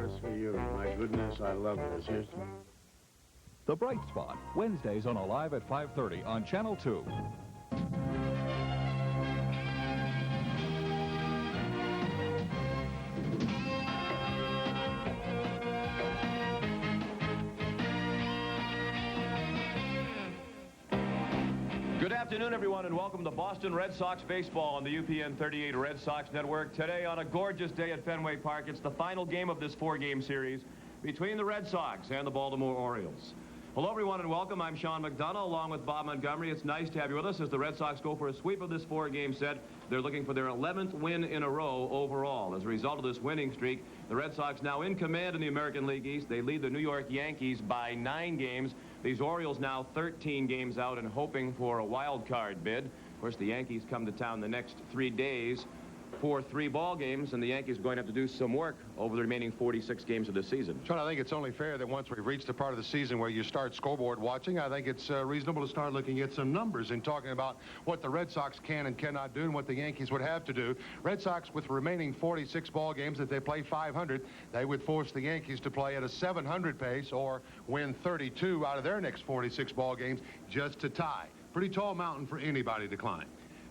As for you, my goodness, I love this. The Bright Spot, Wednesdays on Alive at 5:30 on Channel 2. Good afternoon, everyone, and welcome to Boston Red Sox baseball on the UPN 38 Red Sox Network. Today, on a gorgeous day at Fenway Park, it's the final game of this four-game series between the Red Sox and the Baltimore Orioles. Hello, everyone, and welcome. I'm Sean McDonough, along with Bob Montgomery. It's nice to have you with us as the Red Sox go for a sweep of this four-game set. They're looking for their 11th win in a row overall. As a result of this winning streak, the Red Sox now in command in the American League East. They lead the New York Yankees by 9 games. These Orioles now 13 games out and hoping for a wild card bid. Of course, the Yankees come to town the next 3 days for 3 ball games, and the Yankees are going to have to do some work over the remaining 46 games of the season. Sean, I think it's only fair that once we've reached the part of the season where you start scoreboard watching, I think it's reasonable to start looking at some numbers and talking about what the Red Sox can and cannot do and what the Yankees would have to do. Red Sox, with remaining 46 ball games, if they play 500, they would force the Yankees to play at a 700 pace or win 32 out of their next 46 ball games just to tie. Pretty tall mountain for anybody to climb.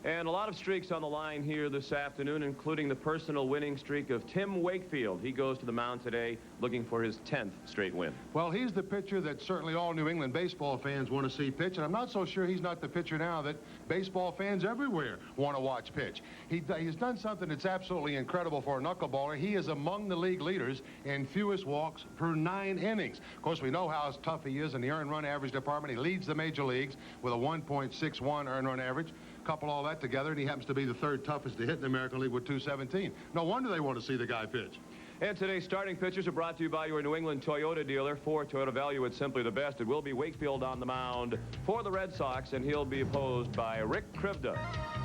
And a lot of streaks on the line here this afternoon, including the personal winning streak of Tim Wakefield. He goes to the mound today looking for his 10th straight win. Well, he's the pitcher that certainly all New England baseball fans want to see pitch, and I'm not so sure he's not the pitcher now that baseball fans everywhere want to watch pitch. He's done something that's absolutely incredible for a knuckleballer. He is among the league leaders in fewest walks per 9 innings. Of course, we know how tough he is in the earned run average department. He leads the major leagues with a 1.61 earned run average. Couple all that together, and he happens to be the 3rd toughest to hit in the American League with 217. No wonder they want to see the guy pitch. And today's starting pitchers are brought to you by your New England Toyota dealer. For Toyota value, it's simply the best. It will be Wakefield on the mound for the Red Sox, and he'll be opposed by Rick Krivda.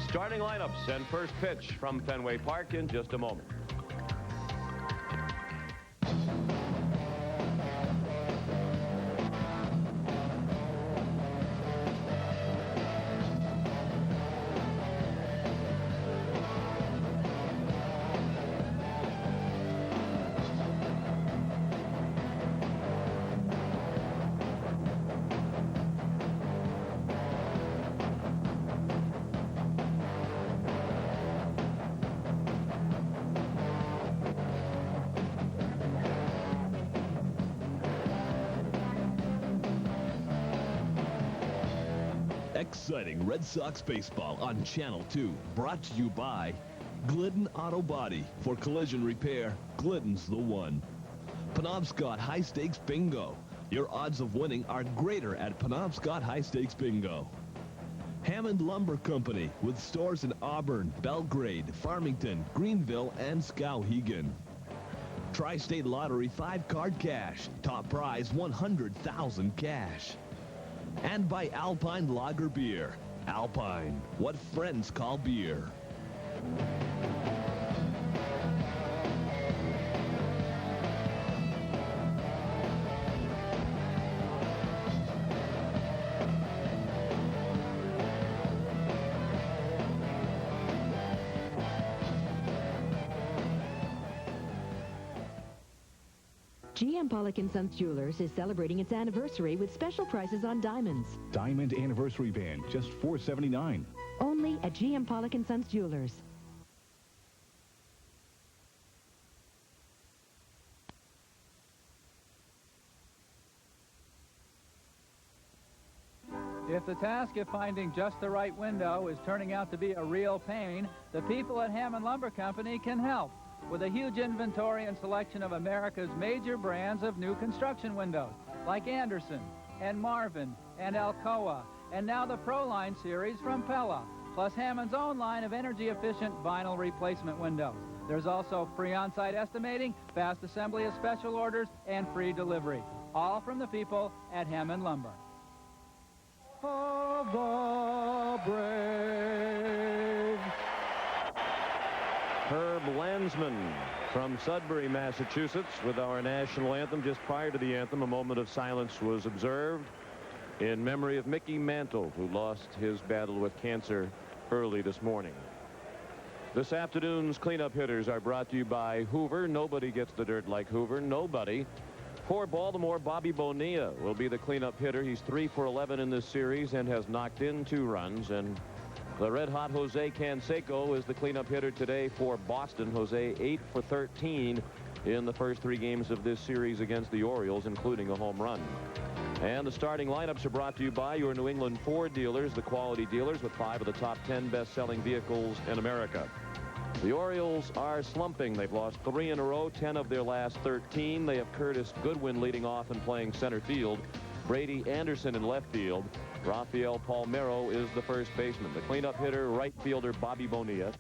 Starting lineups and first pitch from Fenway Park in just a moment. Exciting Red Sox baseball on Channel 2. Brought to you by Glidden Auto Body. For collision repair, Glidden's the one. Penobscot High Stakes Bingo. Your odds of winning are greater at Penobscot High Stakes Bingo. Hammond Lumber Company, with stores in Auburn, Belgrade, Farmington, Greenville, and Skowhegan. Tri-State Lottery 5-card cash. Top prize $100,000 cash. And by Alpine Lager Beer. Alpine, what friends call beer. GM Pollock & Sons Jewelers is celebrating its anniversary with special prices on diamonds. Diamond Anniversary Band, just $479. Only at GM Pollock & Sons Jewelers. If the task of finding just the right window is turning out to be a real pain, the people at Hammond Lumber Company can help. With a huge inventory and selection of America's major brands of new construction windows, like Anderson and Marvin and Alcoa, and now the Pro-Line series from Pella, plus Hammond's own line of energy-efficient vinyl replacement windows. There's also free on-site estimating, fast assembly of special orders, and free delivery. All from the people at Hammond Lumber. Of the brave. Herb Landsman from Sudbury, Massachusetts, with our national anthem. Just prior to the anthem, a moment of silence was observed in memory of Mickey Mantle, who lost his battle with cancer early this morning. This afternoon's cleanup hitters are brought to you by Hoover. Nobody gets the dirt like Hoover. Nobody. For Baltimore, Bobby Bonilla will be the cleanup hitter. He's 3 for 11 in this series and has knocked in 2 runs. And the red-hot Jose Canseco is the cleanup hitter today for Boston. Jose 8 for 13 in the first 3 games of this series against the Orioles, including a home run. And the starting lineups are brought to you by your New England Ford dealers, the quality dealers with 5 of the top 10 best-selling vehicles in America. The Orioles are slumping. They've lost 3 in a row, 10 of their last 13. They have Curtis Goodwin leading off and playing center field. Brady Anderson in left field. Rafael Palmeiro is the first baseman. The cleanup hitter, right fielder Bobby Bonilla.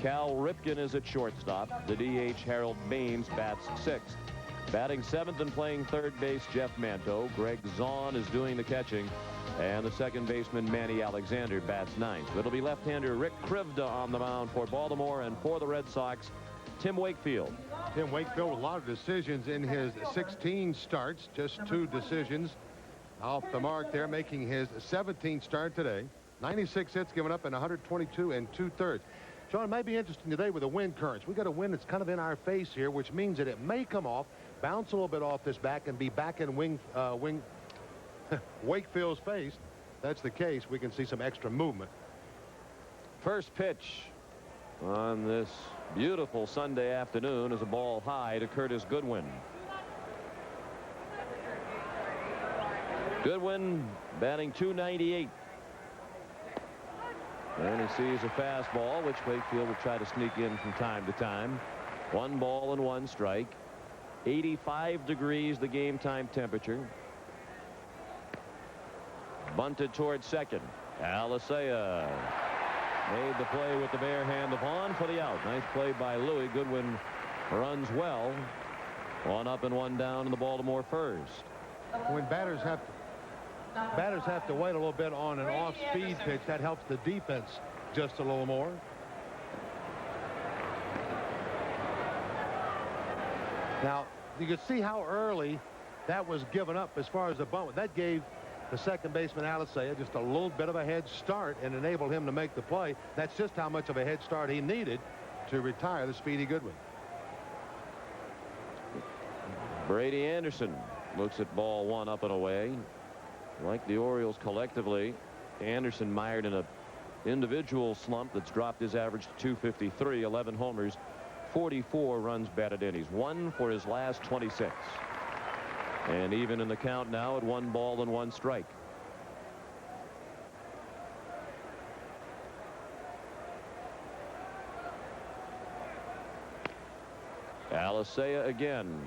Cal Ripken is at shortstop. The DH Harold Baines bats 6th. Batting 7th and playing third base, Jeff Manto. Greg Zahn is doing the catching. And the second baseman, Manny Alexander, bats 9th. It'll be left-hander Rick Krivda on the mound for Baltimore, and for the Red Sox, Tim Wakefield. Tim Wakefield with a lot of decisions in his 16 starts. Just 2 decisions off the mark there, making his 17th start today. 96 hits given up in 122 2/3. Sean, it might be interesting today with the wind currents. We got a wind that's kind of in our face here, which means that it may come off, bounce a little bit off this back, and be back in Wakefield's face. That's the case. We can see some extra movement. First pitch on this beautiful Sunday afternoon is a ball high to Curtis Goodwin. Goodwin batting .298. And he sees a fastball, which Wakefield will try to sneak in from time to time. 1 ball and 1 strike. 85 degrees the game time temperature. Bunted towards second. Alicea made the play with the bare hand of Vaughn for the out. Nice play by Louis. Goodwin runs well. 1 up and 1 down in the Baltimore first. When batters have to wait a little bit on an off-speed pitch, that helps the defense just a little more. Now, you can see how early that was given up as far as the bunt. That gave the second baseman, Alicea, just a little bit of a head start and enabled him to make the play. That's just how much of a head start he needed to retire the speedy Goodwin. Brady Anderson looks at ball 1 up and away. Like the Orioles collectively, Anderson mired in an individual slump that's dropped his average to .253, 11 homers, 44 runs batted in. He's 1 for his last 26. And even in the count now at 1 ball and 1 strike. Alicea again.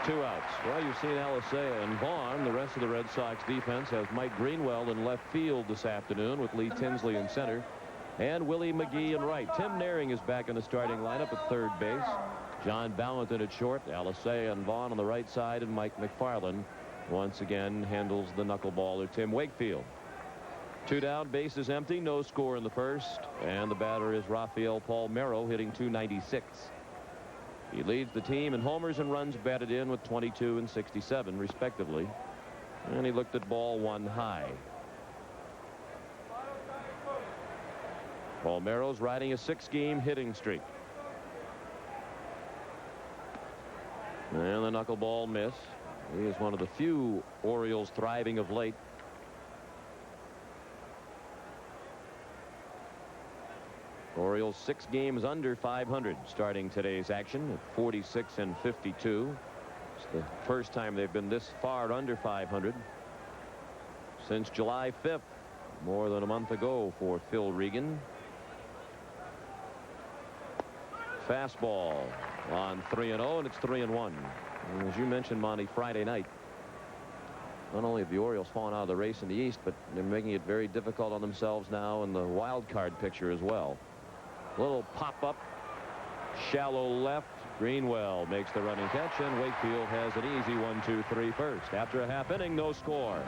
2 outs. Well, you've seen Alicea and Vaughn. The rest of the Red Sox defense has Mike Greenwell in left field this afternoon with Lee Tinsley in center and Willie McGee in right. Tim Naehring is back in the starting lineup at third base. John Ballantyne at short. Alicea and Vaughn on the right side, and Mike McFarland once again handles the knuckleballer Tim Wakefield. 2 down, bases empty, no score in the first, and the batter is Rafael Palmeiro hitting .296. He leads the team in homers and runs batted in with 22 and 67 respectively, and he looked at ball 1 high. Palmeiro's riding a 6-game hitting streak. And the knuckleball miss. He is one of the few Orioles thriving of late. Orioles 6 games under 500 starting today's action at 46 and 52. It's the first time they've been this far under 500 since July 5th, more than a month ago for Phil Regan. Fastball on 3-0, and it's 3-1. And as you mentioned, Monty, Friday night, not only have the Orioles fallen out of the race in the East, but they're making it very difficult on themselves now in the wild card picture as well. Little pop-up, shallow left. Greenwell makes the running catch, and Wakefield has an easy 1-2-3 first. After a half inning, no score.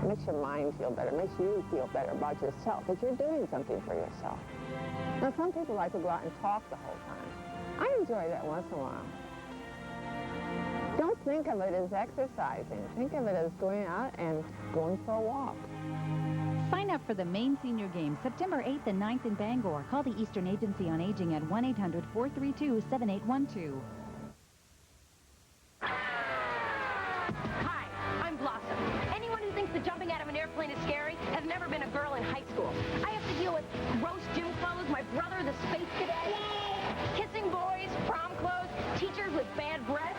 It makes your mind feel better. It makes you feel better about yourself, that you're doing something for yourself. Now, some people like to go out and talk the whole time. I enjoy that once in a while. think of it as exercising. Think of it as going out and going for a walk. Sign up for the Maine Senior Games, September 8th and 9th in Bangor. Call the Eastern Agency on Aging at 1-800-432-7812. Hi, I'm Blossom. Anyone who thinks that jumping out of an airplane is scary has never been a girl in high school. I have to deal with gross gym clothes, my brother, the space cadet, kissing boys, prom clothes, teachers with bad breath.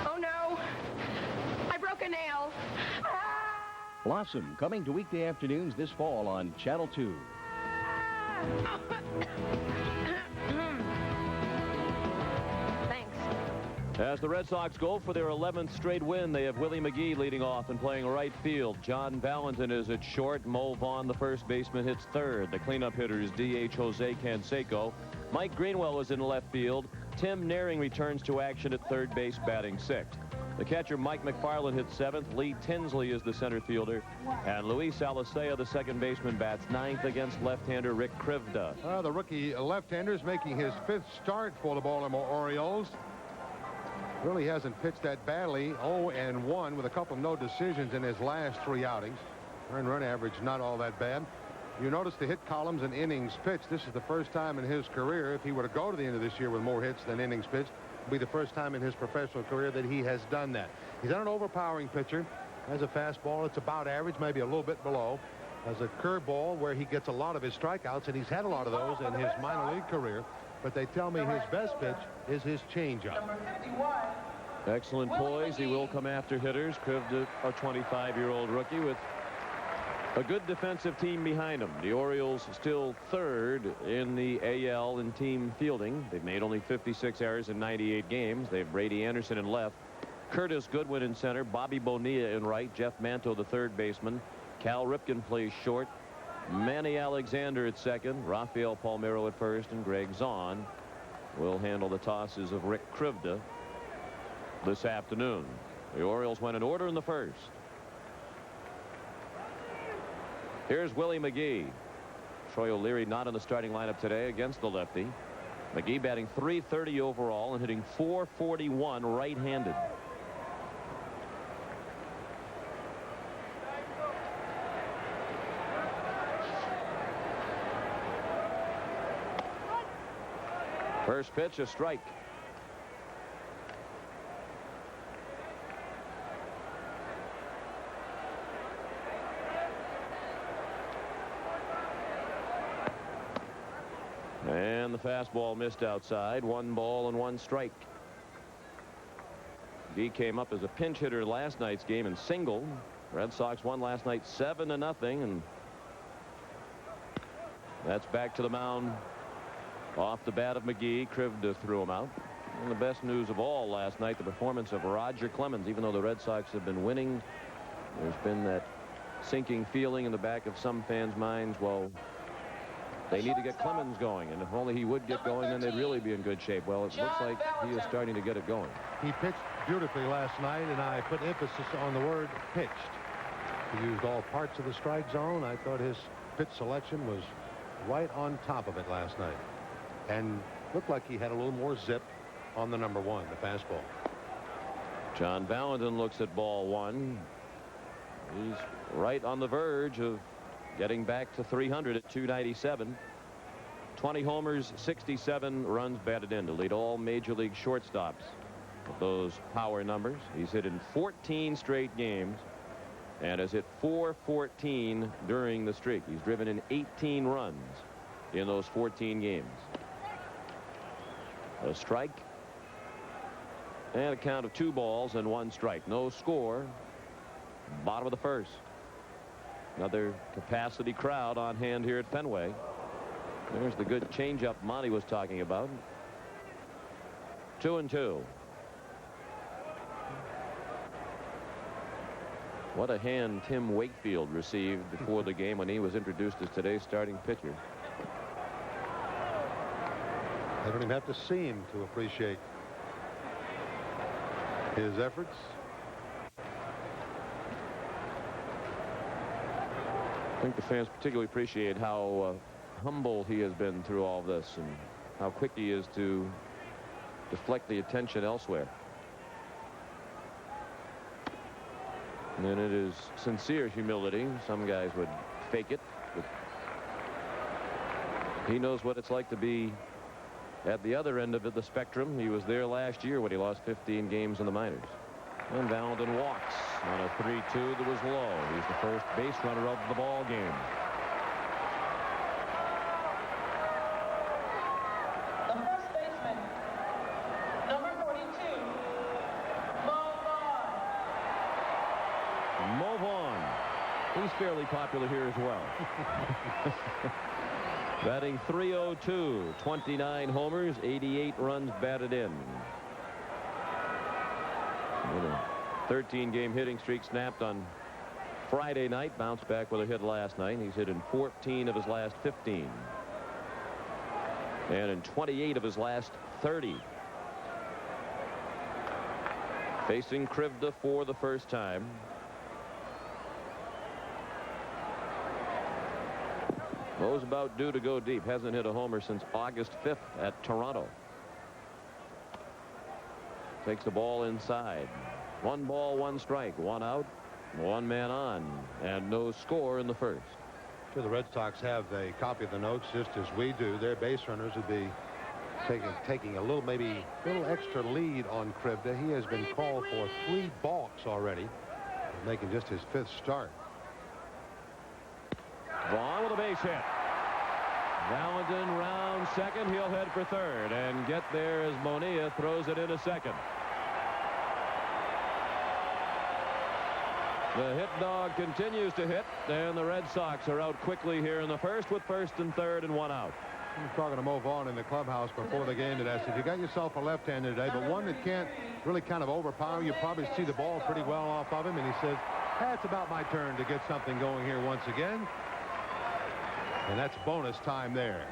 Oh no, I broke a nail. Blossom, coming to weekday afternoons this fall on Channel 2. Thanks. As the Red Sox go for their 11th straight win, they have Willie McGee leading off and playing right field. John Valentin is at short. Mo Vaughn, the first baseman, hits third. The cleanup hitter is DH Jose Canseco. Mike Greenwell is in left field. Tim Naring returns to action at third base, batting sixth. The catcher, Mike McFarland, hits seventh. Lee Tinsley is the center fielder. And Luis Alicea, the second baseman, bats ninth against left-hander Rick Krivda. The rookie left-hander is making his 5th start for the Baltimore Orioles. Really hasn't pitched that badly. 0-1 with a couple of no decisions in his last 3 outings. Earned run average not all that bad. You notice the hit columns and innings pitched. This is the first time in his career, if he were to go to the end of this year with more hits than innings pitched, it'll be the first time in his professional career that he has done that. He's not an overpowering pitcher. Has a fastball. It's about average, maybe a little bit below. Has a curveball where he gets a lot of his strikeouts, and he's had a lot of those in his minor league career. But they tell me his best pitch is his changeup. Excellent poise. He will come after hitters. Krivda, a 25-year-old rookie with a good defensive team behind him. The Orioles still third in the AL in team fielding. They've made only 56 errors in 98 games. They have Brady Anderson in left, Curtis Goodwin in center, Bobby Bonilla in right, Jeff Manto, the third baseman. Cal Ripken plays short. Manny Alexander at second, Rafael Palmeiro at first, and Greg Zahn will handle the tosses of Rick Krivda this afternoon. The Orioles went in order in the first. Here's Willie McGee. Troy O'Leary not in the starting lineup today against the lefty. McGee batting .330 overall and hitting .441 right-handed. First pitch, a strike. And the fastball missed outside. 1 ball and 1 strike. He came up as a pinch hitter last night's game and singled. Red Sox won last night 7-0, and that's back to the mound off the bat of McGee. Krivda threw him out. And the best news of all last night, the performance of Roger Clemens. Even though the Red Sox have been winning, there's been that sinking feeling in the back of some fans' minds. Well, they need to get Clemens going, and if only he would get going, then they'd really be in good shape. Well, it looks like he is starting to get it going. He pitched beautifully last night, and I put emphasis on the word pitched. He used all parts of the strike zone. I thought his pitch selection was right on top of it last night, and looked like he had a little more zip on the number 1, the fastball. John Valentin looks at ball 1. He's right on the verge of getting back to 300 at 297. 20 homers, 67 runs batted in to lead all major league shortstops with those power numbers. He's hit in 14 straight games and has hit .414 during the streak. He's driven in 18 runs in those 14 games. A strike and a count of 2 balls and 1 strike. No score. Bottom of the first. Another capacity crowd on hand here at Fenway. There's the good changeup Monty was talking about. 2-2. What a hand Tim Wakefield received before the game when he was introduced as today's starting pitcher. I don't even have to see him to appreciate his efforts. I think the fans particularly appreciate how humble he has been through all this and how quick he is to deflect the attention elsewhere. And it is sincere humility. Some guys would fake it, but he knows what it's like to be at the other end of the spectrum. He was there last year when he lost 15 games in the minors. And Valentin walks on a 3-2 that was low. He's the first base runner of the ball game. The first baseman, number 42, Mo Vaughn. He's fairly popular here as well. Batting .302, 29 homers, 88 runs batted in. With a 13-game hitting streak snapped on Friday night. Bounced back with a hit last night. He's hit in 14 of his last 15. And in 28 of his last 30. Facing Krivda for the first time. Mo's about due to go deep. Hasn't hit a homer since August 5th at Toronto. Takes the ball inside. 1 ball, 1 strike, 1 out, 1 man on, and no score in the first. Sure, the Red Sox have a copy of the notes just as we do. Their base runners would be taking a little, maybe a little extra lead on Krivda. He has been called for 3 balks already, making just his 5th start. Vaughn with a base hit. Valentin round second. He'll head for third and get there as Bonilla throws it in a second. The hit dog continues to hit, and the Red Sox are out quickly here in the first with first and third and 1 out. I was talking to Mo Vaughn in the clubhouse before the game today. I said, you got yourself a left-hander today, but one that can't really kind of overpower you. Probably see the ball pretty well off of him. And he says, hey, it's about my turn to get something going here once again. And that's bonus time there.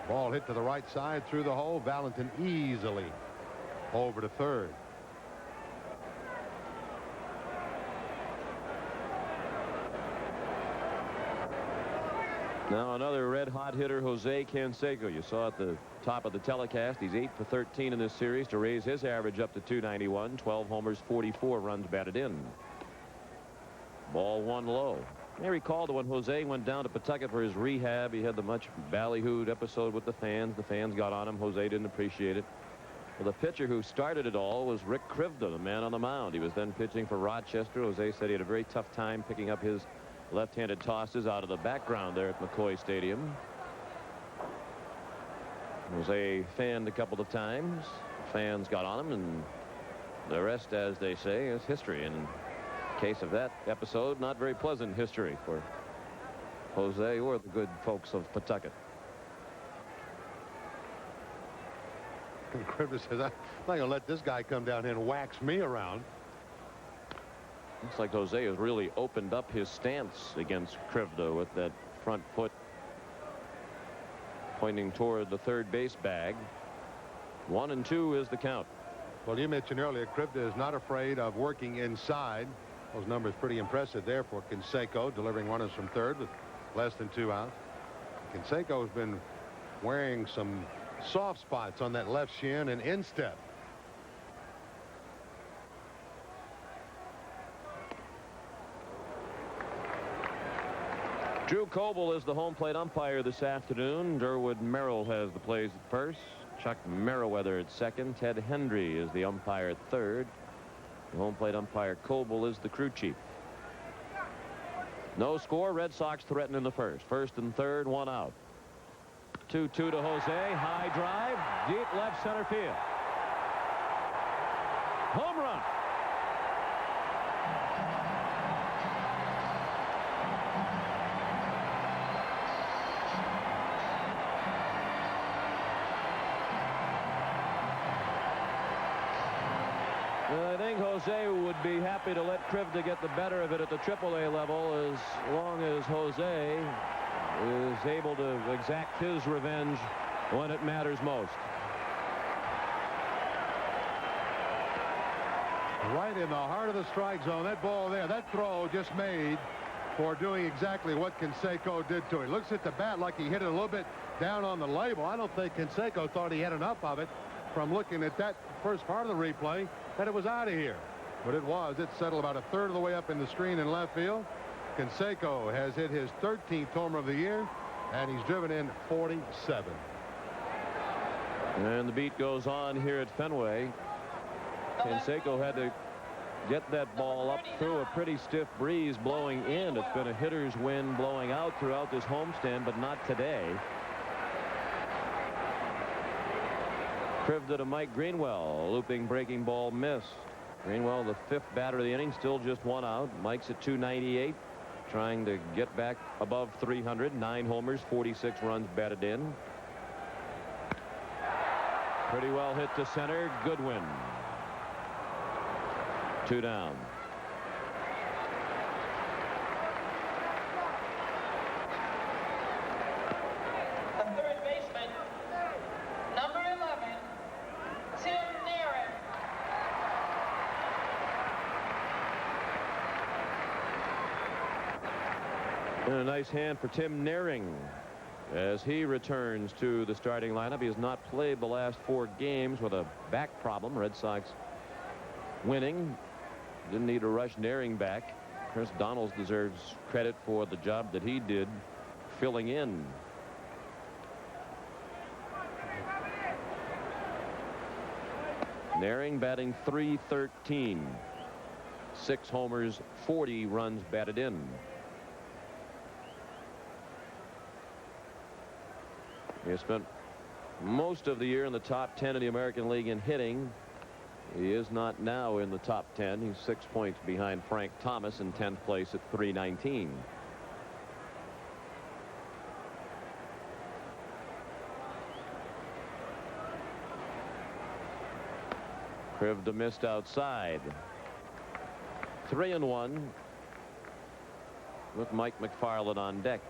Ball hit to the right side through the hole. Valentin easily over to third. Now another red-hot hitter, Jose Canseco. You saw at the top of the telecast, he's 8 for 13 in this series to raise his average up to .291. 12 homers, 44 runs batted in. Ball 1 low. I recall that when Jose went down to Pawtucket for his rehab, he had the much ballyhooed episode with the fans. The fans got on him. Jose didn't appreciate it. Well, the pitcher who started it all was Rick Krivda, the man on the mound. He was then pitching for Rochester. Jose said he had a very tough time picking up his left-handed tosses out of the background there at McCoy Stadium. Jose fanned a couple of times. Fans got on him, and the rest, as they say, is history. And in case of that episode, not very pleasant history for Jose or the good folks of Pawtucket. Krivda says, I'm not going to let this guy come down here and wax me around. Looks like Jose has really opened up his stance against Krivda with that front foot pointing toward the third base bag. 1-2 is the count. Well, you mentioned earlier, Krivda is not afraid of working inside. Those numbers pretty impressive there for Canseco, delivering runners from third with less than 2 outs. Canseco has been wearing some soft spots on that left shin and instep. Drew Coble is the home plate umpire this afternoon. Durwood Merrill has the plays at first. Chuck Merriweather at second. Ted Hendry is the umpire at third. The home plate umpire Coble is the crew chief. No score. Red Sox threaten in the first. First and third, 1 out. 2-2 to Jose. High drive. Deep left center field. Home run. I think Jose would be happy to let Krivda get the better of it at the AAA level as long as Jose is able to exact his revenge when it matters most. Right in the heart of the strike zone. That ball there, that throw just made for doing exactly what Canseco did to him. Looks at the bat like he hit it a little bit down on the label. I don't think Canseco thought he had enough of it from looking at that first part of the replay that it was out of here. But it was. It settled about a third of the way up in the screen in left field. Canseco has hit his 13th homer of the year, and he's driven in 47. And the beat goes on here at Fenway. Canseco had to get that ball up through a pretty stiff breeze blowing in. It's been a hitter's wind blowing out throughout this homestand, but not today. Crived to Mike Greenwell. Looping breaking ball missed. Greenwell, the 5th batter of the inning, still just 1 out. Mike's at 298, trying to get back above 300. 9 homers, 46 runs batted in. Pretty well hit to center. Goodwin. 2 down. The third baseman, number 11, Tim Naring. And a nice hand for Tim Naring as he returns to the starting lineup. He has not played the last 4 games with a back problem. Red Sox winning. Didn't need to rush Naring back. Chris Donalds deserves credit for the job that he did filling in. Naring batting .313. 6 homers, 40 runs batted in. He has spent most of the year in the top 10 in the American League in hitting. He is not now in the top 10. He's 6 points behind Frank Thomas in 10th place at .319. Crived missed outside. 3-1 with Mike McFarland on deck.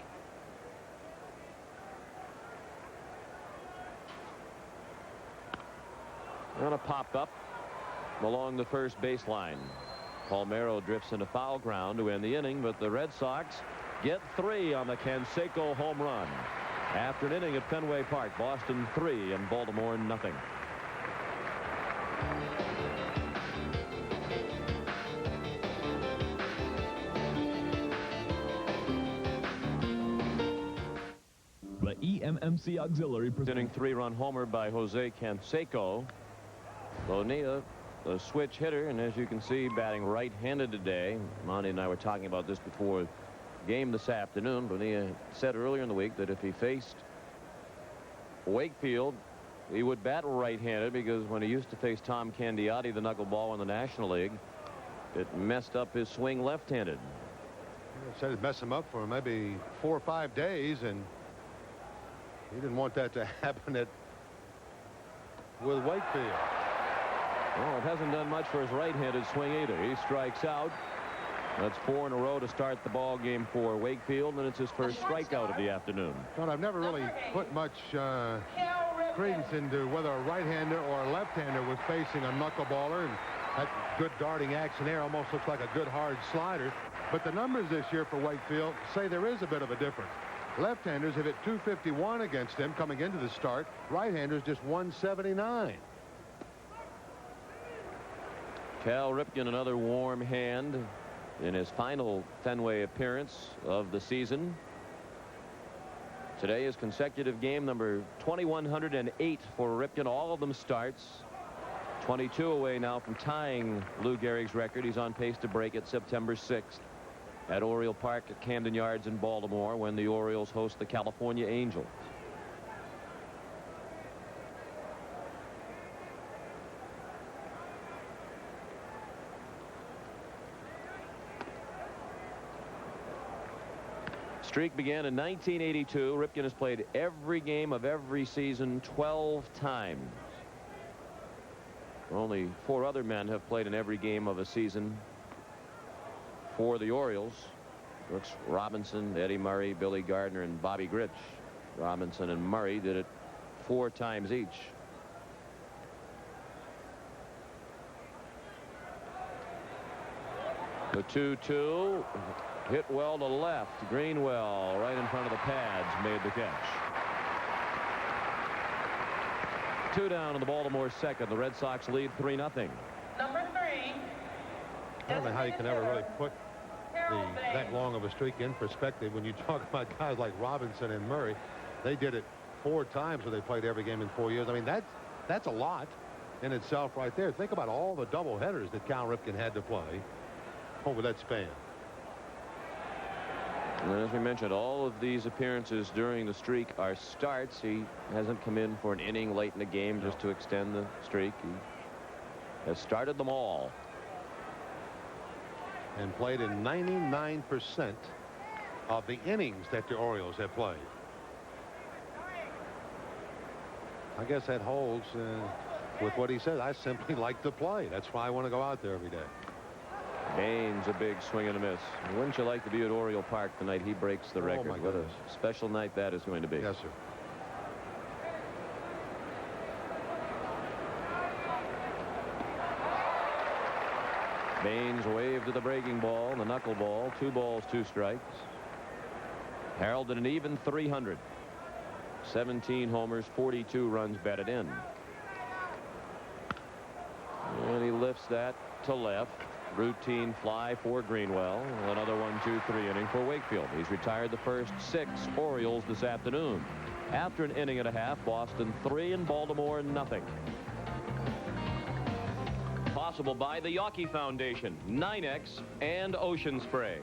And a pop up along the first baseline. Palmeiro drifts into foul ground to end the inning, but the Red Sox get 3 on the Canseco home run. After an inning at Fenway Park, Boston 3 and Baltimore nothing. The EMMC Auxiliary Inning 3-run homer by Jose Canseco. Bonilla, the switch hitter, and as you can see, batting right-handed today. Monty and I were talking about this before the game this afternoon. Bonilla said earlier in the week that if he faced Wakefield, he would bat right-handed because when he used to face Tom Candiotti, the knuckleball in the National League, it messed up his swing left-handed. Said it'd mess him up for maybe 4 or 5 days, and he didn't want that to happen with Wakefield. Well, it hasn't done much for his right-handed swing either. He strikes out. That's 4 in a row to start the ball game for Wakefield, and it's his first strikeout of the afternoon. But I've never really put much credence into whether a right-hander or a left-hander was facing a knuckleballer, and that good darting action there almost looks like a good hard slider. But the numbers this year for Wakefield say there is a bit of a difference. Left-handers have hit .251 against him coming into the start. Right-handers just .179. Cal Ripken, another warm hand in his final Fenway appearance of the season. Today is consecutive game number 2108 for Ripken. All of them starts. 22 away now from tying Lou Gehrig's record. He's on pace to break it September 6th at Oriole Park at Camden Yards in Baltimore when the Orioles host the California Angels. Streak began in 1982. Ripken has played every game of every season 12 times. Only 4 other men have played in every game of a season for the Orioles. Brooks Robinson, Eddie Murray, Billy Gardner, and Bobby Grich. Robinson and Murray did it 4 times each. The 2-2 hit well to left. Greenwell right in front of the pads made the catch. 2 down in the Baltimore second. The Red Sox lead 3-0. Number 3, I don't know how you can ever really put that long of a streak in perspective when you talk about guys like Robinson and Murray. They did it 4 times where they played every game in 4 years. I mean, that's a lot in itself right there. Think about all the doubleheaders that Cal Ripken had to play over that span. And as we mentioned, all of these appearances during the streak are starts. He hasn't come in for an inning late in the game just to extend the streak. He has started them all. And played in 99% of the innings that the Orioles have played. I guess that holds with what he said. I simply like to play. That's why I want to go out there every day. Baines, a big swing and a miss. Wouldn't you like to be at Oriole Park tonight? He breaks the record. My what goodness. A special night that is going to be. Yes, sir. Baines waved to the breaking ball, the knuckleball. 2 balls, 2 strikes. Heralded an even 300. 17 homers, 42 runs batted in. And he lifts that to left. Routine fly for Greenwell. Another 1-2-3 inning for Wakefield. He's retired the first 6 Orioles this afternoon. After an inning and a half, Boston 3 and Baltimore nothing. Possible by the Yawkey Foundation, 9X, and Ocean Spray.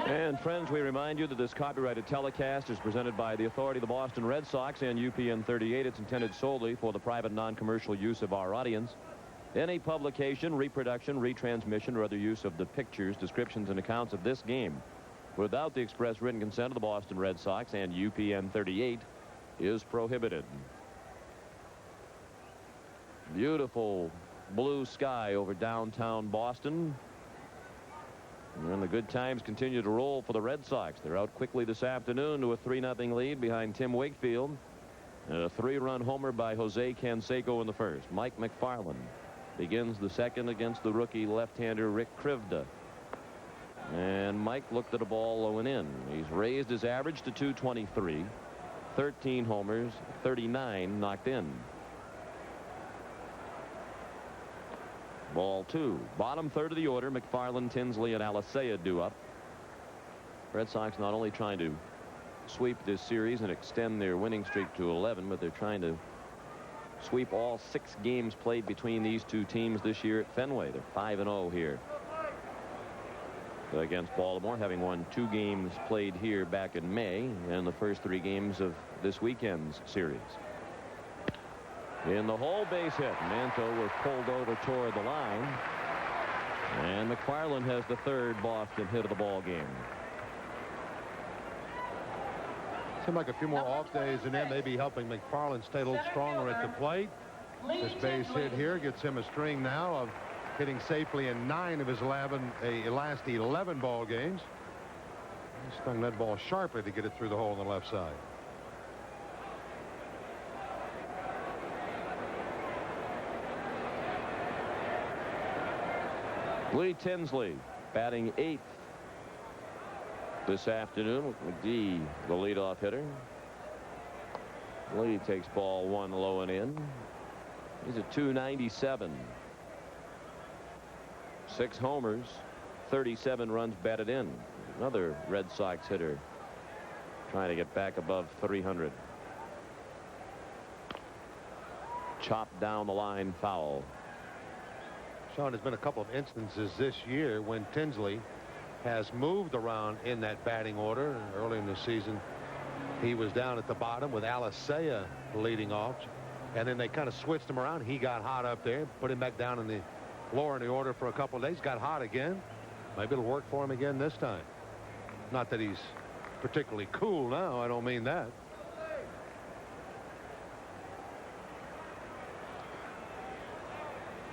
And friends, we remind you that this copyrighted telecast is presented by the authority of the Boston Red Sox and UPN 38. It's intended solely for the private non-commercial use of our audience. Any publication, reproduction, retransmission, or other use of the pictures, descriptions, and accounts of this game without the express written consent of the Boston Red Sox and UPN 38 is prohibited. Beautiful blue sky over downtown Boston. And the good times continue to roll for the Red Sox. They're out quickly this afternoon to a 3-0 lead behind Tim Wakefield. And a 3-run homer by Jose Canseco in the first. Mike McFarland begins the second against the rookie left-hander Rick Krivda. And Mike looked at a ball low and in. He's raised his average to 223. 13 homers, 39 knocked in. Ball 2. Bottom third of the order. McFarland, Tinsley, and Alicea due up. Red Sox not only trying to sweep this series and extend their winning streak to 11, but they're trying to sweep all 6 games played between these 2 teams this year at Fenway. They're 5-0 here against Baltimore, having won 2 games played here back in May and the first 3 games of this weekend's series. In the hole, base hit. Manto was pulled over toward the line. And McFarland has the 3rd Boston hit of the ball game. Seemed like a few more off days and then maybe helping McFarland stay a little stronger at the plate. This base hit here gets him a string now of hitting safely in 9 of his last 11 ball games. He stung that ball sharply to get it through the hole on the left side. Lee Tinsley batting 8th this afternoon with McGee, the leadoff hitter. Lee takes ball 1 low and in. He's at 297. 6 homers, 37 runs batted in. Another Red Sox hitter trying to get back above 300. Chopped down the line, foul. Sean, there's been a couple of instances this year when Tinsley has moved around in that batting order. Early in the season, he was down at the bottom with Alicea leading off, and then they kind of switched him around. He got hot up there, put him back down in the lower in the order for a couple of days, got hot again. Maybe it'll work for him again this time. Not that he's particularly cool now. I don't mean that.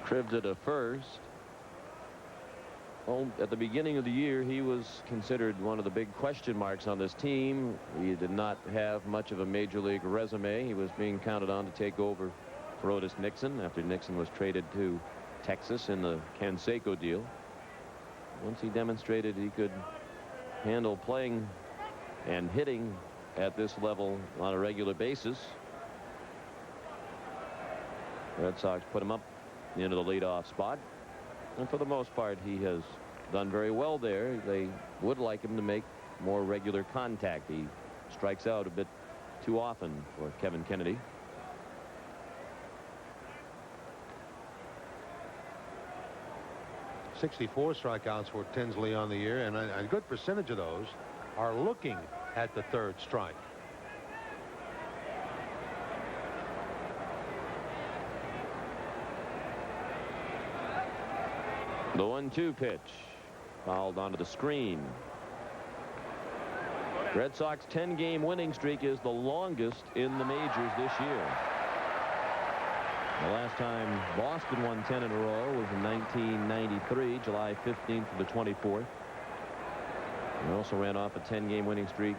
Krivda to first. Well, at the beginning of the year, he was considered one of the big question marks on this team. He did not have much of a major league resume. He was being counted on to take over for Otis Nixon after Nixon was traded to Texas in the Canseco deal. Once he demonstrated he could handle playing and hitting at this level on a regular basis, the Red Sox put him up into the leadoff spot. And for the most part, he has done very well there. They would like him to make more regular contact. He strikes out a bit too often for Kevin Kennedy. '64 strikeouts for Tinsley on the year, and a good percentage of those are looking at the third strike. The 1-2 pitch fouled onto the screen. Red Sox 10-game winning streak is the longest in the majors this year. The last time Boston won 10 in a row was in 1993, July 15th to the 24th. They also ran off a 10-game winning streak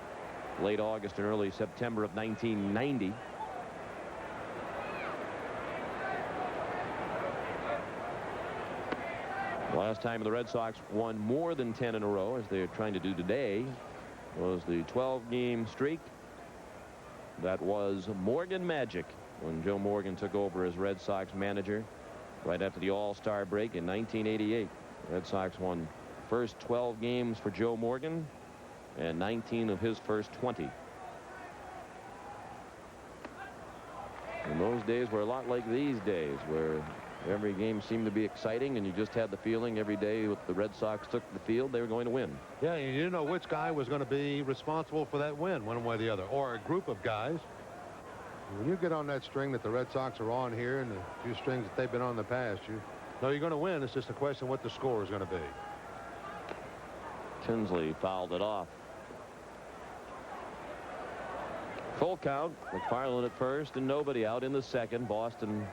late August and early September of 1990. The last time the Red Sox won more than 10 in a row, as they're trying to do today, was the 12-game streak. That was Morgan Magic, when Joe Morgan took over as Red Sox manager right after the All-Star break in 1988. The Red Sox won first 12 games for Joe Morgan and 19 of his first 20. And those days were a lot like these days, where every game seemed to be exciting, and you just had the feeling every day the Red Sox took the field, they were going to win. Yeah, and you didn't know which guy was going to be responsible for that win, one way or the other, or a group of guys. When you get on that string that the Red Sox are on here and the few strings that they've been on in the past, you know you're going to win. It's just a question of what the score is going to be. Tinsley fouled it off. Full count. McFarland at first and nobody out in the second. Boston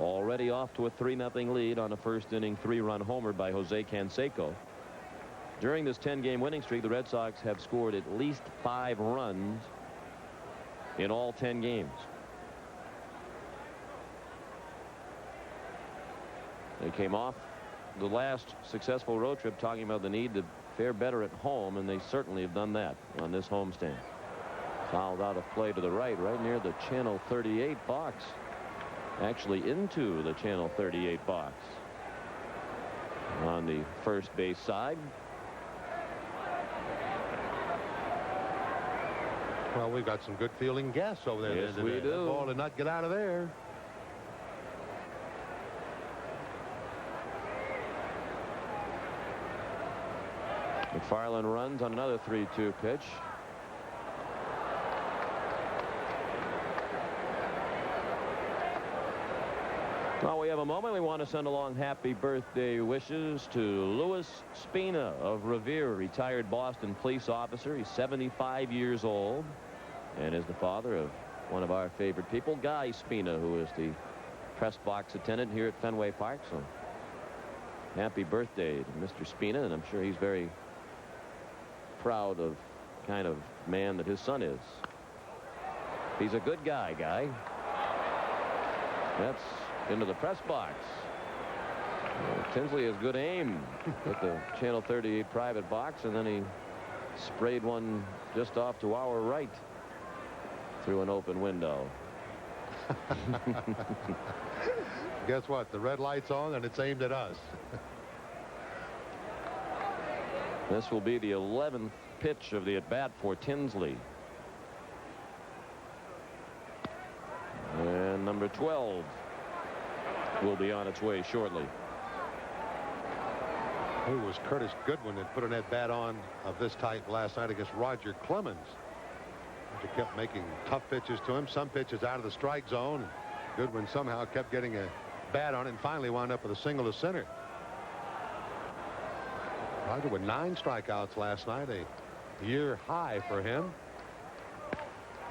already off to a 3-0 lead on a first-inning 3-run homer by Jose Canseco. During this 10-game winning streak, the Red Sox have scored at least 5 runs in all 10 games. They came off the last successful road trip talking about the need to fare better at home, and they certainly have done that on this homestand. Fouled out of play to the right near the Channel 38 box. Actually into the Channel 38 box. On the first base side. Well, we've got some good fielding guests over there. Yes, we do. The ball did not get out of there. McFarland runs on another 3-2 pitch. Well, we have a moment. We want to send along happy birthday wishes to Louis Spina of Revere, retired Boston police officer. He's 75 years old and is the father of one of our favorite people, Guy Spina, who is the press box attendant here at Fenway Park. So happy birthday to Mr. Spina, and I'm sure he's very proud of the kind of man that his son is. He's a good guy, Guy. That's into the press box. Tinsley has good aim with the Channel 38 private box, and then he sprayed one just off to our right through an open window. Guess what? The red light's on and it's aimed at us. This will be the 11th pitch of the at-bat for Tinsley. And number 12 will be on its way shortly. Who was Curtis Goodwin that put an at-bat on of this type last night against Roger Clemens? Roger kept making tough pitches to him, some pitches out of the strike zone. Goodwin somehow kept getting a bat on it and finally wound up with a single to center. Roger with 9 strikeouts last night, a year high for him.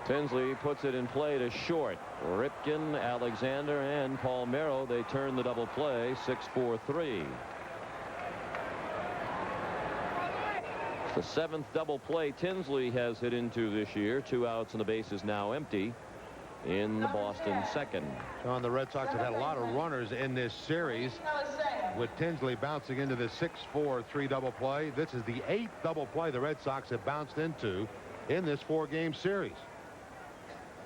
Tinsley puts it in play to short. Ripken, Alexander, and Palmeiro, they turn the double play. 6-4-3. The 7th double play Tinsley has hit into this year. 2 outs and the base is now empty in the Boston second. John, the Red Sox have had a lot of runners in this series, with Tinsley bouncing into the 6-4-3 double play. This is the 8th double play the Red Sox have bounced into in this 4-game series.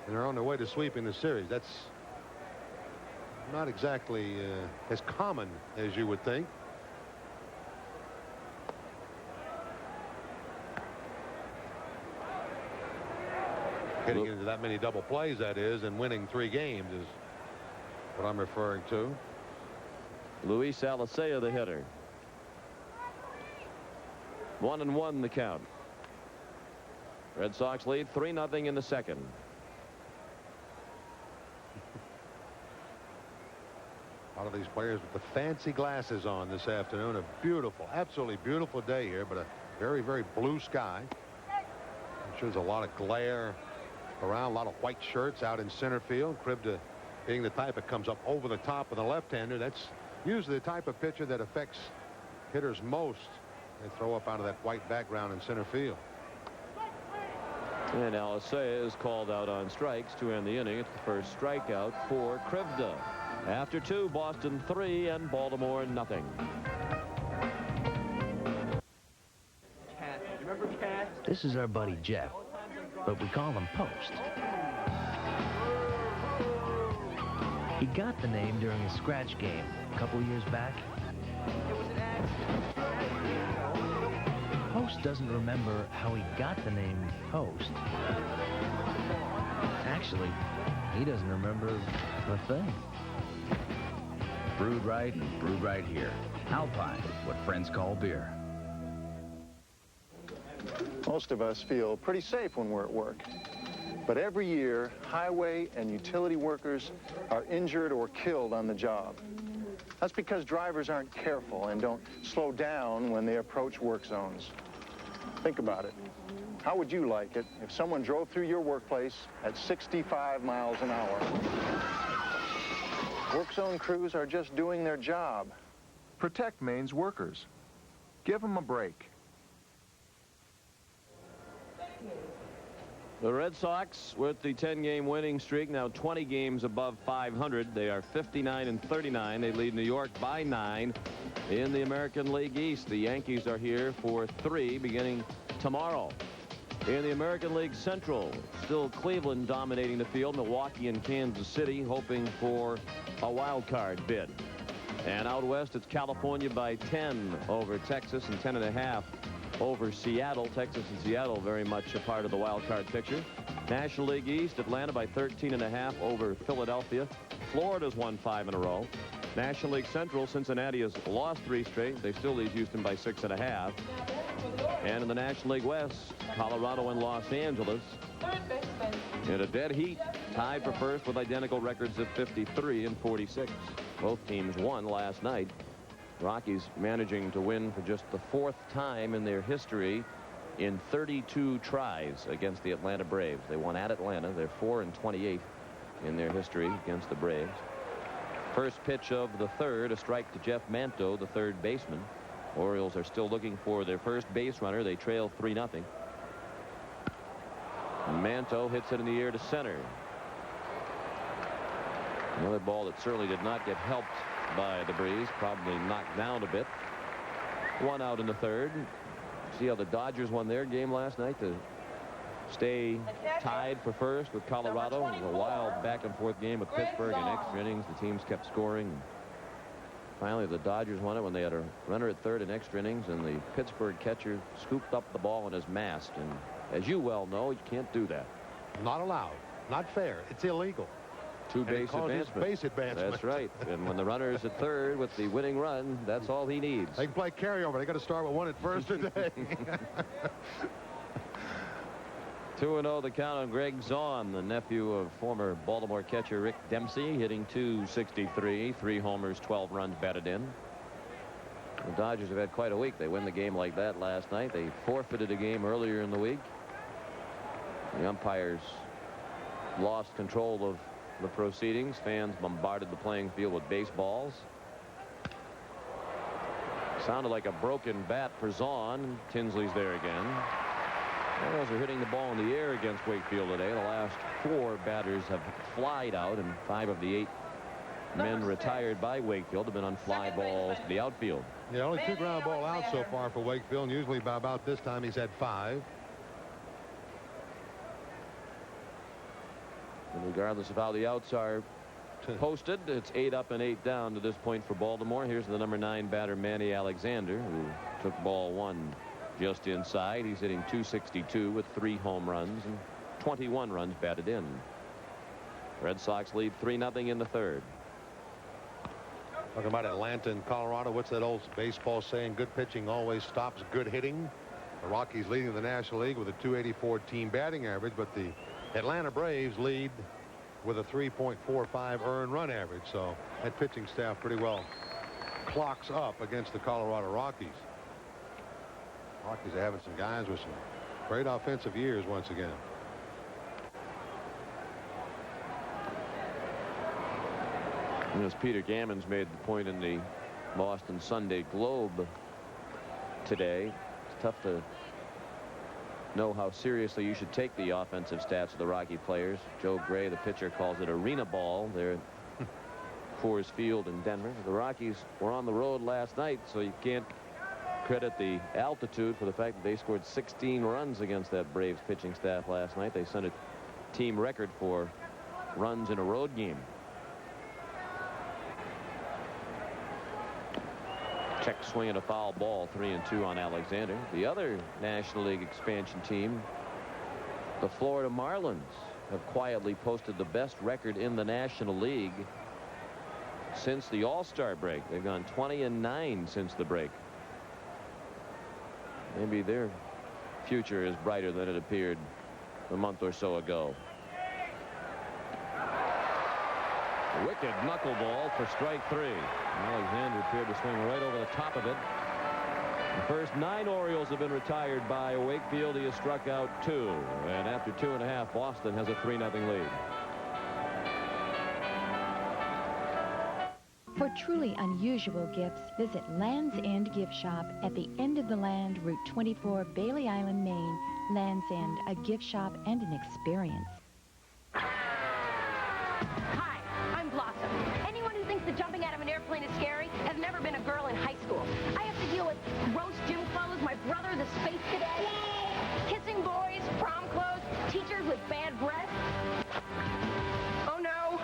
And they're on their way to sweeping the series. That's not exactly as common as you would think. Getting into that many double plays, that is, and winning 3 games is what I'm referring to. Luis Alicea, the hitter. 1-1 the count. Red Sox lead 3-0 in the second. A lot of these players with the fancy glasses on this afternoon. A beautiful, absolutely beautiful day here, but a very, very blue sky. I'm sure there's a lot of glare around, a lot of white shirts out in center field. Krivda being the type that comes up over the top of the left-hander. That's usually the type of pitcher that affects hitters most. They throw up out of that white background in center field. And Alicea is called out on strikes to end the inning. It's the first strikeout for Krivda. After 2, Boston 3 and Baltimore nothing. This is our buddy Jeff, but we call him Post. He got the name during a scratch game a couple years back. Post doesn't remember how he got the name Post. Actually, he doesn't remember a thing. Brewed right and brewed right here. Alpine, what friends call beer. Most of us feel pretty safe when we're at work. But every year, highway and utility workers are injured or killed on the job. That's because drivers aren't careful and don't slow down when they approach work zones. Think about it. How would you like it if someone drove through your workplace at 65 miles an hour? Work zone crews are just doing their job. Protect Maine's workers. Give them a break. The Red Sox with the 10-game winning streak, now 20 games above 500. They are 59-39. They lead New York by 9 in the American League East. The Yankees are here for 3 beginning tomorrow. In the American League Central, still Cleveland dominating the field. Milwaukee and Kansas City hoping for a wild card bid. And out west, it's California by 10 over Texas and 10.5 over Seattle. Texas and Seattle very much a part of the wild card picture. National League East, Atlanta by 13.5 over Philadelphia. Florida's won 5 in a row. National League Central, Cincinnati has lost 3 straight. They still lead Houston by 6.5. And in the National League West, Colorado and Los Angeles in a dead heat, tied for first with identical records of 53 and 46. Both teams won last night. Rockies managing to win for just the 4th time in their history in 32 tries against the Atlanta Braves. They won at Atlanta. They're 4-28 in their history against the Braves. First pitch of the 3rd, a strike to Jeff Manto, the 3rd baseman. Orioles are still looking for their first base runner. They trail 3-0. Manto hits it in the air to center. Another ball that certainly did not get helped by the breeze, probably knocked down a bit. 1 out in the 3rd. See how the Dodgers won their game last night to stay tied for first with Colorado. It was a wild back and forth game with Pittsburgh in extra innings. The teams kept scoring. Finally, the Dodgers won it when they had a runner at 3rd in extra innings, and the Pittsburgh catcher scooped up the ball in his mask. And as you well know, you can't do that. Not allowed. Not fair. It's illegal. 2 base advancement. Base advancement. That's right. And when the runner is at 3rd with the winning run, that's all he needs. They can play carryover. They got to start with 1 at first today. 2-0 the count on Greg Zaun, the nephew of former Baltimore catcher Rick Dempsey, hitting .263, 3 homers, 12 runs batted in. The Dodgers have had quite a week. They win the game like that last night. They forfeited a game earlier in the week. The umpires lost control of the proceedings. Fans bombarded the playing field with baseballs. Sounded like a broken bat for Zaun. Tinsley's there again. Orioles are hitting the ball in the air against Wakefield today. The last 4 batters have flied out, and 5 of the 8 men retired by Wakefield have been on fly balls to the outfield. Yeah, only 2 ground ball outs so far for Wakefield, and usually by about this time he's had 5. And regardless of how the outs are posted. It's 8 up and 8 down to this point for Baltimore. Here's the number 9 batter, Manny Alexander, who took ball 1 just inside. He's hitting .262 with 3 home runs and 21 runs batted in. Red Sox lead 3-0 in the third. Talking about Atlanta and Colorado, what's that old baseball saying? Good pitching always stops good hitting. The Rockies leading the National League with a .284 team batting average, but the Atlanta Braves lead with a 3.45 earned run average. So that pitching staff pretty well clocks up against the Colorado Rockies. Rockies are having some guys with some great offensive years once again. And as Peter Gammons made the point in the Boston Sunday Globe today, it's tough to know how seriously you should take the offensive stats of the Rocky players. Joe Gray, the pitcher, calls it arena ball there at Coors Field in Denver. The Rockies were on the road last night, so you can't credit the altitude for the fact that they scored 16 runs against that Braves pitching staff last night. They set a team record for runs in a road game. Check swing and a foul ball, 3-2 on Alexander. The other National League expansion team, the Florida Marlins, have quietly posted the best record in the National League since the All-Star break. They've gone 20-9 since the break. Maybe their future is brighter than it appeared a month or so ago. Wicked knuckleball for strike 3. Alexander appeared to swing right over the top of it. The first 9 Orioles have been retired by Wakefield. He has struck out 2. And after 2.5, Boston has a 3-0 lead. For truly unusual gifts, visit Land's End Gift Shop at the end of the land, Route 24, Bailey Island, Maine. Land's End, a gift shop and an experience. Hi, I'm Blossom. Anyone who thinks that jumping out of an airplane is scary has never been a girl in high school. I have to deal with roast gym clothes, my brother, the space cadet, kissing boys, prom clothes, teachers with bad breath. Oh no,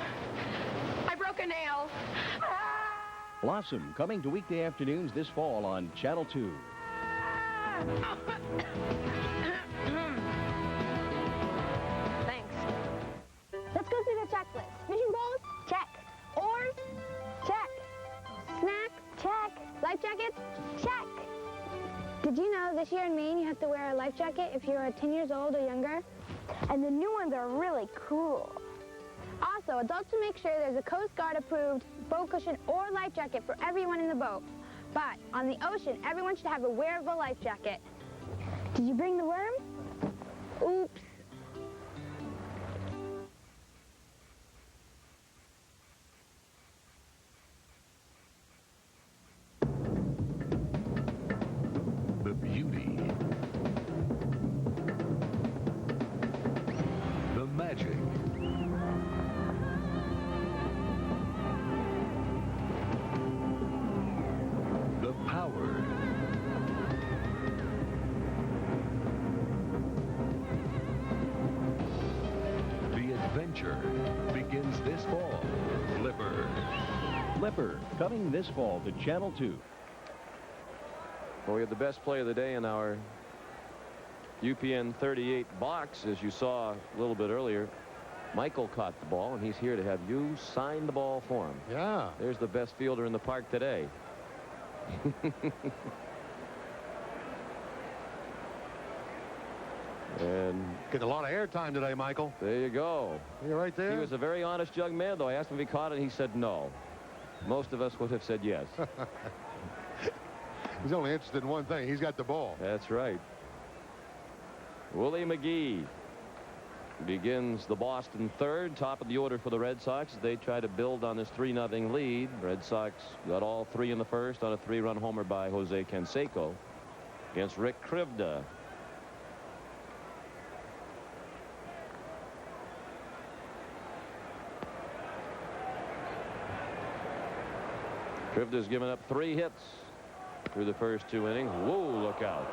I broke a nail. Blossom, coming to weekday afternoons this fall on Channel 2. Thanks. Let's go through the checklist. Fishing poles? Check. Oars? Check. Snack? Check. Life jackets? Check. Did you know this year in Maine you have to wear a life jacket if you're 10 years old or younger? And the new ones are really cool. Also, adults should make sure there's a Coast Guard approved boat cushion or life jacket for everyone in the boat. But on the ocean, everyone should have a wearable life jacket. Did you bring the worm? Oops. The beauty, the magic, the power, the adventure begins this fall. Flipper. Flipper, coming this fall to Channel 2. Well, we had the best play of the day in our UPN 38 box, as you saw a little bit earlier. Michael caught the ball, and he's here to have you sign the ball for him. Yeah. There's the best fielder in the park today. And getting a lot of airtime today, Michael. There you go. You're right there. He was a very honest young man, though. I asked him if he caught it, and he said no. Most of us would have said yes. He's only interested in one thing. He's got the ball. That's right. Willie McGee begins the Boston third, top of the order for the Red Sox. They try to build on this 3-0 lead. Red Sox got all 3 in the first on a 3-run homer by Jose Canseco against Rick Krivda. Krivda's given up 3 hits through the first 2 innings. Whoa, look out.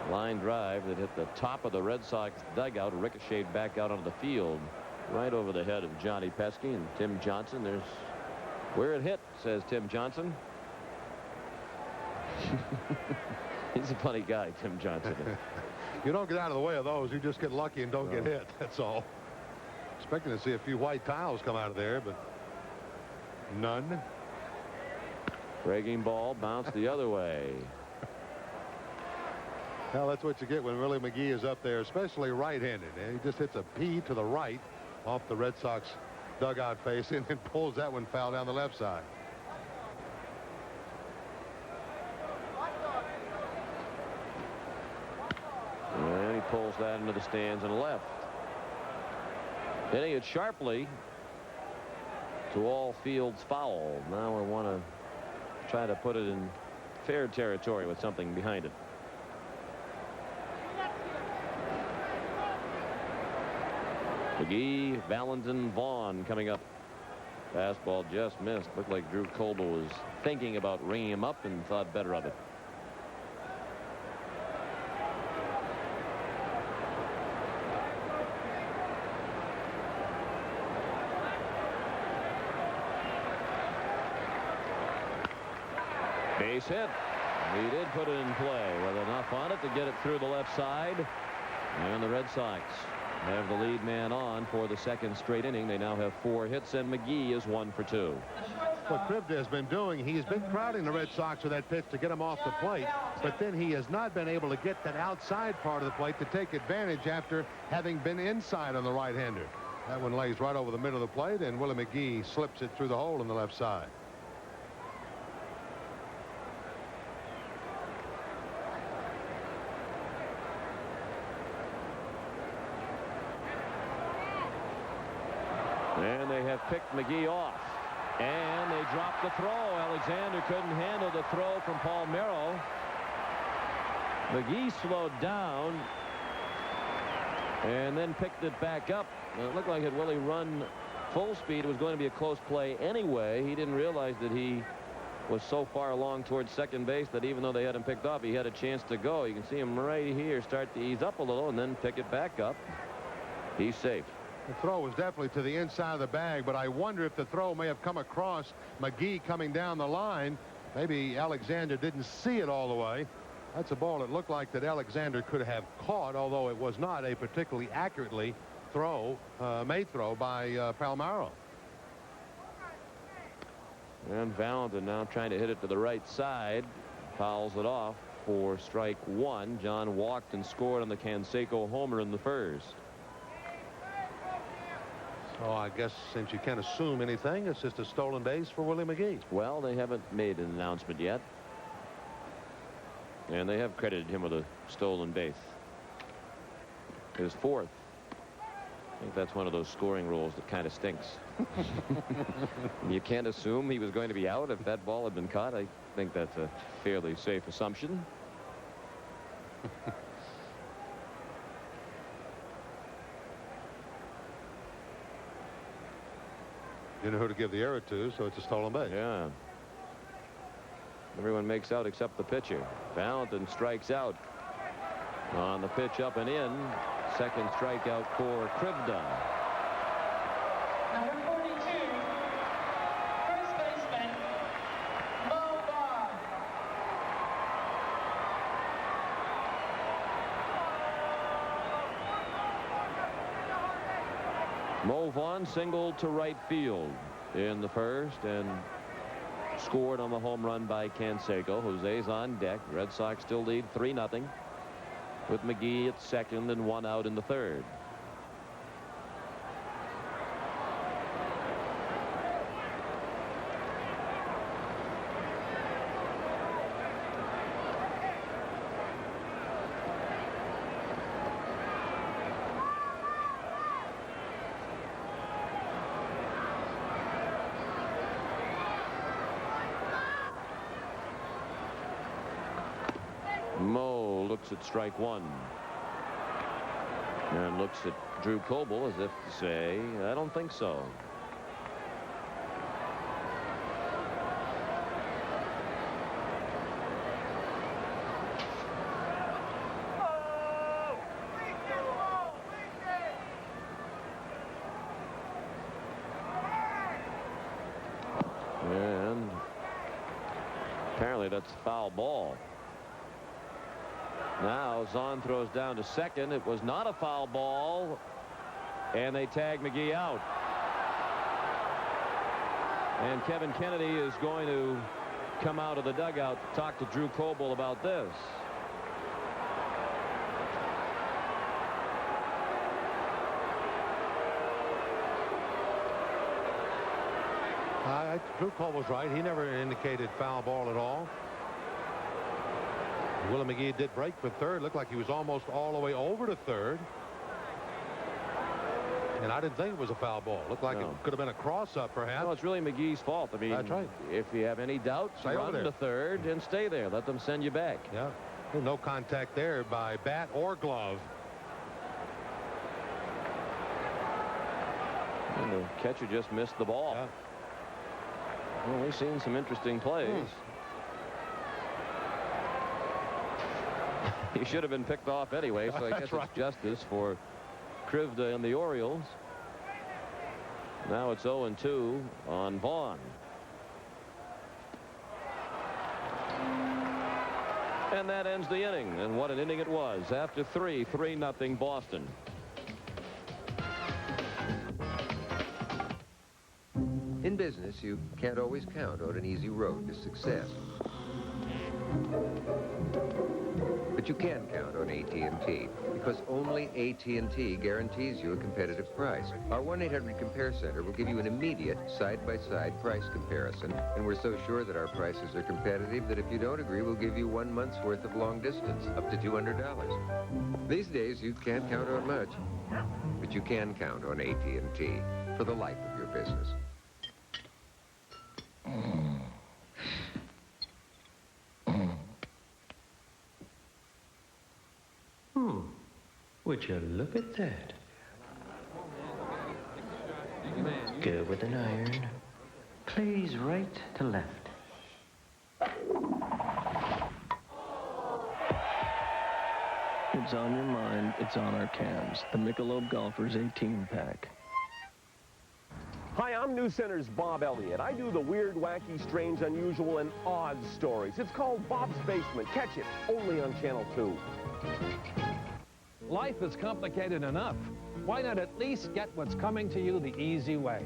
Line drive that hit the top of the Red Sox dugout, ricocheted back out onto the field. right over the head of Johnny Pesky and Tim Johnson. There's where it hit, says Tim Johnson. He's a funny guy, Tim Johnson. You don't get out of the way of those. You just get lucky and don't get hit. That's all. Expecting to see a few white tiles come out of there, but none. Breaking ball bounced the other way. Well, that's what you get when Willie McGee is up there, especially right-handed. And he just hits a P to the right off the Red Sox dugout face and then pulls that one foul down the left side. And he pulls that into the stands and left. Hitting it sharply to all fields foul. Now I want to try to put it in fair territory with something behind it. McGee, Valentin, Vaughn coming up. Fastball just missed. Looked like Drew Coble was thinking about ringing him up and thought better of it. Base hit. He did put it in play with enough on it to get it through the left side. And the Red Sox have the lead man on for the second straight inning. They now have 4 hits, and McGee is 1 for 2. What Krivda has been doing, he's been crowding the Red Sox with that pitch to get him off the plate, but then he has not been able to get that outside part of the plate to take advantage after having been inside on the right-hander. That one lays right over the middle of the plate, and Willie McGee slips it through the hole on the left side. And they have picked McGee off. And they dropped the throw. Alexander couldn't handle the throw from Palmeiro. McGee slowed down and then picked it back up. And it looked like had Willie run full speed, it was going to be a close play anyway. He didn't realize that he was so far along towards second base that even though they had him picked off, he had a chance to go. You can see him right here start to ease up a little and then pick it back up. He's safe. The throw was definitely to the inside of the bag, but I wonder if the throw may have come across McGee coming down the line. Maybe Alexander didn't see it all the way. That's a ball that looked like that Alexander could have caught, although it was not a particularly accurately made throw by Palmeiro. And Valentin now trying to hit it to the right side. Fouls it off for strike 1. John walked and scored on the Canseco homer in the first. So I guess since you can't assume anything, it's just a stolen base for Willie McGee. Well, they haven't made an announcement yet. And they have credited him with a stolen base. His 4th. I think that's one of those scoring rules that kind of stinks. You can't assume he was going to be out if that ball had been caught. I think that's a fairly safe assumption. You know who to give the error to, so it's a stolen base. Yeah. Everyone makes out except the pitcher. Valentin strikes out on the pitch up and in. Second strikeout for Krivda. Number 42, first baseman, Mo Vaughn. Mo Vaughn singled to right field in the first and scored on the home run by Canseco. Jose's on deck. Red Sox still lead 3-0 with McGee at second and 1 out in the third. Mo looks at strike 1 and looks at Drew Coble as if to say, I don't think so. That's foul ball. Now Zahn throws down to second. It was not a foul ball, and they tag McGee out. And Kevin Kennedy is going to come out of the dugout to talk to Drew Coble about this. Drew Cole was right. He never indicated foul ball at all. Willie McGee did break for third. Looked like he was almost all the way over to third. And I didn't think it was a foul ball. Looked like it could have been a cross-up, perhaps. No, it's really McGee's fault. I mean, that's right. If you have any doubts, run to third and stay there. Let them send you back. Yeah. No contact there by bat or glove. And the catcher just missed the ball. Yeah. Well, we've seen some interesting plays. He should have been picked off anyway, so I guess it's justice for Krivda and the Orioles. Now it's 0-2 on Vaughn. And that ends the inning. And what an inning it was. After 3-0 Boston. In business, you can't always count on an easy road to success. But you can count on AT&T, because only AT&T guarantees you a competitive price. Our 1-800-COMPARE Center will give you an immediate side-by-side price comparison, and we're so sure that our prices are competitive that if you don't agree, we'll give you 1 month's worth of long distance, up to $200. These days, you can't count on much, but you can count on AT&T for the life of your business. Would you look at that? Go with an iron. Plays right to left. It's on your mind. It's on our cans. The Michelob Golfers 18-pack. Hi, I'm News Center's Bob Elliott. I do the weird, wacky, strange, unusual, and odd stories. It's called Bob's Basement. Catch it only on Channel 2. Life is complicated enough. Why not at least get what's coming to you the easy way?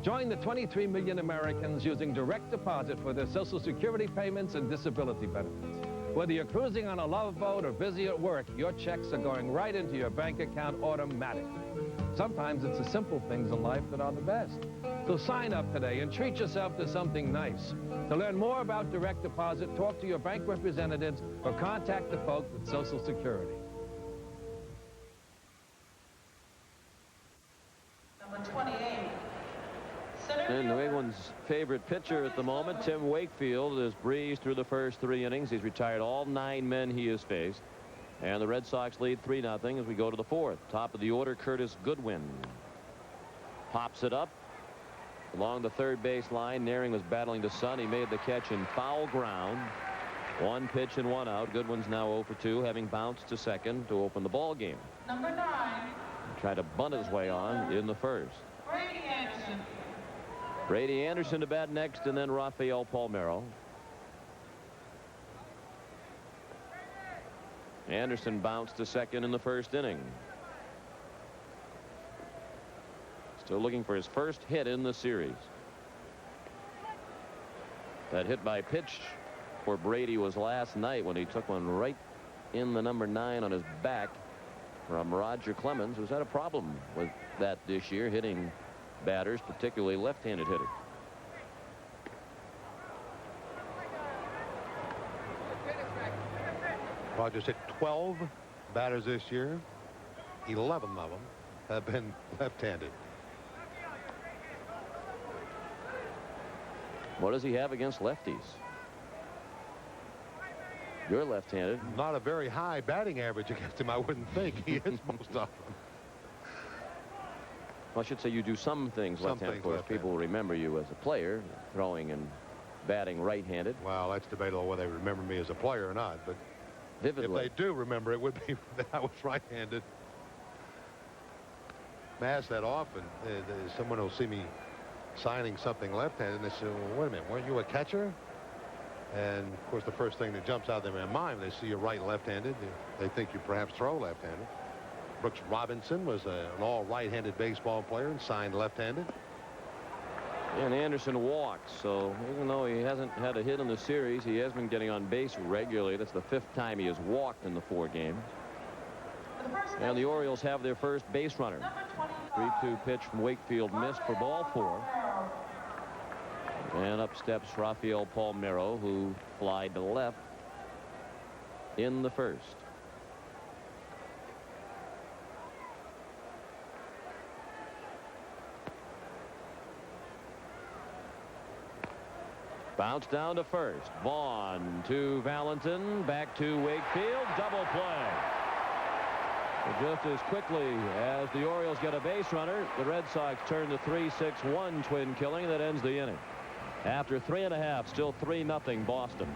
Join the 23 million Americans using direct deposit for their Social Security payments and disability benefits. Whether you're cruising on a love boat or busy at work, your checks are going right into your bank account automatically. Sometimes it's the simple things in life that are the best. So sign up today and treat yourself to something nice. To learn more about direct deposit, talk to your bank representatives or contact the folks at Social Security. Number 28. And New England's favorite pitcher at the moment, Tim Wakefield, has breezed through the first 3 innings. He's retired all 9 men he has faced. And the Red Sox lead 3-0 as we go to the 4th. Top of the order, Curtis Goodwin. Pops it up along the third base line. Naring was battling the sun. He made the catch in foul ground. 1 pitch and 1 out. Goodwin's now 0 for 2, having bounced to second to open the ball game. Number 9. Tried to bunt his way on in the first. Brady Anderson. Brady Anderson to bat next, and then Rafael Palmeiro. Anderson bounced to second in the first inning. Still looking for his first hit in the series. That hit by pitch for Brady was last night when he took one right in the number 9 on his back from Roger Clemens, who's had a problem with that this year, hitting batters, particularly left-handed hitters. Rogers hit 12 batters this year. 11 of them have been left-handed. What does he have against lefties? You're left-handed. Not a very high batting average against him, I wouldn't think. He hits most of them. Well, I should say you do some things left-handed. Of course, people will remember you as a player, throwing and batting right-handed. Well, that's debatable whether they remember me as a player or not, but vividly. If they do remember, it would be that I was right-handed. I ask that often. Someone will see me signing something left-handed, and they say, well, wait a minute, weren't you a catcher? And, of course, the first thing that jumps out of their mind when they see you right left-handed, they think you perhaps throw left-handed. Brooks Robinson was an all right-handed baseball player and signed left-handed. And Anderson walks, so even though he hasn't had a hit in the series, he has been getting on base regularly. That's the 5th time he has walked in the 4 games. And the Orioles have their first base runner. 3-2 pitch from Wakefield missed for ball 4. And up steps Rafael Palmeiro, who flied to left in the 1st. Bounce down to 1st. Vaughn to Valentin. Back to Wakefield. Double play. Just as quickly as the Orioles get a base runner, the Red Sox turn the 3-6-1 twin killing that ends the inning. After 3.5, still 3-0 Boston.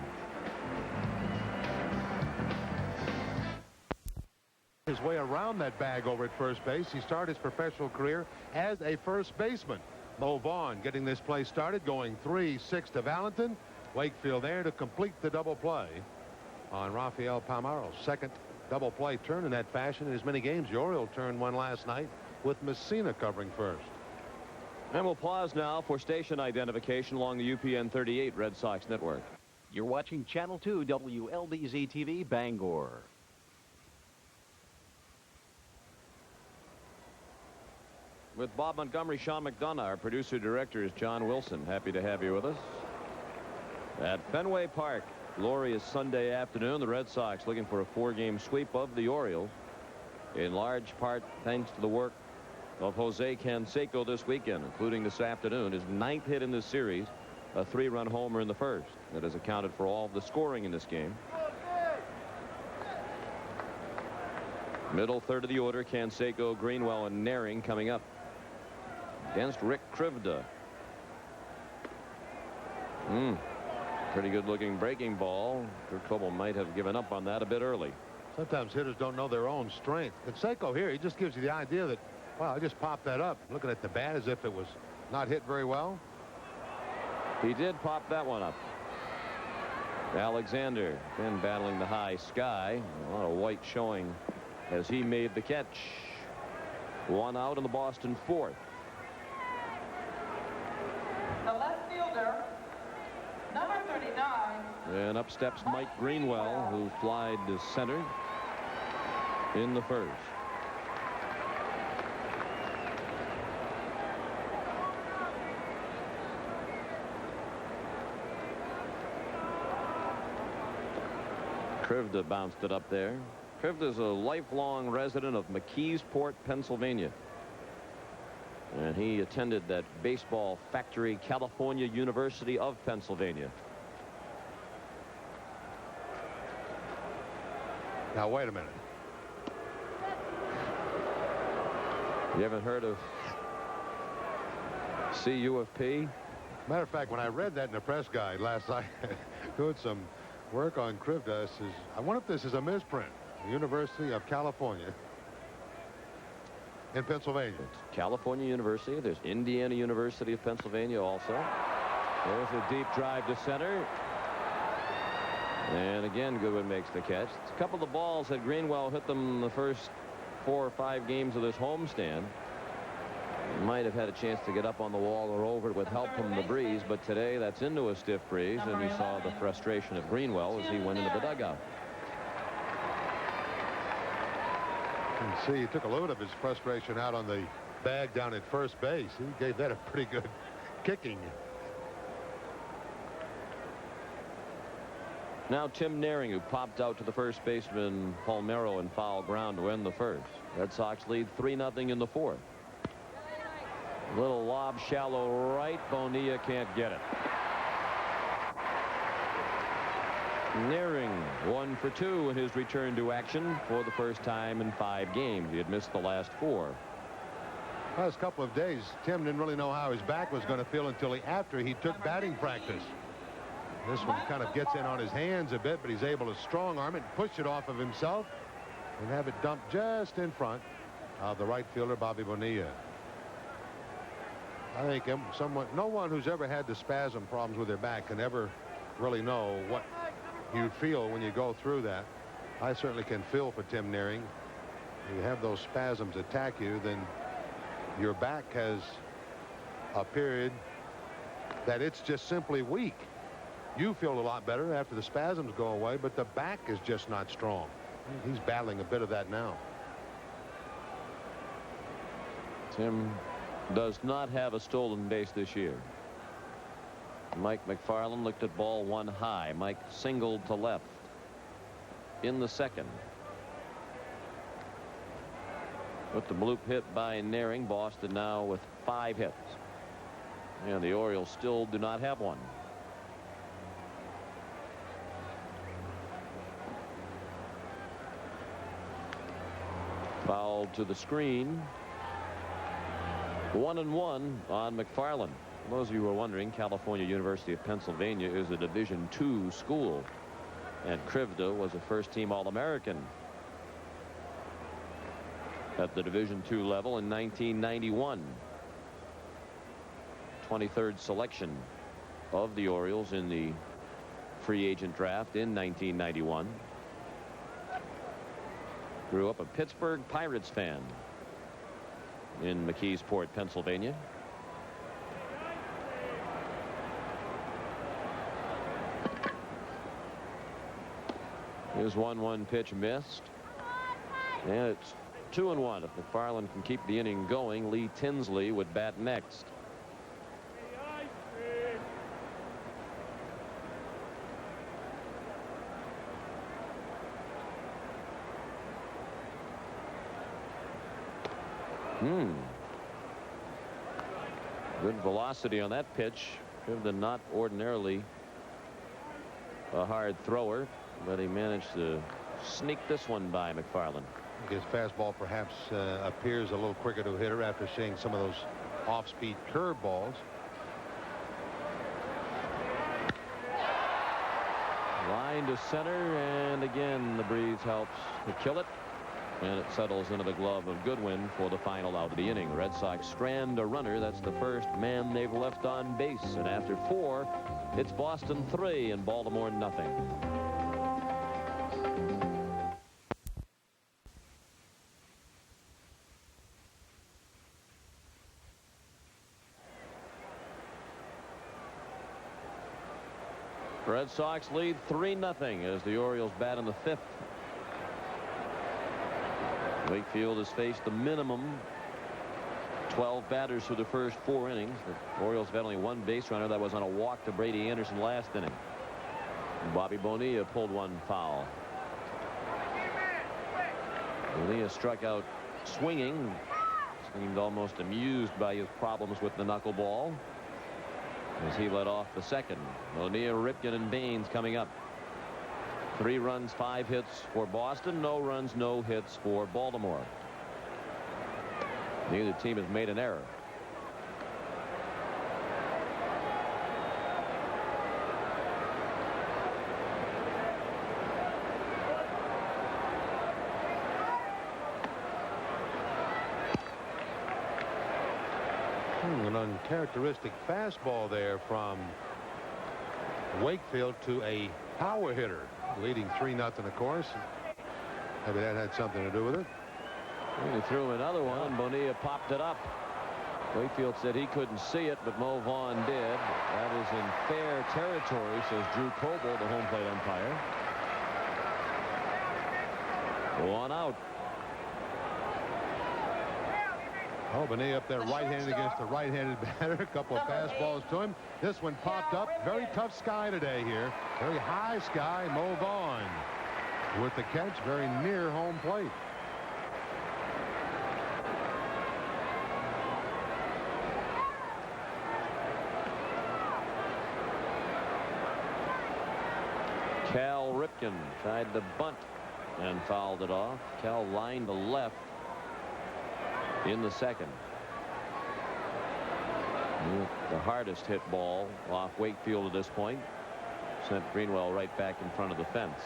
His way around that bag over at first base. He started his professional career as a first baseman. Mo Vaughn getting this play started, going 3-6 to Valentin. Wakefield there to complete the double play on Rafael Palmeiro's second double play turn in that fashion in as many games. The Orioles turned one last night with Messina covering first. And we'll pause now for station identification along the UPN 38 Red Sox network. You're watching Channel 2 WLBZ-TV Bangor. With Bob Montgomery, Sean McDonough, our producer-director is John Wilson. Happy to have you with us. At Fenway Park, glorious Sunday afternoon. The Red Sox looking for a 4-game sweep of the Orioles, in large part thanks to the work of Jose Canseco this weekend, including this afternoon. His 9th hit in this series, a 3-run homer in the 1st. That has accounted for all of the scoring in this game. Middle third of the order, Canseco, Greenwell, and Naring coming up against Rick Krivda. Pretty good looking breaking ball. Kurt Coble might have given up on that a bit early. Sometimes hitters don't know their own strength. Canseco here, he just gives you the idea that, wow, I just popped that up. Looking at the bat as if it was not hit very well. He did pop that one up. Alexander then battling the high sky. A lot of white showing as he made the catch. 1 out in the Boston 4th. The left fielder, number 39. And up steps Mike Greenwell, who flied to center in the 1st. Krivda bounced it up there. Krivda is a lifelong resident of McKeesport, Pennsylvania. And he attended that baseball factory, California University of Pennsylvania. Now, wait a minute. You haven't heard of CUFP? Matter of fact, when I read that in the press guide last night, doing some work on Krivda, I wonder if this is a misprint. University of California in Pennsylvania. It's California University. There's Indiana University of Pennsylvania also. There's a deep drive to center. And again, Goodwin makes the catch. A couple of the balls that Greenwell hit them in the first 4 or 5 games of this homestand. Might have had a chance to get up on the wall or over it with help from the breeze, but today that's into a stiff breeze, and you saw the frustration of Greenwell as he went into the dugout. You can see he took a load of his frustration out on the bag down at first base. He gave that a pretty good kicking. Now Tim Naring, who popped out to the first baseman Palmeiro in foul ground to end the 1st. Red Sox lead 3-0 in the 4th. Little lob shallow right. Bonilla can't get it. Naring 1 for 2 in his return to action for the first time in 5 games. He had missed the last 4. Last couple of days, Tim didn't really know how his back was going to feel until after he took batting practice. This one kind of gets in on his hands a bit, but he's able to strong arm it, push it off of himself, and have it dumped just in front of the right fielder, Bobby Bonilla. I think no one who's ever had the spasm problems with their back can ever really know what you feel when you go through that. I certainly can feel for Tim Nearing. You have those spasms attack you, then your back has a period that it's just simply weak. You feel a lot better after the spasms go away, but the back is just not strong. He's battling a bit of that now. Tim does not have a stolen base this year. Mike McFarland looked at ball one high. Mike singled to left in the second. With the bloop hit by Nearing, Boston now with 5 hits. And the Orioles still do not have one. Foul to the screen. 1-1 on McFarland. For those of you who are wondering, California University of Pennsylvania is a Division II school, and Krivda was a first-team All-American at the Division II level in 1991. 23rd selection of the Orioles in the free agent draft in 1991. Grew up a Pittsburgh Pirates fan in McKeesport, Pennsylvania. His 1-1 pitch missed. And it's 2-1. If McFarland can keep the inning going, Lee Tinsley would bat next. Good velocity on that pitch. Krivda not ordinarily a hard thrower, but he managed to sneak this one by McFarland. His fastball perhaps appears a little quicker to a hitter after seeing some of those off-speed curveballs. Line to center, and again the breeze helps to kill it, and it settles into the glove of Goodwin for the final out of the inning. Red Sox strand a runner. That's the first man they've left on base, and after 4, it's Boston 3 and Baltimore nothing. Red Sox lead 3-0 as the Orioles bat in the 5th. Wakefield has faced the minimum 12 batters through the first 4 innings. The Orioles have had only 1 base runner. That was on a walk to Brady Anderson last inning. Bobby Bonilla pulled 1 foul. Bonilla struck out swinging. Seemed almost amused by his problems with the knuckleball as he led off the second. Bonilla, Ripken, and Baines coming up. 3 runs, 5 hits for Boston. No runs, no hits for Baltimore. Neither team has made an error. An uncharacteristic fastball there from Wakefield to a power hitter, leading 3-0, of course. Maybe that had something to do with it. He threw another one, and Bonilla popped it up. Wakefield said he couldn't see it, but Mo Vaughn did. That is in fair territory, says Drew Coble, the home plate umpire. 1 out. Oh, Bonilla up there right-handed against the right-handed batter. A couple of fastballs to him. This one popped up. Very tough sky today here. Very high sky. Mo Vaughn with the catch very near home plate. Cal Ripken tried to bunt and fouled it off. Cal lined to left in the second. The hardest hit ball off Wakefield at this point sent Greenwell right back in front of the fence.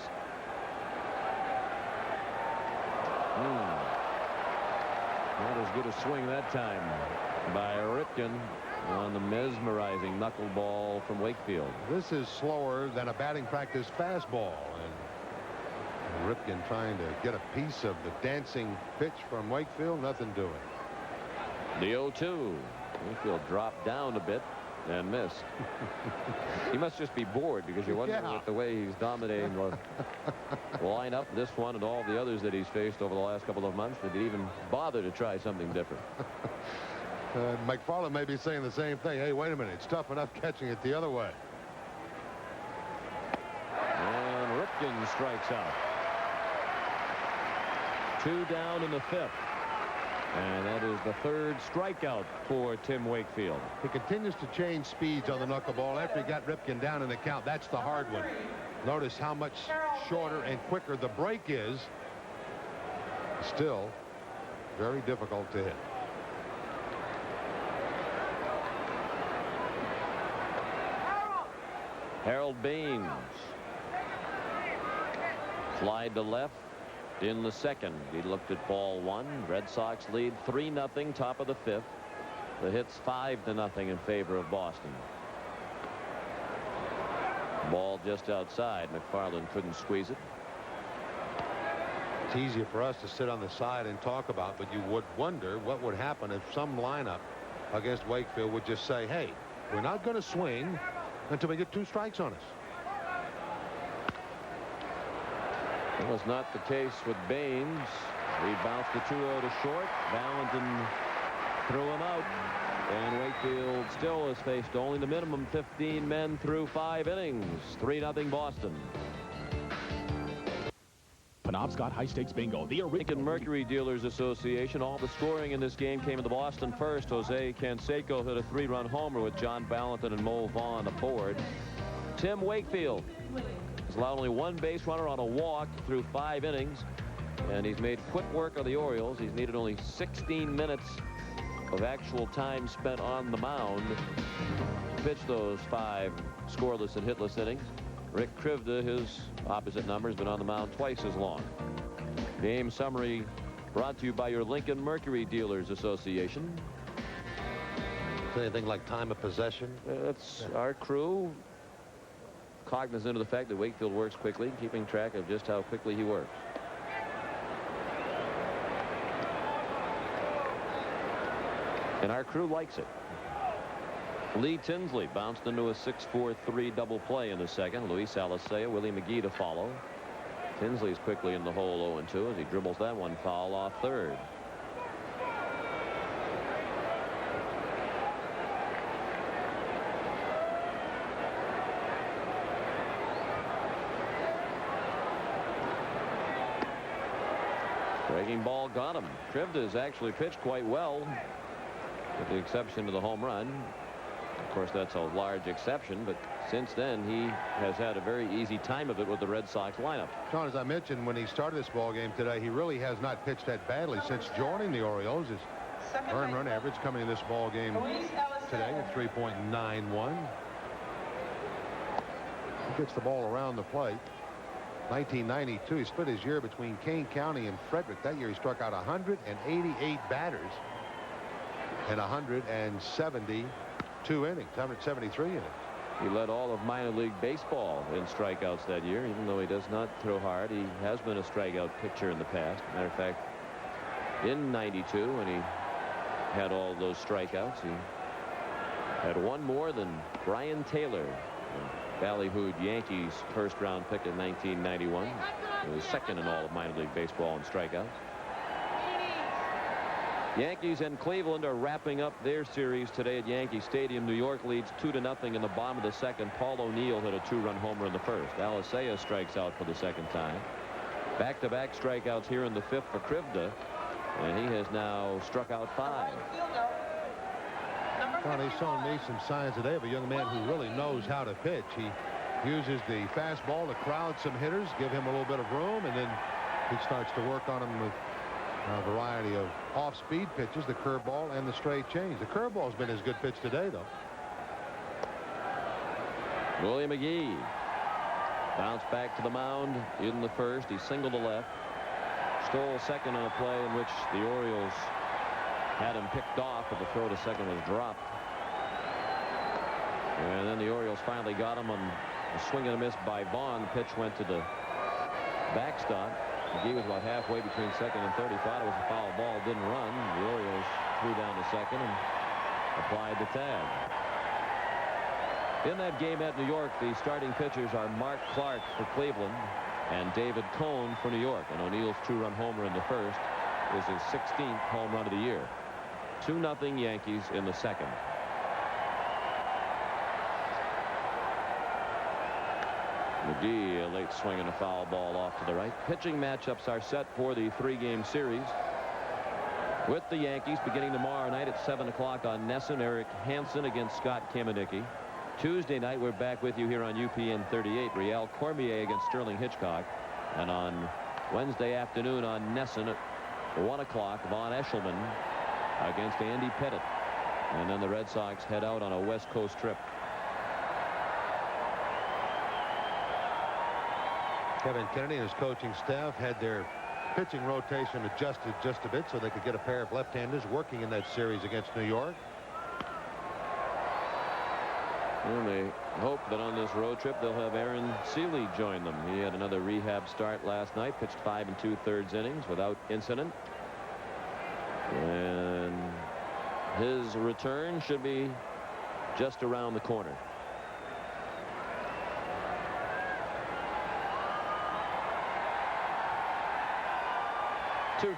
Not as good a swing that time by Ripken. on the mesmerizing knuckleball from Wakefield. This is slower than a batting practice fastball. And Ripken trying to get a piece of the dancing pitch from Wakefield. Nothing doing. The 0-2. Wakefield dropped down a bit and missed. He must just be bored, because you're wondering with the way he's dominating the lineup, this one and all the others that he's faced over the last couple of months, that he'd even bother to try something different. McFarland may be saying the same thing. Hey, wait a minute. It's tough enough catching it the other way. And Ripken strikes out. 2 down in the 5th. And that is the 3rd strikeout for Tim Wakefield. He continues to change speeds on the knuckleball after he got Ripken down in the count. That's the hard one. Notice how much shorter and quicker the break is. Still very difficult to hit. Harold Baines. Slide to left in the 2nd. He looked at ball 1. Red Sox lead 3-0, top of the 5th. The hit's 5-0 in favor of Boston. Ball just outside. McFarland couldn't squeeze it. It's easier for us to sit on the side and talk about, but you would wonder what would happen if some lineup against Wakefield would just say, hey, we're not going to swing until we get 2 strikes on us. That was not the case with Baines. He bounced the 2-0 to short. Valentin threw him out. And Wakefield still has faced only the minimum 15 men through 5 innings. 3-0 Boston. Penobscot High Stakes Bingo. The Lincoln Mercury Dealers Association. All the scoring in this game came in the Boston first. Jose Canseco hit a 3-run homer with John Valentin and Mo Vaughn aboard. Tim Wakefield has allowed only 1 base runner on a walk through 5 innings. And he's made quick work of the Orioles. He's needed only 16 minutes of actual time spent on the mound to pitch those 5 scoreless and hitless innings. Rick Krivda, his opposite number, has been on the mound twice as long. Game summary brought to you by your Lincoln Mercury Dealers Association. Is anything like time of possession? It's our crew cognizant of the fact that Wakefield works quickly, keeping track of just how quickly he works. And our crew likes it. Lee Tinsley bounced into a 6-4-3 double play in the 2nd. Luis Alicea, Willie McGee to follow. Tinsley's quickly in the hole 0-2 as he dribbles that one foul off 3rd. Breaking ball got him. Krivda has actually pitched quite well, with the exception of the home run. Of course, that's a large exception, but since then he has had a very easy time of it with the Red Sox lineup. John, as I mentioned when he started this ball game today, he really has not pitched that badly since joining the Orioles. His earned run average coming in this ball game today at 3.91. He gets the ball around the plate. 1992, he split his year between Kane County and Frederick. That year he struck out 188 batters in 172 innings, 173 innings. He led all of minor league baseball in strikeouts that year. Even though he does not throw hard, he has been a strikeout pitcher in the past. Matter of fact, in 92, when he had all of those strikeouts, he had 1 more than Brian Taylor, ballyhooed Yankees first-round pick in 1991. He was 2nd in all of minor league baseball in strikeouts. Yankees and Cleveland are wrapping up their series today at Yankee Stadium. New York leads 2-0 in the bottom of the 2nd. Paul O'Neill hit a 2-run homer in the 1st. Alicea strikes out for the 2nd time. Back-to-back strikeouts here in the 5th for Krivda, and he has now struck out 5. Well, he's shown me some signs today of a young man who really knows how to pitch. He uses the fastball to crowd some hitters, give him a little bit of room, and then he starts to work on him with a variety of off-speed pitches, the curveball and the straight change. The curveball's been his good pitch today, though. Willie McGee bounced back to the mound in the 1st. He singled to left, stole 2nd on a play in which the Orioles had him picked off, but the throw to 2nd was dropped. And then the Orioles finally got him on a swing and a miss by Vaughn. The pitch went to the backstop. McGee was about halfway between second and third. He thought it was a foul ball, didn't run. The Orioles threw down to second and applied the tag. In that game at New York, the starting pitchers are Mark Clark for Cleveland and David Cone for New York. And O'Neill's 2-run homer in the first is his 16th home run of the year. 2-0 Yankees in the second. McGee, a late swing and a foul ball off to the right. Pitching matchups are set for the 3-game series with the Yankees beginning tomorrow night at 7 o'clock on Nesson. Eric Hansen against Scott Kamenicki. Tuesday night, we're back with you here on UPN 38. Real Cormier against Sterling Hitchcock. And on Wednesday afternoon on Nesson at 1 o'clock, Von Eshelman against Andy Pettit. And then the Red Sox head out on a West Coast trip. Kevin Kennedy and his coaching staff had their pitching rotation adjusted just a bit so they could get a pair of left-handers working in that series against New York. And they hope that on this road trip they'll have Aaron Seeley join them. He had another rehab start last night, pitched 5 2/3 innings without incident. And his return should be just around the corner.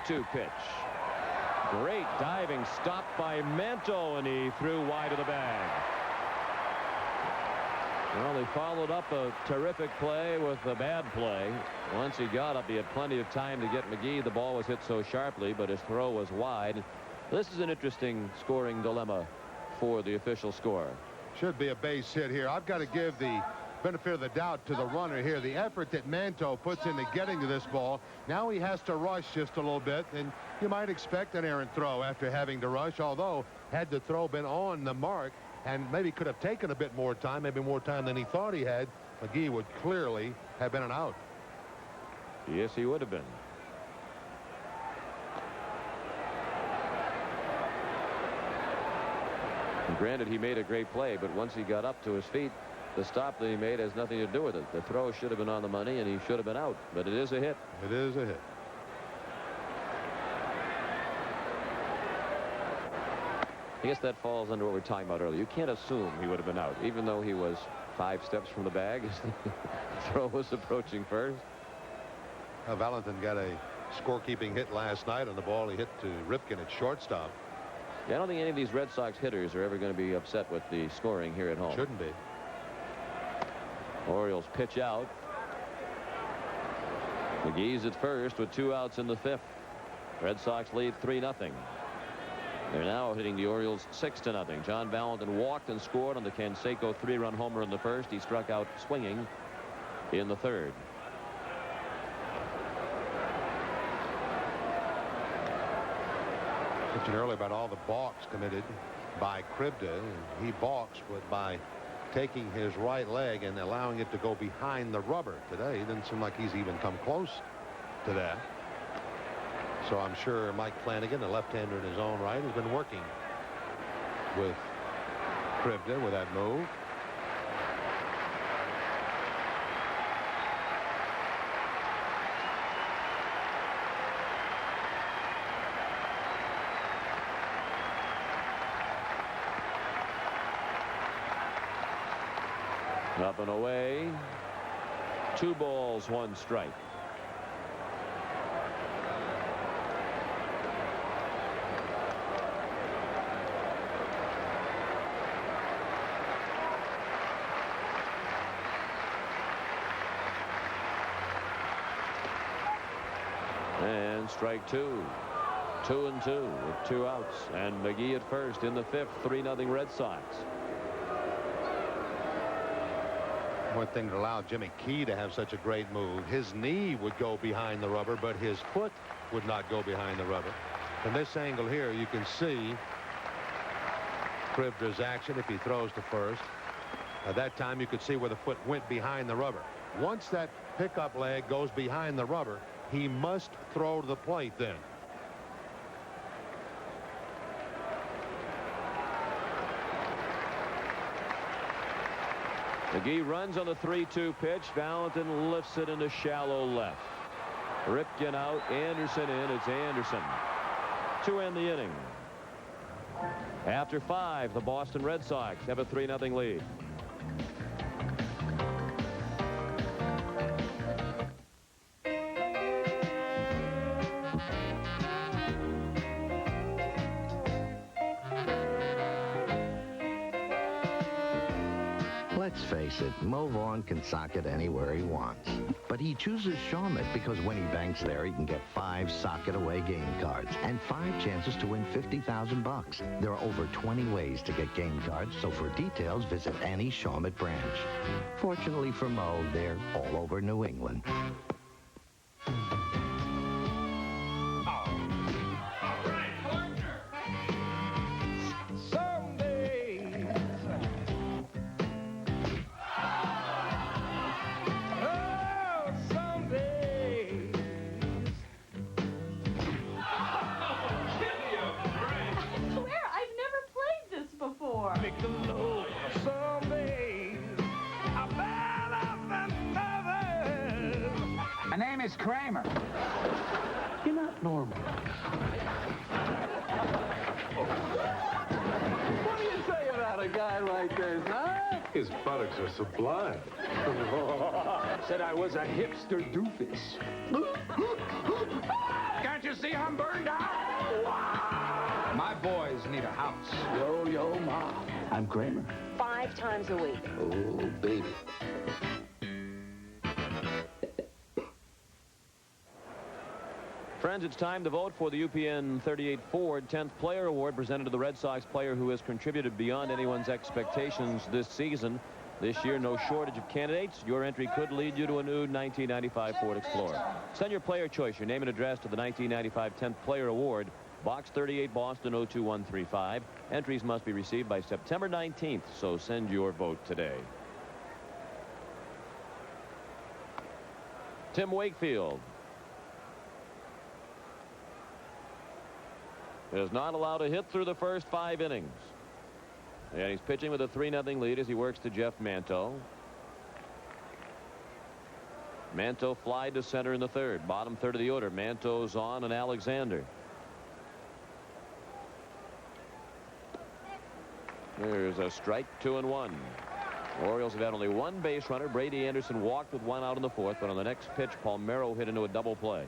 Two pitch. Great diving stop by Manto, and he threw wide of the bag. Well, they followed up a terrific play with a bad play. Once he got up, he had plenty of time to get McGee. The ball was hit so sharply, but his throw was wide. This is an interesting scoring dilemma for the official score. Should be a base hit here. I've got to give the benefit of the doubt to the runner here. The effort that Manto puts into getting to this ball. Now he has to rush just a little bit, and you might expect an errant throw after having to rush, although had the throw been on the mark and maybe could have taken a bit more time, maybe more time than he thought he had, McGee would clearly have been an out. Yes, he would have been. And granted, he made a great play, but once he got up to his feet, the stop that he made has nothing to do with it. The throw should have been on the money, and he should have been out. But it is a hit. It is a hit. I guess that falls under what we were talking about earlier. You can't assume he would have been out, even though he was 5 steps from the bag as the throw was approaching first. Valentin got a scorekeeping hit last night on the ball he hit to Ripken at shortstop. Yeah, I don't think any of these Red Sox hitters are ever going to be upset with the scoring here at home. Shouldn't be. Orioles pitch out. McGee's at first with 2 outs in the 5th. Red Sox lead 3-0. They're now hitting the Orioles 6-0. John Valentin walked and scored on the Canseco 3-run homer in the first. He struck out swinging in the 3rd. Mentioned earlier about all the balks committed by Krivda. He balks by taking his right leg and allowing it to go behind the rubber. Today, it doesn't seem like he's even come close to that. So I'm sure Mike Flanagan, the left-hander in his own right, has been working with Krivda with that move. Up and away. 2 balls, 1 strike. And strike 2. 2-2 with 2 outs, and McGee at first in the 5th. 3-0 Red Sox. One thing that allowed Jimmy Key to have such a great move, his knee would go behind the rubber, but his foot would not go behind the rubber. From this angle here, you can see Krivda's action if he throws to first. At that time, you could see where the foot went behind the rubber. Once that pickup leg goes behind the rubber, he must throw to the plate then. McGee runs on the 3-2 pitch. Valentin lifts it into shallow left. Ripken out, Anderson in. It's Anderson to end the inning. After 5, the Boston Red Sox have a 3-0 lead. Let's face it, Mo Vaughn can sock it anywhere he wants. But he chooses Shawmut because when he banks there, he can get 5 sock-it-away game cards and 5 chances to win $50,000. There are over 20 ways to get game cards, so for details, visit any Shawmut branch. Fortunately for Mo, they're all over New England. My name is Kramer. You're not normal. What do you say about a guy like this, huh? His buttocks are sublime. Said I was a hipster doofus. Can't you see I'm burned out? My boys need a house. Yo, ma. I'm Kramer. 5 times a week. Oh, baby. Friends, it's time to vote for the UPN 38 Ford 10th Player Award presented to the Red Sox player who has contributed beyond anyone's expectations this season. This year, no shortage of candidates. Your entry could lead you to a new 1995 Ford Explorer. Send your player choice, your name and address to the 1995 10th Player Award, Box 38, Boston 02135. Entries must be received by September 19th, so send your vote today. Tim Wakefield is not allowed a hit through the first 5 innings. And he's pitching with a 3-0 lead as he works to Jeff Manto. Manto fly to center in the 3rd. Bottom 3rd of the order. Manto's on and Alexander. There's a strike, 2-1. Orioles have had only 1 base runner. Brady Anderson walked with 1 out in the 4th, but on the next pitch, Palmeiro hit into a double play.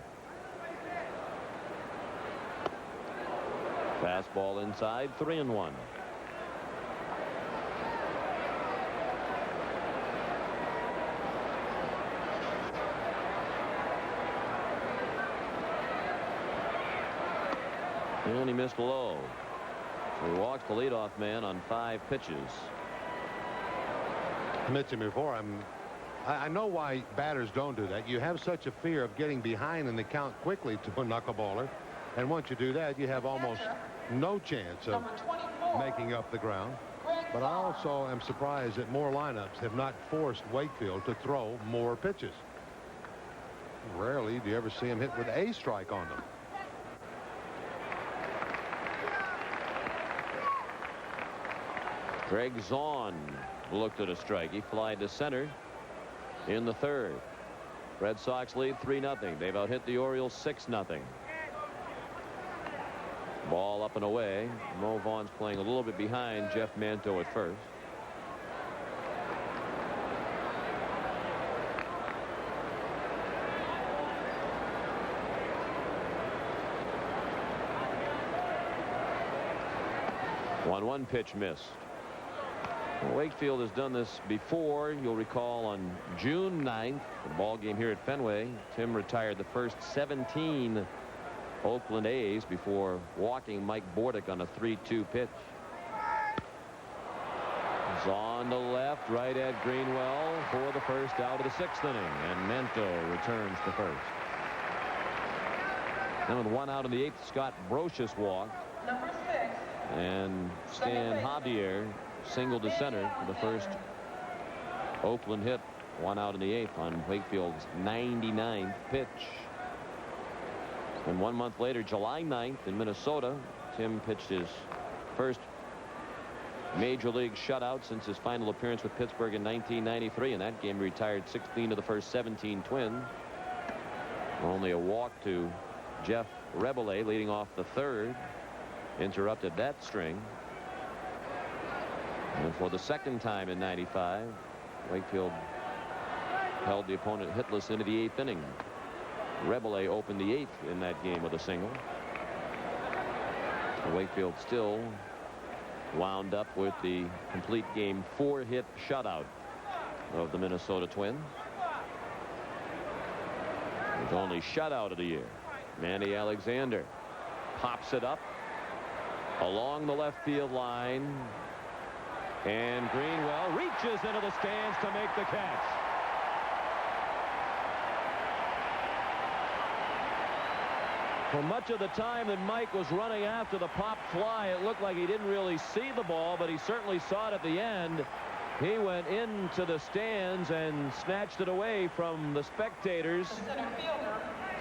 Fastball inside, 3-1. And he missed low. So he walks the leadoff man on 5 pitches. I mentioned before, I know why batters don't do that. You have such a fear of getting behind in the count quickly to a knuckleballer. And once you do that, you have almost no chance of making up the ground. But I also am surprised that more lineups have not forced Wakefield to throw more pitches. Rarely do you ever see him hit with a strike on them. Greg Zahn looked at a strike. He flied to center in the 3rd. Red Sox lead 3-0. They've out-hit the Orioles 6-0. Ball up and away. Mo Vaughn's playing a little bit behind Jeff Manto at first. One pitch missed. Wakefield has done this before. You'll recall on June 9th, the ball game here at Fenway, Tim retired the first 17 Oakland A's before walking Mike Bordick on a 3-2 pitch. Zahn to left, right at Greenwell for the first out of the 6th inning, and Manto returns to first. Then with 1 out in the 8th, Scott Brocious walked. Number 6. And Stan Javier singled to center for the first Oakland hit. 1 out in the 8th on Wakefield's 99th pitch. And 1 month later, July 9th in Minnesota, Tim pitched his first major league shutout since his final appearance with Pittsburgh in 1993. In that game, he retired 16 of the first 17 Twins. Only a walk to Jeff Rebele leading off the third. Interrupted that string. And for the second time in 95, Wakefield held the opponent hitless into the 8th inning. Rebele opened the 8th in that game with a single. Wakefield still wound up with the complete game 4-hit shutout of the Minnesota Twins. His only shutout of the year. Manny Alexander pops it up along the left field line, and Greenwell reaches into the stands to make the catch. For much of the time that Mike was running after the pop fly, it looked like he didn't really see the ball, but he certainly saw it at the end. He went into the stands and snatched it away from the spectators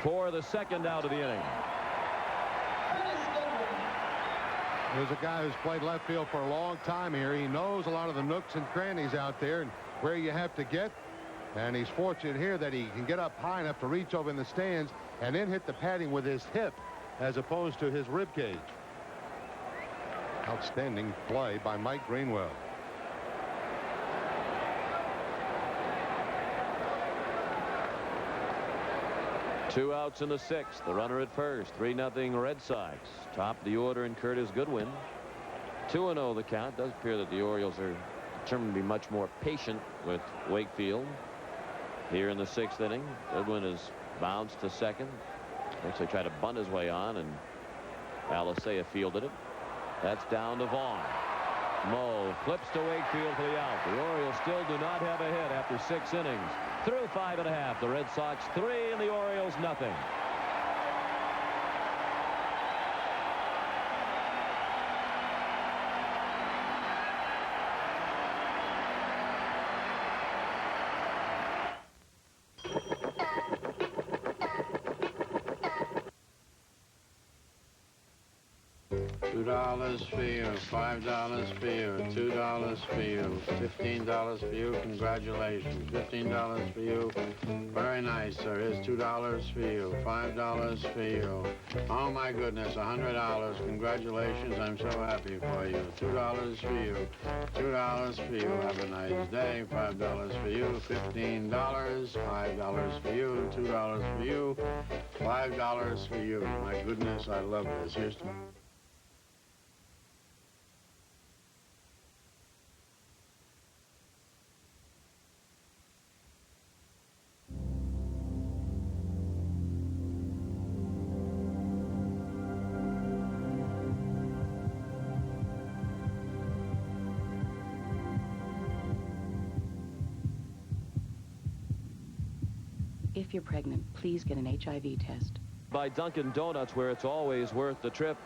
for the second out of the inning. There's a guy who's played left field for a long time here. He knows a lot of the nooks and crannies out there and where you have to get. And he's fortunate here that he can get up high enough to reach over in the stands and then hit the padding with his hip as opposed to his rib cage. Outstanding play by Mike Greenwell. Two outs in the 6th. The runner at first. 3-0 Red Sox. Top of the order in Curtis Goodwin. 2-0 the count. Does appear that the Orioles are determined to be much more patient with Wakefield. Here in the 6th inning, Goodwin has bounced to second. Actually tried to bunt his way on, and Alicea fielded it. That's down to Vaughn. Moe flips to Wakefield for the out. The Orioles still do not have a hit after 6 innings. Through 5.5. The Red Sox 3 and the Orioles nothing. $2 for you, $5 for you, $2 for you, $15 for you, congratulations, $15 for you, very nice, sir, here's $2 for you, $5 for you, oh my goodness, $100, congratulations, I'm so happy for you, $2 for you, $2 for you, have a nice day, $5 for you, $15, $5 for you, $2 for you, $5 for you, my goodness, I love this, here's If you're pregnant, please get an HIV test. By Dunkin' Donuts, where it's always worth the trip.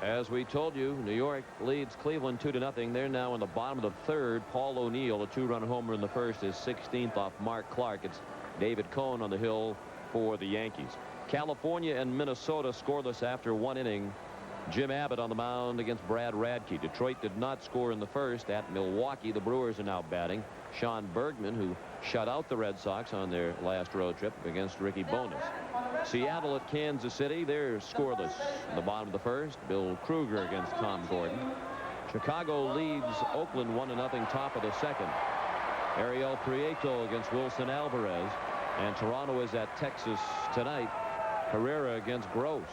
As we told you, New York leads Cleveland 2-0. They're now in the bottom of the 3rd. Paul O'Neill, a 2-run homer in the 1st, is 16th off Mark Clark. It's David Cohn on the hill for the Yankees. California and Minnesota scoreless after 1 inning. Jim Abbott on the mound against Brad Radke. Detroit did not score in the 1st. At Milwaukee, the Brewers are now batting. Sean Bergman, who shut out the Red Sox on their last road trip against Ricky Bonas. Seattle at Kansas City, they're scoreless in the bottom of the 1st. Bill Kruger against Tom Gordon. Chicago leads Oakland 1-0 top of the 2nd. Ariel Prieto against Wilson Alvarez. And Toronto is at Texas tonight. Herrera against Gross.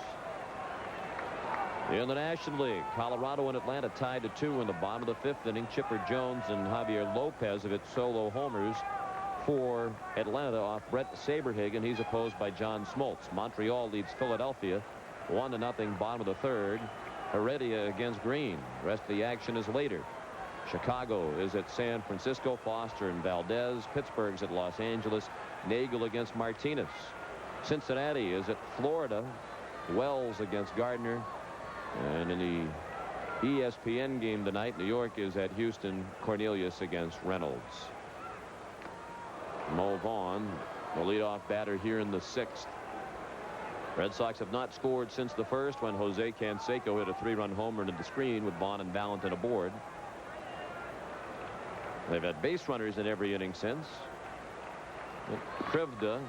In the National League, Colorado and Atlanta tied to 2 in the bottom of the 5th inning. Chipper Jones and Javier Lopez have hit solo homers for Atlanta off Brett Saberhagen. He's opposed by John Smoltz. Montreal leads Philadelphia 1-0 bottom of the 3rd. Heredia against Green. The rest of the action is later. Chicago is at San Francisco. Foster and Valdez. Pittsburgh's at Los Angeles. Nagel against Martinez. Cincinnati is at Florida. Wells against Gardner. And in the ESPN game tonight, New York is at Houston. Cornelius against Reynolds. Mo Vaughn, the leadoff batter here in the 6th. Red Sox have not scored since the 1st when Jose Canseco hit a 3-run homer into the screen with Vaughn and Valentin aboard. They've had base runners in every inning since. Krivda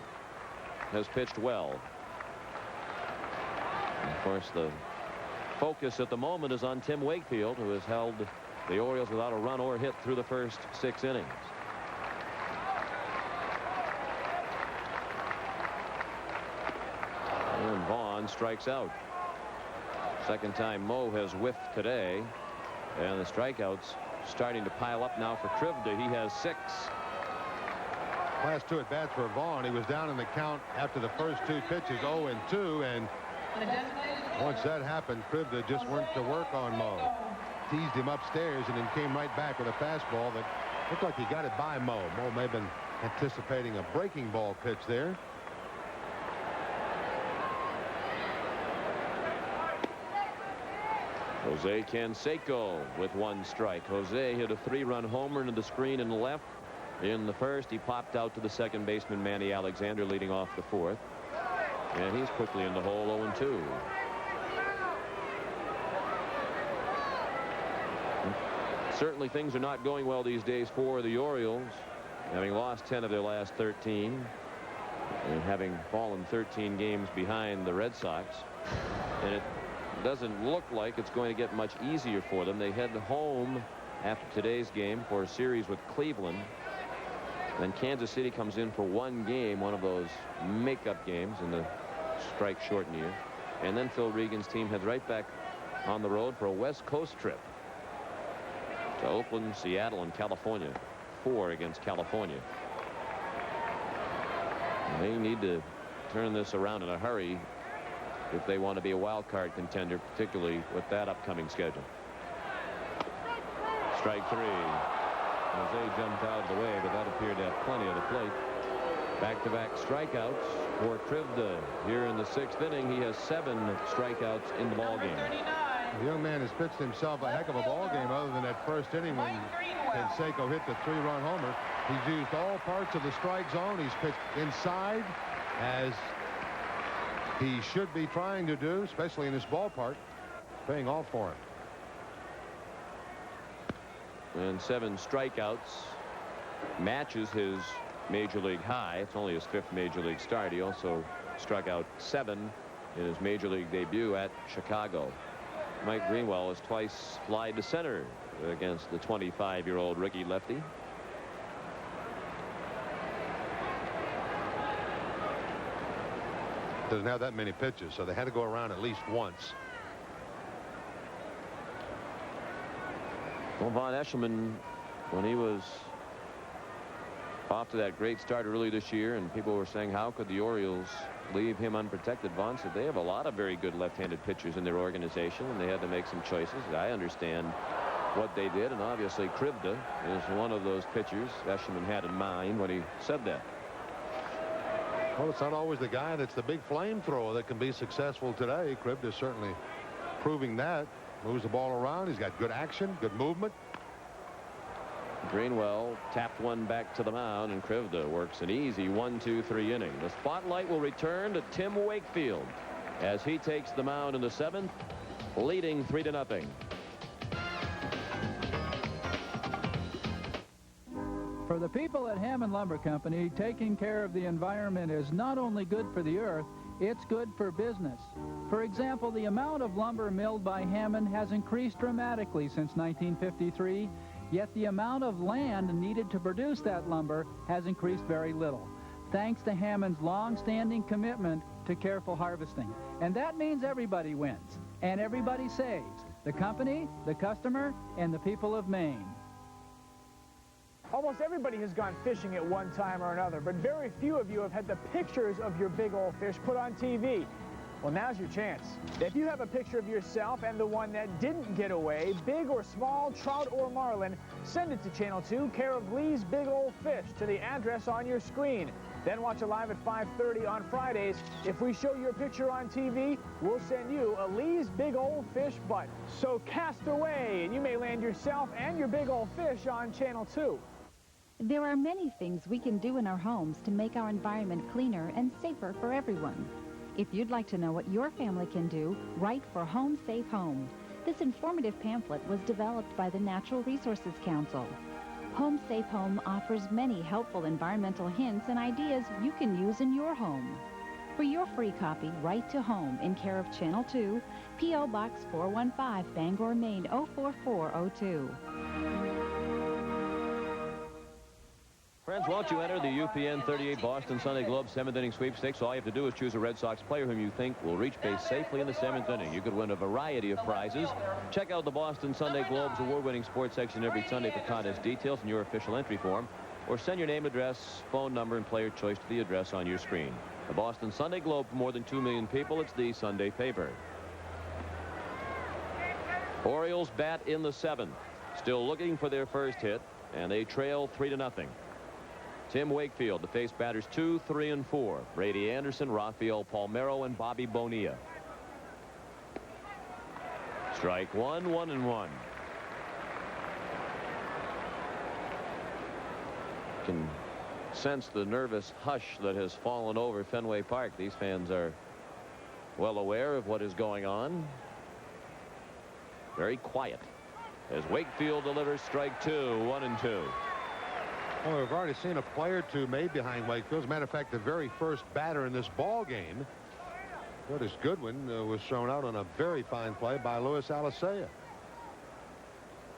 has pitched well. And of course, the focus at the moment is on Tim Wakefield, who has held the Orioles without a run or hit through the first 6 innings. And Vaughn strikes out. Second time Mo has whiffed today. And the strikeouts starting to pile up now for Krivda. He has 6. Last 2 at bats for Vaughn. He was down in the count after the first 2 pitches, 0-2, and once that happened, Krivda just went to work on Mo. Teased him upstairs and then came right back with a fastball that looked like he got it by Mo. Mo may have been anticipating a breaking ball pitch there. Jose Canseco with 1 strike. Jose hit a 3-run homer into the screen in the left. In the first, he popped out to the second baseman, Manny Alexander, leading off the 4th. And he's quickly in the hole, 0-2. Certainly things are not going well these days for the Orioles, having lost 10 of their last 13 and having fallen 13 games behind the Red Sox. And it doesn't look like it's going to get much easier for them. They head home after today's game for a series with Cleveland. Then Kansas City comes in for 1 game, one of those makeup games in the strike shorten year. And then Phil Regan's team heads right back on the road for a West Coast trip to Oakland, Seattle, and California. 4 against California. And they need to turn this around in a hurry if they want to be a wild card contender, particularly with that upcoming schedule. Strike 3. Jose jumped out of the way, but that appeared to have plenty of the plate. Back-to-back strikeouts for Krivda. Here in the 6th inning, he has 7 strikeouts in the ballgame. The young man has pitched himself a heck of a ball game other than that first inning when Canseco hit the 3-run homer. He's used all parts of the strike zone. He's pitched inside, as he should be trying to do, especially in this ballpark. Paying off for him. And 7 strikeouts matches his major league high. It's only his 5th major league start. He also struck out 7 in his major league debut at Chicago. Mike Greenwell has twice flied to center against the 25-year-old rookie lefty. Doesn't have that many pitches, so they had to go around at least once. Well, Von Eshelman, when he was off to that great start early this year, and people were saying, how could the Orioles leave him unprotected? Vaughn said they have a lot of very good left-handed pitchers in their organization, and they had to make some choices. I understand what they did, and obviously Krivda is one of those pitchers Eshelman had in mind when he said that. Well, it's not always the guy that's the big flamethrower that can be successful today. Krivda is certainly proving that. Moves the ball around. He's got good action, good movement. Greenwell tapped one back to the mound, and Krivda works an easy 1-2-3 inning. The spotlight will return to Tim Wakefield as he takes the mound in the 7th, leading 3-0. For the people at Hammond Lumber Company, taking care of the environment is not only good for the earth, it's good for business. For example, the amount of lumber milled by Hammond has increased dramatically since 1953, yet the amount of land needed to produce that lumber has increased very little, thanks to Hammond's long-standing commitment to careful harvesting. And that means everybody wins, and everybody saves: the company, the customer, and the people of Maine. Almost everybody has gone fishing at one time or another, but very few of you have had the pictures of your big old fish put on TV. Well, now's your chance. If you have a picture of yourself and the one that didn't get away, big or small, trout or marlin, send it to Channel 2, care of Lee's Big Old Fish, to the address on your screen. Then watch it live at 5:30 on Fridays. If we show your picture on TV, we'll send you a Lee's Big Old Fish butt. So cast away, and you may land yourself and your big old fish on Channel 2. There are many things we can do in our homes to make our environment cleaner and safer for everyone. If you'd like to know what your family can do, write for Home Safe Home. This informative pamphlet was developed by the Natural Resources Council. Home Safe Home offers many helpful environmental hints and ideas you can use in your home. For your free copy, write to Home in care of Channel 2, P.O. Box 415, Bangor, Maine 04402. Friends, won't you enter the UPN 38 Boston Sunday Globe 7th inning sweepstakes? All you have to do is choose a Red Sox player whom you think will reach base safely in the 7th inning. You could win a variety of prizes. Check out the Boston Sunday Globe's award-winning sports section every Sunday for contest details and your official entry form, or send your name, address, phone number, and player choice to the address on your screen. The Boston Sunday Globe, for more than 2 million people, it's the Sunday paper. Orioles bat in the 7th, still looking for their first hit, and they trail 3-0. Tim Wakefield to face batters 2, 3, and 4. Brady Anderson, Rafael Palmeiro, and Bobby Bonilla. Strike one, 1-1. Can sense the nervous hush that has fallen over Fenway Park. These fans are well aware of what is going on. Very quiet as Wakefield delivers strike 2, 1-2. Well, we've already seen a play or two made behind Wakefield. As a matter of fact, the very first batter in this ball game, Curtis Goodwin, was thrown out on a very fine play by Luis Alicea.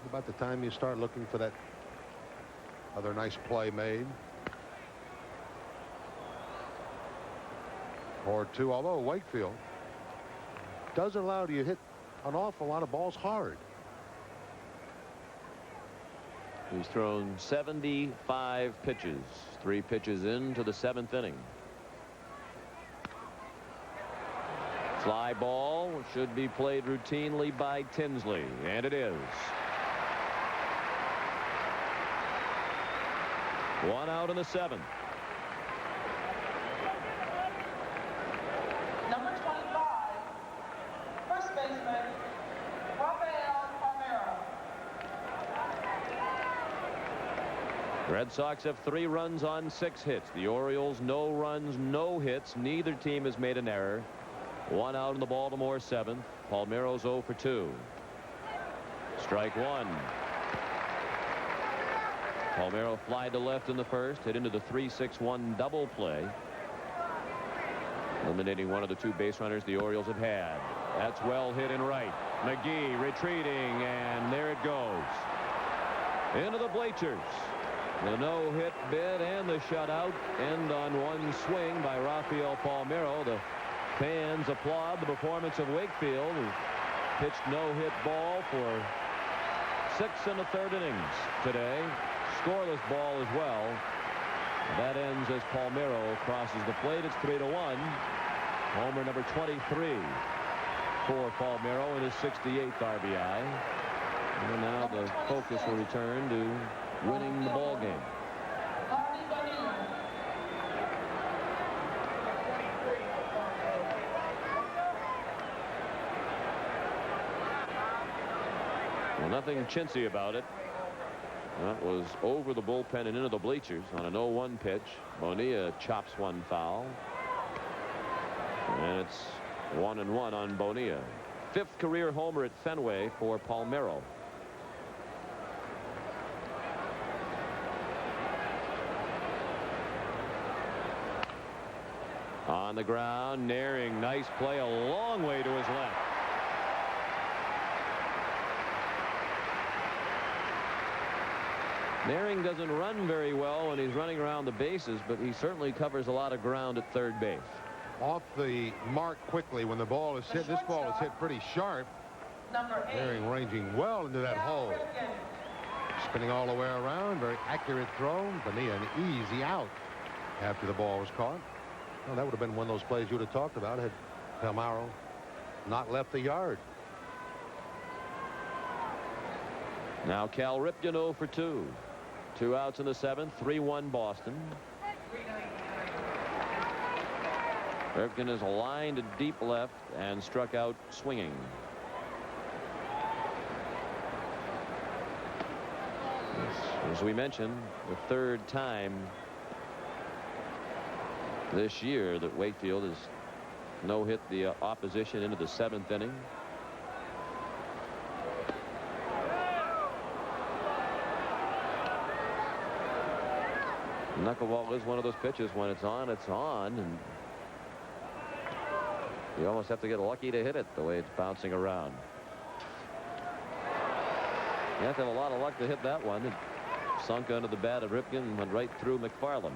About the time you start looking for that other nice play made. Or two, although Wakefield does allow you to hit an awful lot of balls hard. He's thrown 75 pitches, 3 pitches into the 7th inning. Fly ball should be played routinely by Tinsley, and it is. 1 out in the 7th. Number 25, first baseman, Rafael Palmeiro. Red Sox have 3 runs on 6 hits. The Orioles, no runs, no hits. Neither team has made an error. 1 out in the Baltimore 7th. Palmeiro's 0 for 2. Strike 1. Palmeiro fly to left in the first, hit into the 3-6-1 double play, eliminating one of the 2 base runners the Orioles have had. That's well hit in right. McGee retreating, and there it goes. Into the bleachers. The no-hit bid and the shutout end on one swing by Rafael Palmeiro. The fans applaud the performance of Wakefield, who pitched no-hit ball for 6 1/3 innings today. Scoreless ball as well. That ends as Palmeiro crosses the plate. It's 3-1. Homer number 23 for Palmeiro in his 68th RBI. And now the focus will return to winning the ball game. Well, nothing chintzy about it. That was over the bullpen and into the bleachers on an 0-1 pitch. Bonilla chops one foul. And it's 1-1 on Bonilla. 5th career homer at Fenway for Palmeiro. On the ground, Naring, nice play, a long way to his left. Naring doesn't run very well when he's running around the bases, but he certainly covers a lot of ground at third base. Off the mark quickly when the ball is hit. This ball is hit pretty sharp. Naring ranging well into that hole. Spinning all the way around. Very accurate throw. Bonilla an easy out after the ball was caught. Well, that would have been one of those plays you would have talked about had Palmeiro not left the yard. Now Cal Ripken 0 for 2. 2 outs in the 7th. 3-1 Boston. Ripken is lined to deep left and struck out swinging. As we mentioned, the 3rd time this year that Wakefield has no-hit the opposition into the 7th inning. Knuckleball is one of those pitches. When it's on, and you almost have to get lucky to hit it the way it's bouncing around. You have to have a lot of luck to hit that one. It sunk under the bat of Ripken and went right through McFarland,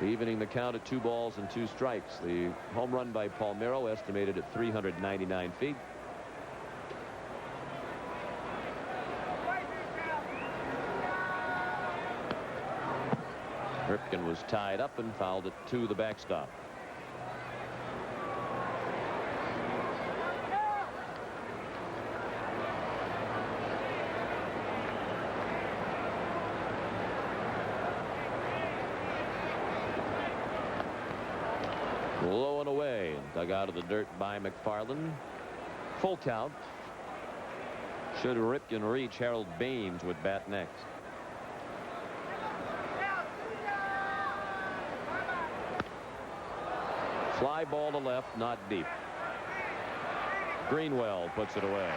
evening the count at 2 balls and 2 strikes. The home run by Palmeiro estimated at 399 feet. Ripken was tied up and fouled it to the backstop. Low and away, dug out of the dirt by McFarland. Full count. Should Ripken reach, Harold Baines would bat next. Fly ball to left, not deep. Greenwell puts it away.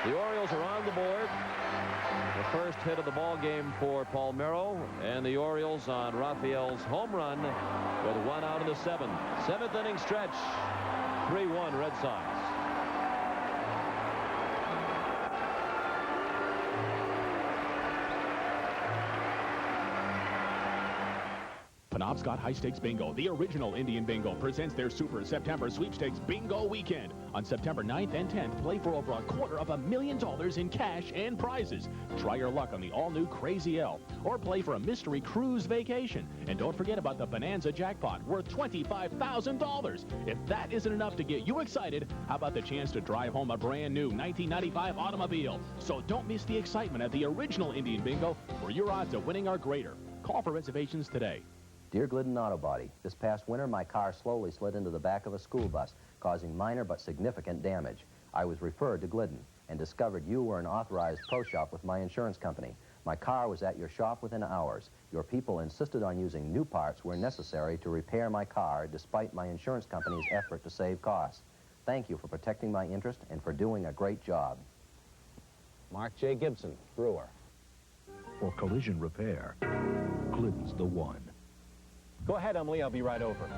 The Orioles are on the board. The first hit of the ball game for Palmeiro, and the Orioles on Raphael's home run with 1 out of the 7th. 7th inning stretch. 3-1 Red Sox. Penobscot High Stakes Bingo, the original Indian Bingo, presents their Super September Sweepstakes Bingo Weekend. On September 9th and 10th, play for over $250,000 in cash and prizes. Try your luck on the all-new Crazy Elf, or play for a mystery cruise vacation. And don't forget about the Bonanza Jackpot, worth $25,000. If that isn't enough to get you excited, how about the chance to drive home a brand new 1995 automobile? So don't miss the excitement at the original Indian Bingo, where your odds of winning are greater. Call for reservations today. Dear Glidden Auto Body, this past winter my car slowly slid into the back of a school bus, causing minor but significant damage. I was referred to Glidden and discovered you were an authorized pro shop with my insurance company. My car was at your shop within hours. Your people insisted on using new parts where necessary to repair my car, despite my insurance company's effort to save costs. Thank you for protecting my interest and for doing a great job. Mark J. Gibson, Brewer. For collision repair, Glidden's the one. Go ahead, Emily. I'll be right over.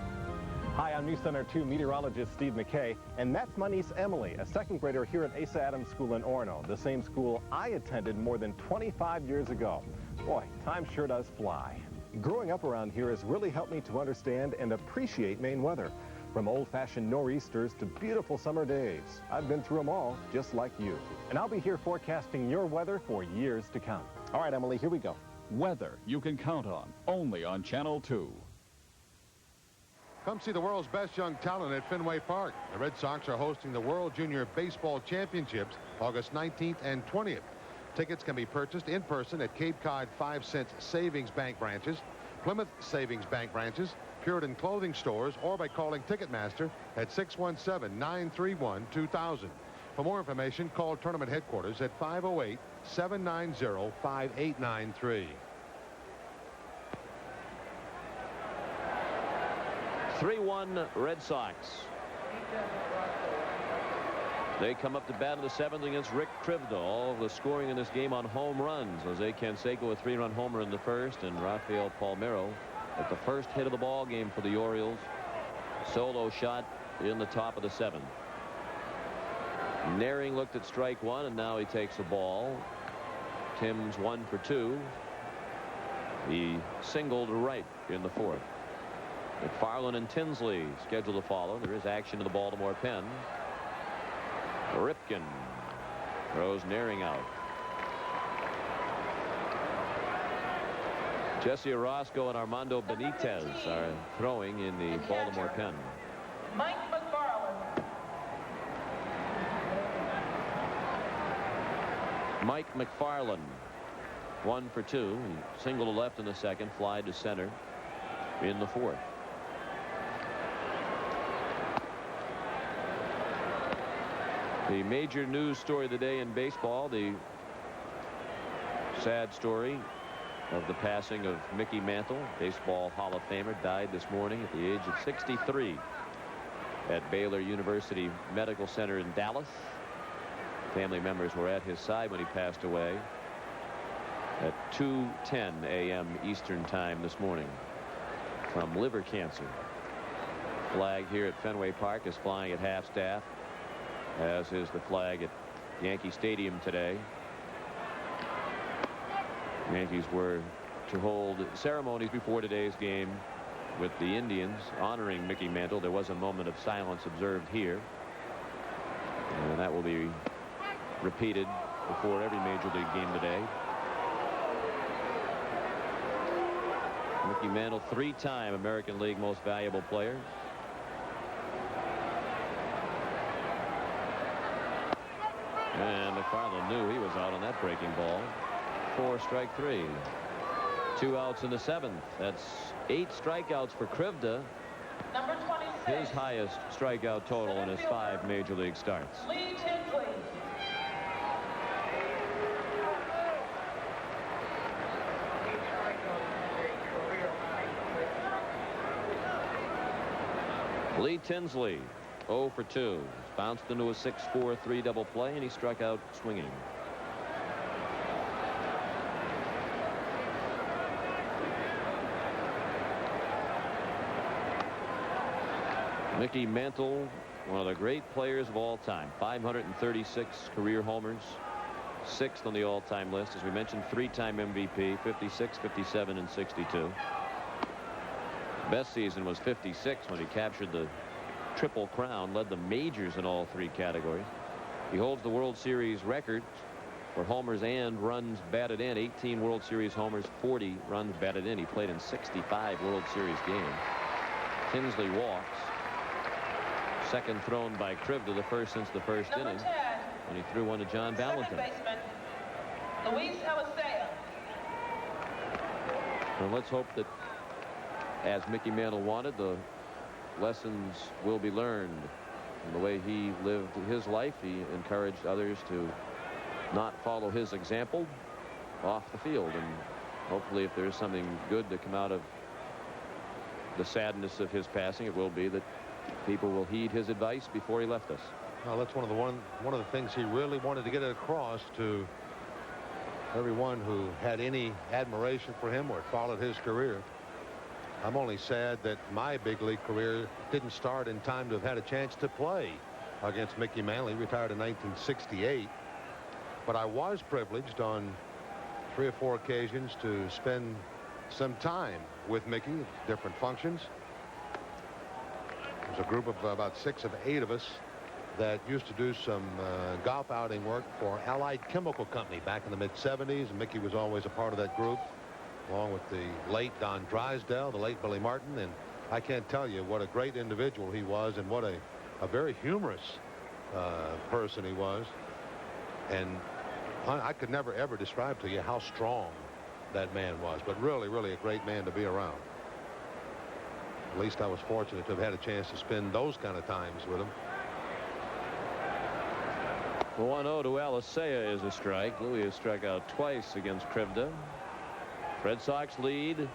Hi, I'm News Center 2 meteorologist Steve McKay, and that's my niece Emily, a 2nd grader here at Asa Adams School in Orono, the same school I attended more than 25 years ago. Boy, time sure does fly. Growing up around here has really helped me to understand and appreciate Maine weather. From old-fashioned nor'easters to beautiful summer days. I've been through them all, just like you. And I'll be here forecasting your weather for years to come. All right, Emily, here we go. Weather you can count on, only on Channel 2. Come see the world's best young talent at Fenway Park. The Red Sox are hosting the World Junior Baseball Championships August 19th and 20th. Tickets can be purchased in person at Cape Cod 5 Cent Savings Bank branches, Plymouth Savings Bank branches, Puritan Clothing stores, or by calling Ticketmaster at 617-931-2000. For more information, call tournament headquarters at 508-790-5893. 3-1 Red Sox. They come up to bat in the 7th against Rick Krivda. All of the scoring in this game on home runs. Jose Canseco a 3-run homer in the 1st, and Rafael Palmeiro at the first hit of the ball game for the Orioles. Solo shot in the top of the 7th. Naring looked at strike 1, and now he takes a ball. Tim's 1 for 2. He singled right in the 4th. McFarland and Tinsley scheduled to follow. There is action in the Baltimore pen. Ripken throws Naring out. Jesse Orozco and Armando Benitez are throwing in the Baltimore pen. Mike McFarland. Mike McFarland, 1 for 2. He singled to left in the 2nd, fly to center in the 4th. The major news story of the day in baseball, the sad story of the passing of Mickey Mantle, Baseball Hall of Famer, died this morning at the age of 63 at Baylor University Medical Center in Dallas. Family members were at his side when he passed away. at 2:10 a.m. Eastern Time this morning from liver cancer. Flag here at Fenway Park is flying at half-staff, as is the flag at Yankee Stadium today. Yankees were to hold ceremonies before today's game with the Indians honoring Mickey Mantle. There was a moment of silence observed here, and that will be repeated before every major league game today. Mickey Mantle, 3-time American League Most Valuable Player. And McFarland knew he was out on that breaking ball. 4 strike 3. 2 outs in the 7th. That's 8 strikeouts for Krivda. Number 26. His highest strikeout total in his 5 major league starts. Lee Tinsley. Lee Tinsley, 0 for 2. Bounced into a 6-4-3 double play, and he struck out swinging. Mickey Mantle, one of the great players of all time. 536 career homers. 6th on the all-time list. As we mentioned, 3-time MVP, 56, 57, and 62. Best season was 56 when he captured the Triple Crown, led the majors in all 3 categories. He holds the World Series record for homers and runs batted in. 18 World Series homers, 40 runs batted in. He played in 65 World Series games. Tinsley walks. Second thrown by Krivda, the first since the first inning, when he threw one to John Valentin. Luis Elisea. And let's hope that, as Mickey Mantle wanted, the lessons will be learned. In the way he lived his life, he encouraged others to not follow his example off the field. And hopefully, if there's something good to come out of the sadness of his passing, it will be that people will heed his advice before he left us. Well, that's one of the things he really wanted to get across to everyone who had any admiration for him or followed his career. I'm only sad that my big league career didn't start in time to have had a chance to play against Mickey Mantle. He retired in 1968. But I was privileged on 3 or 4 occasions to spend some time with Mickey at different functions. There's a group of about 6 of 8 of us that used to do some golf outing work for Allied Chemical Company back in the mid-70s, and Mickey was always a part of that group, along with the late Don Drysdale, the late Billy Martin. And I can't tell you what a great individual he was, and what a very humorous person he was. And I could never ever describe to you how strong that man was, but really, really a great man to be around. At least I was fortunate to have had a chance to spend those kind of times with him. 1-0 to Elisea is a strike. Louis has struck out twice against Krivda. Red Sox lead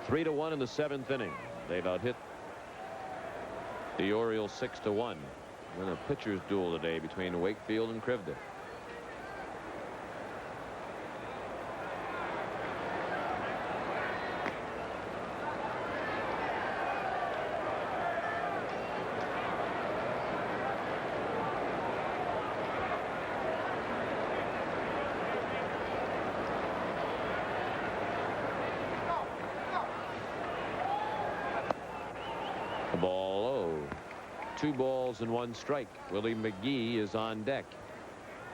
3-1 in the 7th inning. They've out-hit the Orioles 6-1. And a pitcher's duel today between Wakefield and Krivda. The ball low. 2 balls and 1 strike. Willie McGee is on deck.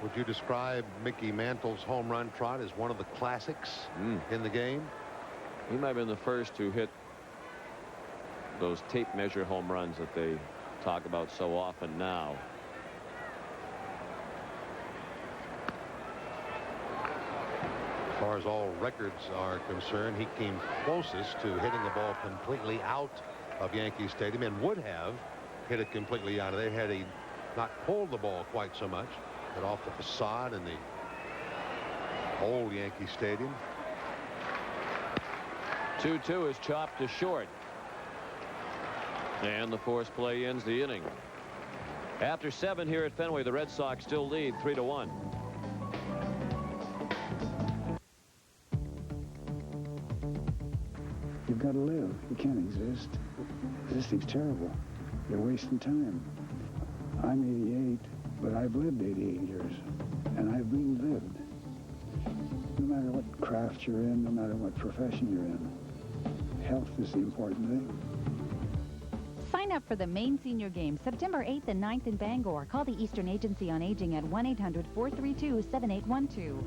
Would you describe Mickey Mantle's home run trot as one of the classics in the game? He might have been the first to hit those tape measure home runs that they talk about so often now. As far as all records are concerned, he came closest to hitting the ball completely out of Yankee Stadium, and would have hit it completely out of there had he not pulled the ball quite so much, but off the facade in the old Yankee Stadium. 2-2 is chopped to short, and the force play ends the inning. After 7 here at Fenway, the Red Sox still lead 3-1. got to live. You can't exist. Existing's terrible. You're wasting time. I'm 88, but I've lived 88 years, and I've really lived. No matter what craft you're in, no matter what profession you're in, health is the important thing. Sign up for the Maine Senior Games, September 8th and 9th in Bangor. Call the Eastern Agency on Aging at 1-800-432-7812.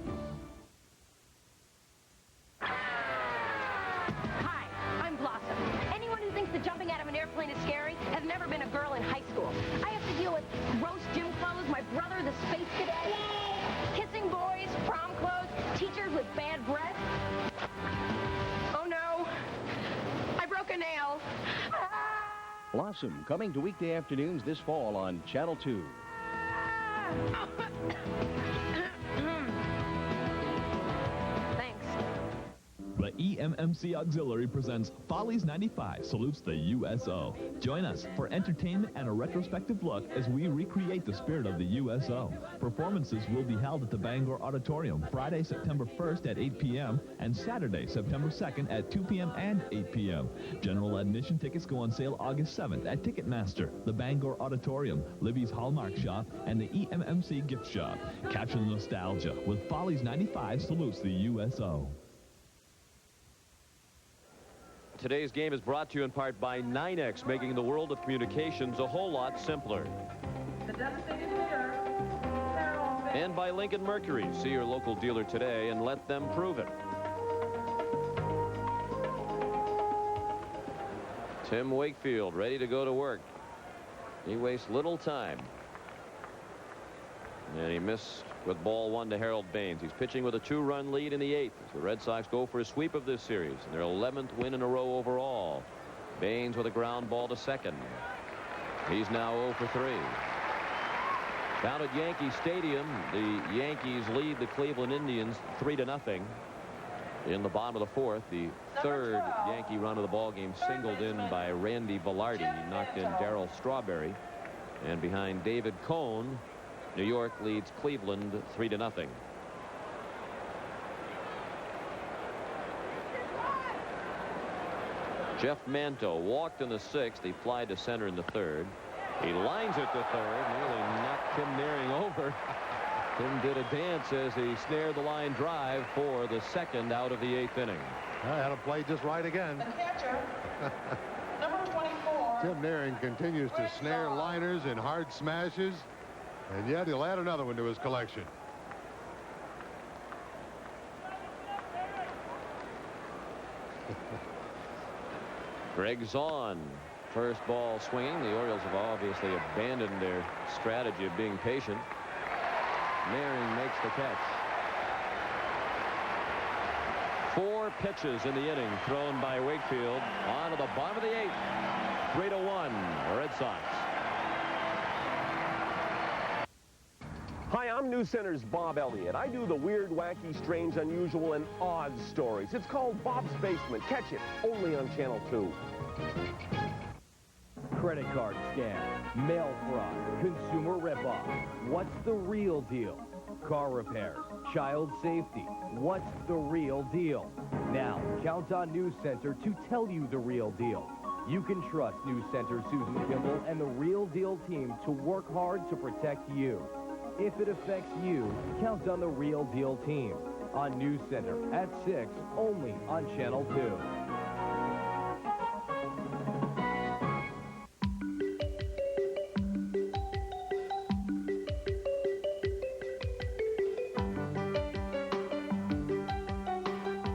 Hi, I'm Blossom. Anyone who thinks that jumping out of an airplane is scary has never been a girl in high school. I have to deal with gross gym clothes, my brother, the space cadet, kissing boys, prom clothes, teachers with bad breath. Oh no, I broke a nail. Blossom, coming to weekday afternoons this fall on Channel 2. Thanks. The EMMC Auxiliary presents Follies 95 Salutes the USO. Join us for entertainment and a retrospective look as we recreate the spirit of the USO. Performances will be held at the Bangor Auditorium Friday, September 1st at 8 p.m. and Saturday, September 2nd at 2 p.m. and 8 p.m. General admission tickets go on sale August 7th at Ticketmaster, the Bangor Auditorium, Libby's Hallmark Shop, and the EMMC Gift Shop. Capture the nostalgia with Follies 95 Salutes the USO. Today's game is brought to you in part by 9X, making the world of communications a whole lot simpler. And by Lincoln Mercury. See your local dealer today and let them prove it. Tim Wakefield ready to go to work. He wastes little time. And he missed with ball one to Harold Baines. He's pitching with a 2-run lead in the 8th as the Red Sox go for a sweep of this series and their 11th win in a row overall. Baines with a ground ball to second. He's now 0 for 3. Down at Yankee Stadium, the Yankees lead the Cleveland Indians 3-0. In the bottom of the 4th, the third Yankee run of the ball game singled in by Randy Velarde. He knocked in Darryl Strawberry. And behind David Cone, New York leads Cleveland 3-0. Jeff Manto walked in the 6th. He flied to center in the 3rd. He lines it to 3rd. Nearly knocked Tim Nearing over. Tim did a dance as he snared the line drive for the 2nd out of the 8th inning. I had him play just right again. The catcher, number 24. Tim Nearing continues to snare liners and hard smashes. And yet he'll add another one to his collection. Greg Zahn, first ball swinging. The Orioles have obviously abandoned their strategy of being patient. Nearing makes the catch. 4 pitches in the inning thrown by Wakefield on to the bottom of the 8th. 3-1, Red Sox. Hi, I'm News Center's Bob Elliott. I do the weird, wacky, strange, unusual, and odd stories. It's called Bob's Basement. Catch it only on Channel 2. Credit card scam, mail fraud, consumer ripoff. What's the real deal? Car repairs, child safety. What's the real deal? Now, count on News Center to tell you the real deal. You can trust News Center Susan Kimball and the Real Deal team to work hard to protect you. If it affects you, count on the Real Deal team on News Center at 6, only on Channel 2.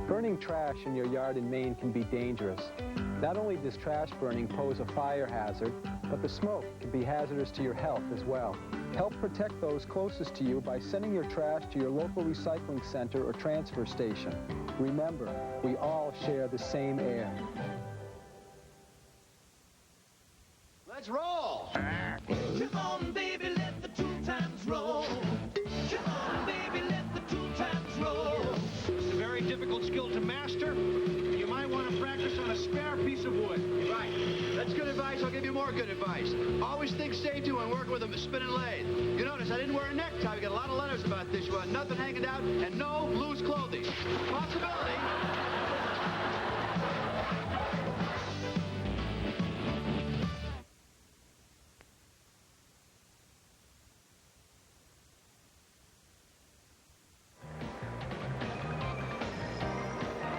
Burning trash in your yard in Maine can be dangerous. Not only does trash burning pose a fire hazard, but the smoke can be hazardous to your health as well. Help protect those closest to you by sending your trash to your local recycling center or transfer station. Remember, we all share the same air. Let's roll! Come on, baby, let the 2 times roll. Come on, baby, let the 2 times roll. It's a very difficult skill to master. You might want to practice on a spare piece of wood. Right. That's good advice. I'll give you more good advice. Always think safety when working with a spinning lathe. You notice I didn't wear a necktie. We got a lot of letters about this. You want nothing hanging out and no loose clothing. Possibility.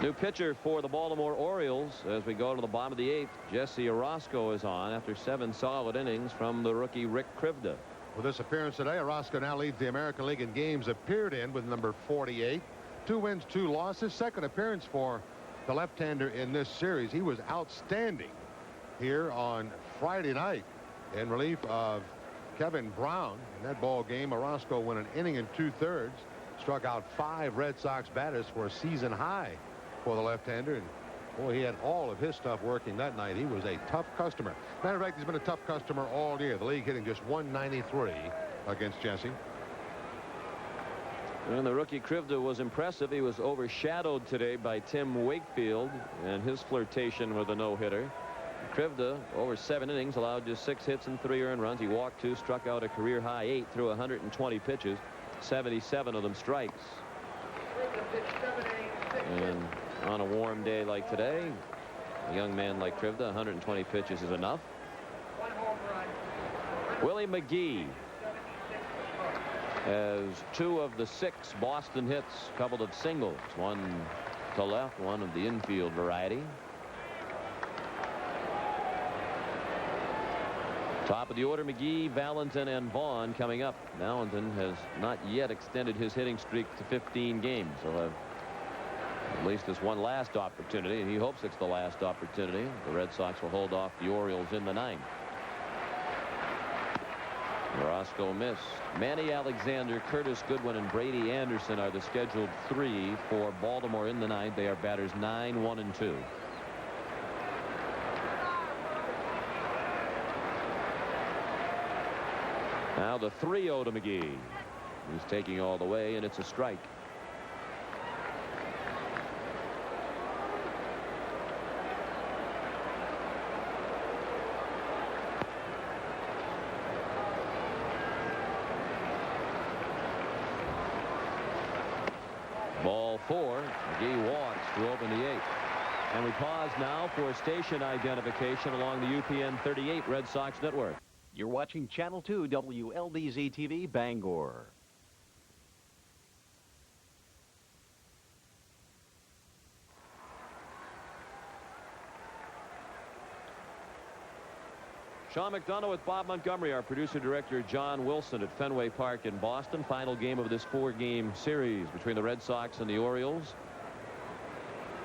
New pitcher for the Baltimore Orioles as we go to the bottom of the 8th. Jesse Orosco is on after 7 solid innings from the rookie Rick Krivda. With this appearance today, Orosco now leads the American League in games appeared in with number 48. 2 wins, 2 losses. Second appearance for the left-hander in this series. He was outstanding here on Friday night in relief of Kevin Brown. In that ball game, Orosco went an inning and 2/3. Struck out 5 Red Sox batters for a season high for the left-hander. And boy, he had all of his stuff working that night. He was a tough customer. Matter of fact, he's been a tough customer all year. The league hitting just 193 against Jesse. And the rookie Krivda was impressive. He was overshadowed today by Tim Wakefield and his flirtation with a no-hitter. Krivda, over 7 innings, allowed just 6 hits and 3 earned runs. He walked 2, struck out a career-high 8 through 120 pitches, 77 of them strikes. And on a warm day like today, a young man like Krivda, 120 pitches is enough. Willie McGee has 2 of the 6 Boston hits, a couple of singles, 1 to left, 1 of the infield variety. Top of the order, McGee, Valentin, and Vaughn coming up. Valentin has not yet extended his hitting streak to 15 games. He'll have at least this one last opportunity, and he hopes it's the last opportunity. The Red Sox will hold off the Orioles in the 9th. Orosco missed. Manny Alexander, Curtis Goodwin, and Brady Anderson are the scheduled 3 for Baltimore in the 9th. They are batters 9, 1, and 2. Now the 3-0 to McGee. He's taking all the way, and it's a strike. Ball 4. McGee walks to open the 8th. And we pause now for station identification along the UPN 38 Red Sox network. You're watching Channel 2 WLDZ TV Bangor. Sean McDonough with Bob Montgomery, our producer-director John Wilson at Fenway Park in Boston. Final game of this 4-game series between the Red Sox and the Orioles.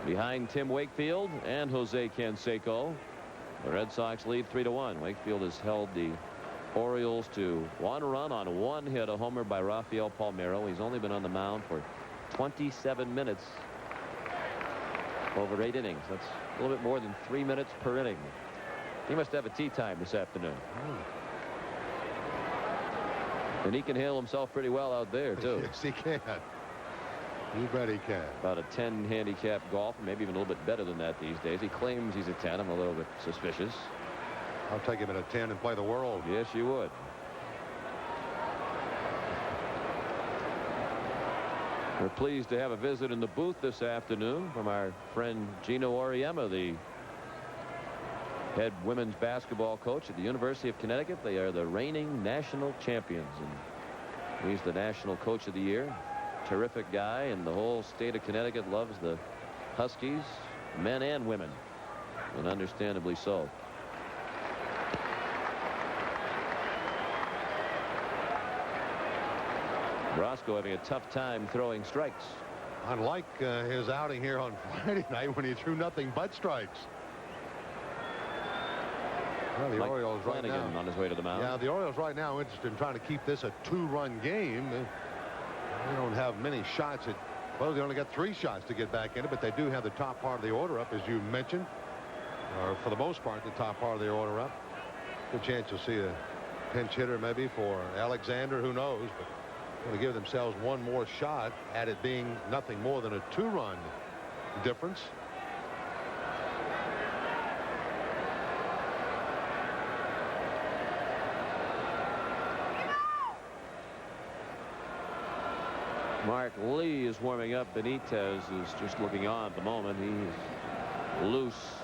Behind Tim Wakefield and Jose Canseco, the Red Sox lead 3-1. Wakefield has held the Orioles to 1 run on 1 hit, a homer by Rafael Palmeiro. He's only been on the mound for 27 minutes over 8 innings. That's a little bit more than 3 minutes per inning. He must have a tea time this afternoon. And he can handle himself pretty well out there, too. Yes, he can. You bet he can. About a 10 handicap golfer, maybe even a little bit better than that these days. He claims he's a 10. I'm a little bit suspicious. I'll take him at a 10 and play the world. Yes, you would. We're pleased to have a visit in the booth this afternoon from our friend Gino Auriemma, the head women's basketball coach at the University of Connecticut. They are the reigning national champions, and he's the national coach of the year. Terrific guy, and the whole state of Connecticut loves the Huskies, men and women, and understandably so. Orosco having a tough time throwing strikes. Unlike his outing here on Friday night when he threw nothing but strikes. Well, the Orioles right now on his way to the mound. Yeah, the Orioles right now interested in trying to keep this a 2-run game. They don't have many shots at, well, they only got 3 shots to get back in it, but they do have the top part of the order up, as you mentioned, or for the most part, the top part of the order up. Good chance you'll see a pinch hitter maybe for Alexander, who knows, but going to give themselves one more shot at it being nothing more than a 2-run difference. Mark Lee is warming up. Benitez is just looking on at the moment. He's loose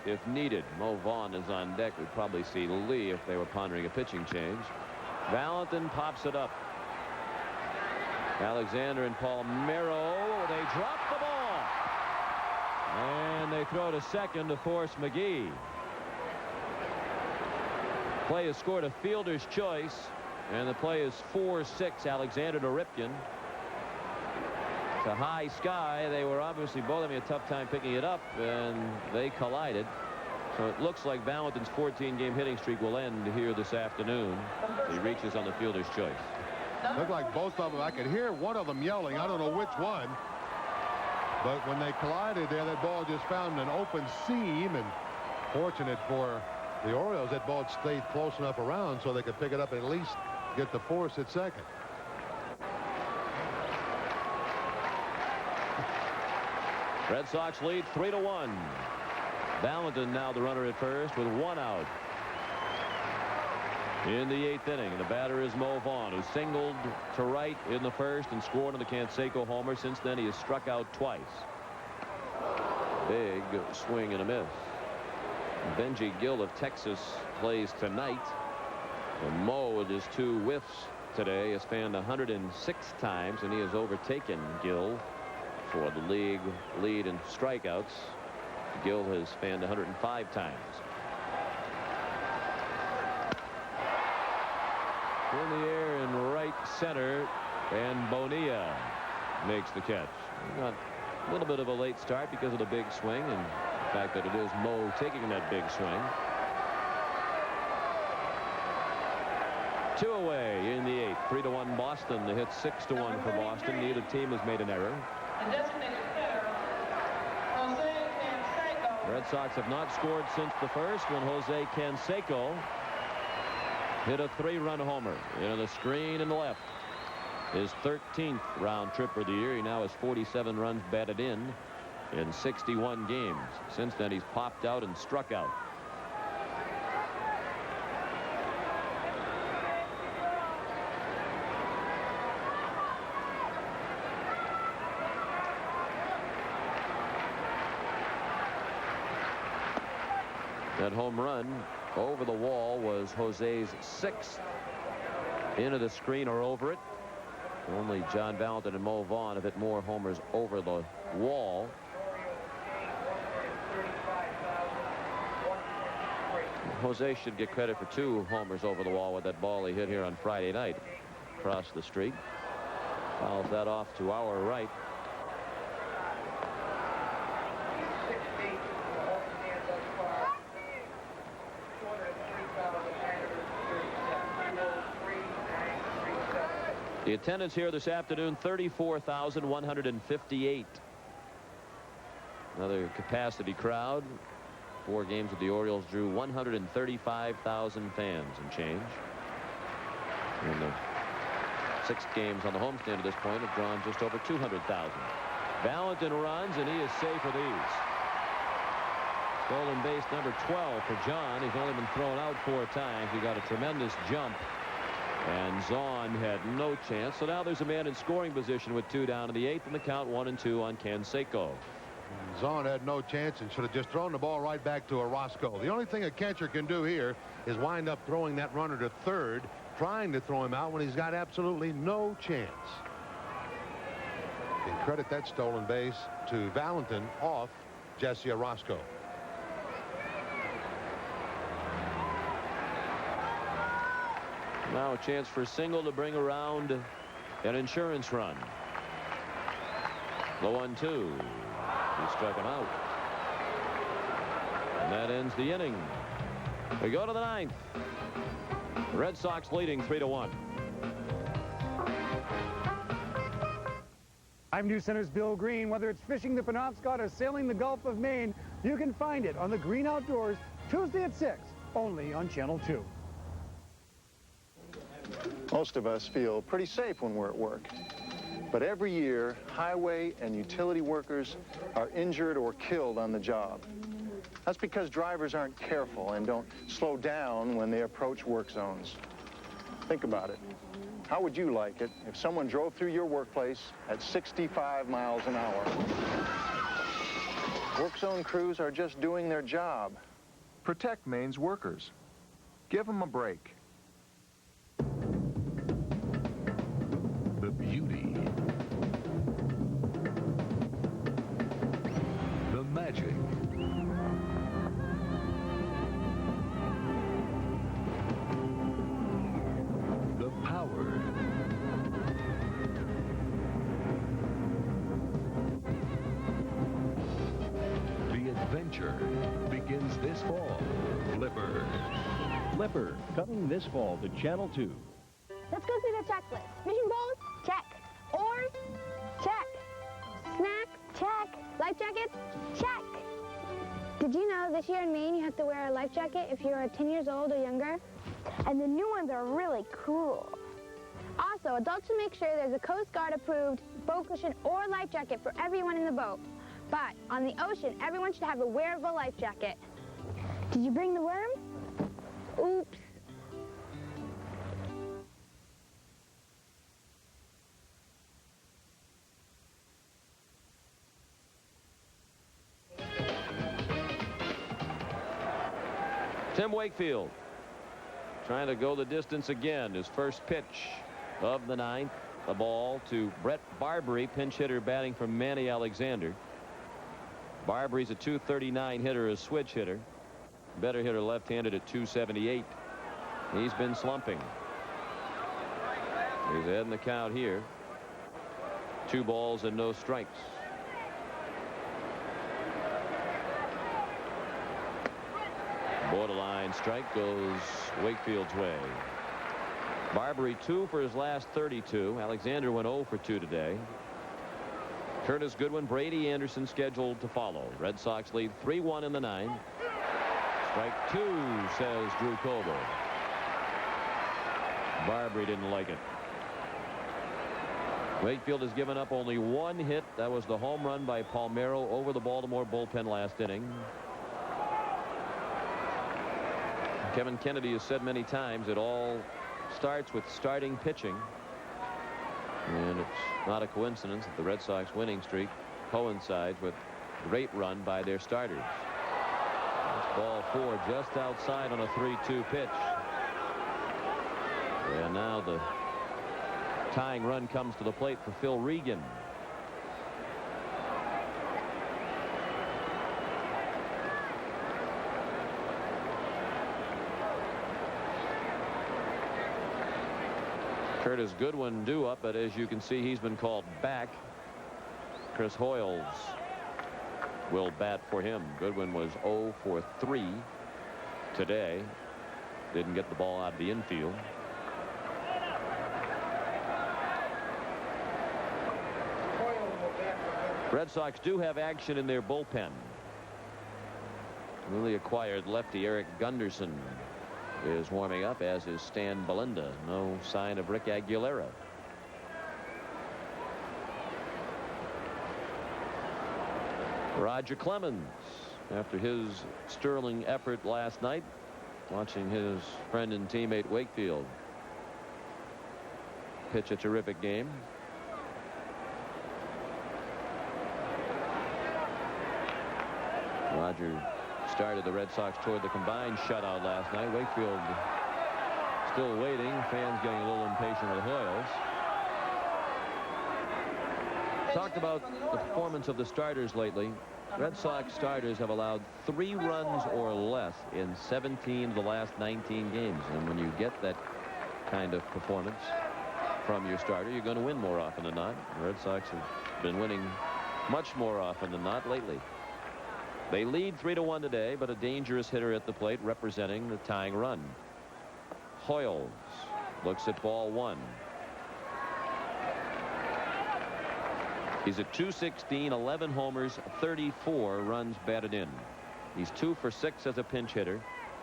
if needed. Mo Vaughn is on deck. We'd probably see Lee if they were pondering a pitching change. Valentin pops it up. Alexander and Palmeiro, they drop the ball. And they throw to second to force McGee. Play has scored a fielder's choice, and the play is 4-6 Alexander to Ripken. It's a high sky. They were obviously both having a tough time picking it up, and they collided. So it looks like Valentin's 14-game hitting streak will end here this afternoon. He reaches on the fielder's choice. Looked like both of them. I could hear one of them yelling. I don't know which one. But when they collided there, that ball just found an open seam. And fortunate for the Orioles, that ball stayed close enough around so they could pick it up and at least get the force at second. Red Sox lead 3-1. Valentin now the runner at first with 1 out. In the 8th inning, the batter is Mo Vaughn, who singled to right in the first and scored on the Canseco homer. Since then, he has struck out twice. Big swing and a miss. Benji Gill of Texas plays tonight. And Mo, with his 2 whiffs today, has fanned 106 times, and he has overtaken Gill for the league lead in strikeouts. Gill has fanned 105 times. In the air in right center, and Bonilla makes the catch. Got a little bit of a late start because of the big swing and the fact that it is Mo taking that big swing. 2 away in the 8th. 3-1 Boston. The hit 6-1 for Boston. Neither team has made an error. Red Sox have not scored since the first when Jose Canseco hit a 3-run homer into the screen in the left. His 13th round trip for the year. He now has 47 runs batted in 61 games. Since then, he's popped out and struck out. That home run over the wall was Jose's 6th. Into the screen or over it. Only John Valentin and Mo Vaughn have hit more homers over the wall. Jose should get credit for 2 homers over the wall with that ball he hit here on Friday night across the street. Fouls that off to our right. The attendance here this afternoon, 34,158. Another capacity crowd. 4 games with the Orioles drew 135,000 fans and change. And the 6 games on the homestand at this point have drawn just over 200,000. Valentin runs, and he is safe for these. Stolen base number 12 for John. He's only been thrown out 4 times. He got a tremendous jump. And Zahn had no chance. So now there's a man in scoring position with 2 down in the 8th, and the count 1-2 on Canseco. Zahn had no chance and should have just thrown the ball right back to Orozco. The only thing a catcher can do here is wind up throwing that runner to third, trying to throw him out when he's got absolutely no chance. You can credit that stolen base to Valentin off Jesse Orozco. Now a chance for Single to bring around an insurance run. The 1-2. He struck him out. And that ends the inning. We go to the 9th. Red Sox leading 3-1. I'm News Center's Bill Green. Whether it's fishing the Penobscot or sailing the Gulf of Maine, you can find it on the Green Outdoors Tuesday at 6, only on Channel 2. Most of us feel pretty safe when we're at work. But every year, highway and utility workers are injured or killed on the job. That's because drivers aren't careful and don't slow down when they approach work zones. Think about it. How would you like it if someone drove through your workplace at 65 miles an hour? Work zone crews are just doing their job. Protect Maine's workers. Give them a break. The beauty, the magic, adventure begins this fall. Flipper. Flipper, coming this fall to Channel 2. Let's go through the checklist. Fishing poles? Check. Oars? Check. Snacks? Check. Life jackets? Check. Did you know this year in Maine you have to wear a life jacket if you're 10 years old or younger? And the new ones are really cool. Also, adults should make sure there's a Coast Guard approved boat cushion or life jacket for everyone in the boat. But on the ocean, everyone should have a wearable life jacket. Did you bring the worm? Oops. Tim Wakefield trying to go the distance again. His first pitch of the ninth. A ball to Brett Barbary, pinch hitter batting from Manny Alexander. Barbary's a .239 hitter, a switch hitter. Better hitter left-handed at .278. He's been slumping. He's ahead in the count here. 2 balls and no strikes. Borderline strike goes Wakefield's way. Barbary 2 for his last 32. Alexander went 0 for 2 today. Curtis Goodwin, Brady Anderson scheduled to follow. Red Sox lead 3-1 in the 9th. Strike 2, says Drew Coble. Barbary didn't like it. Wakefield has given up only 1 hit. That was the home run by Palmeiro over the Baltimore bullpen last inning. Kevin Kennedy has said many times it all starts with starting pitching. And it's not a coincidence that the Red Sox winning streak coincides with a great run by their starters. That's ball 4 just outside on a 3-2 pitch. And now the tying run comes to the plate for Phil Regan. Curtis Goodwin due up, but as you can see, he's been called back. Chris Hoyles will bat for him. Goodwin was 0 for 3 today. Didn't get the ball out of the infield. Red Sox do have action in their bullpen. Newly acquired lefty Eric Gunderson is warming up, as is Stan Belinda. No sign of Rick Aguilera. Roger Clemens, after his sterling effort last night, watching his friend and teammate Wakefield pitch a terrific game. Roger started the Red Sox toward the combined shutout last night. Wakefield still waiting. Fans getting a little impatient with Hoyles. Talked about the performance of the starters lately. Red Sox starters have allowed 3 runs or less in 17 of the last 19 games. And when you get that kind of performance from your starter, you're going to win more often than not. The Red Sox have been winning much more often than not lately. They lead 3-1 today, but a dangerous hitter at the plate representing the tying run. Hoyles looks at ball 1. He's at .216, 11 homers, 34 runs batted in. He's 2 for 6 as a pinch hitter,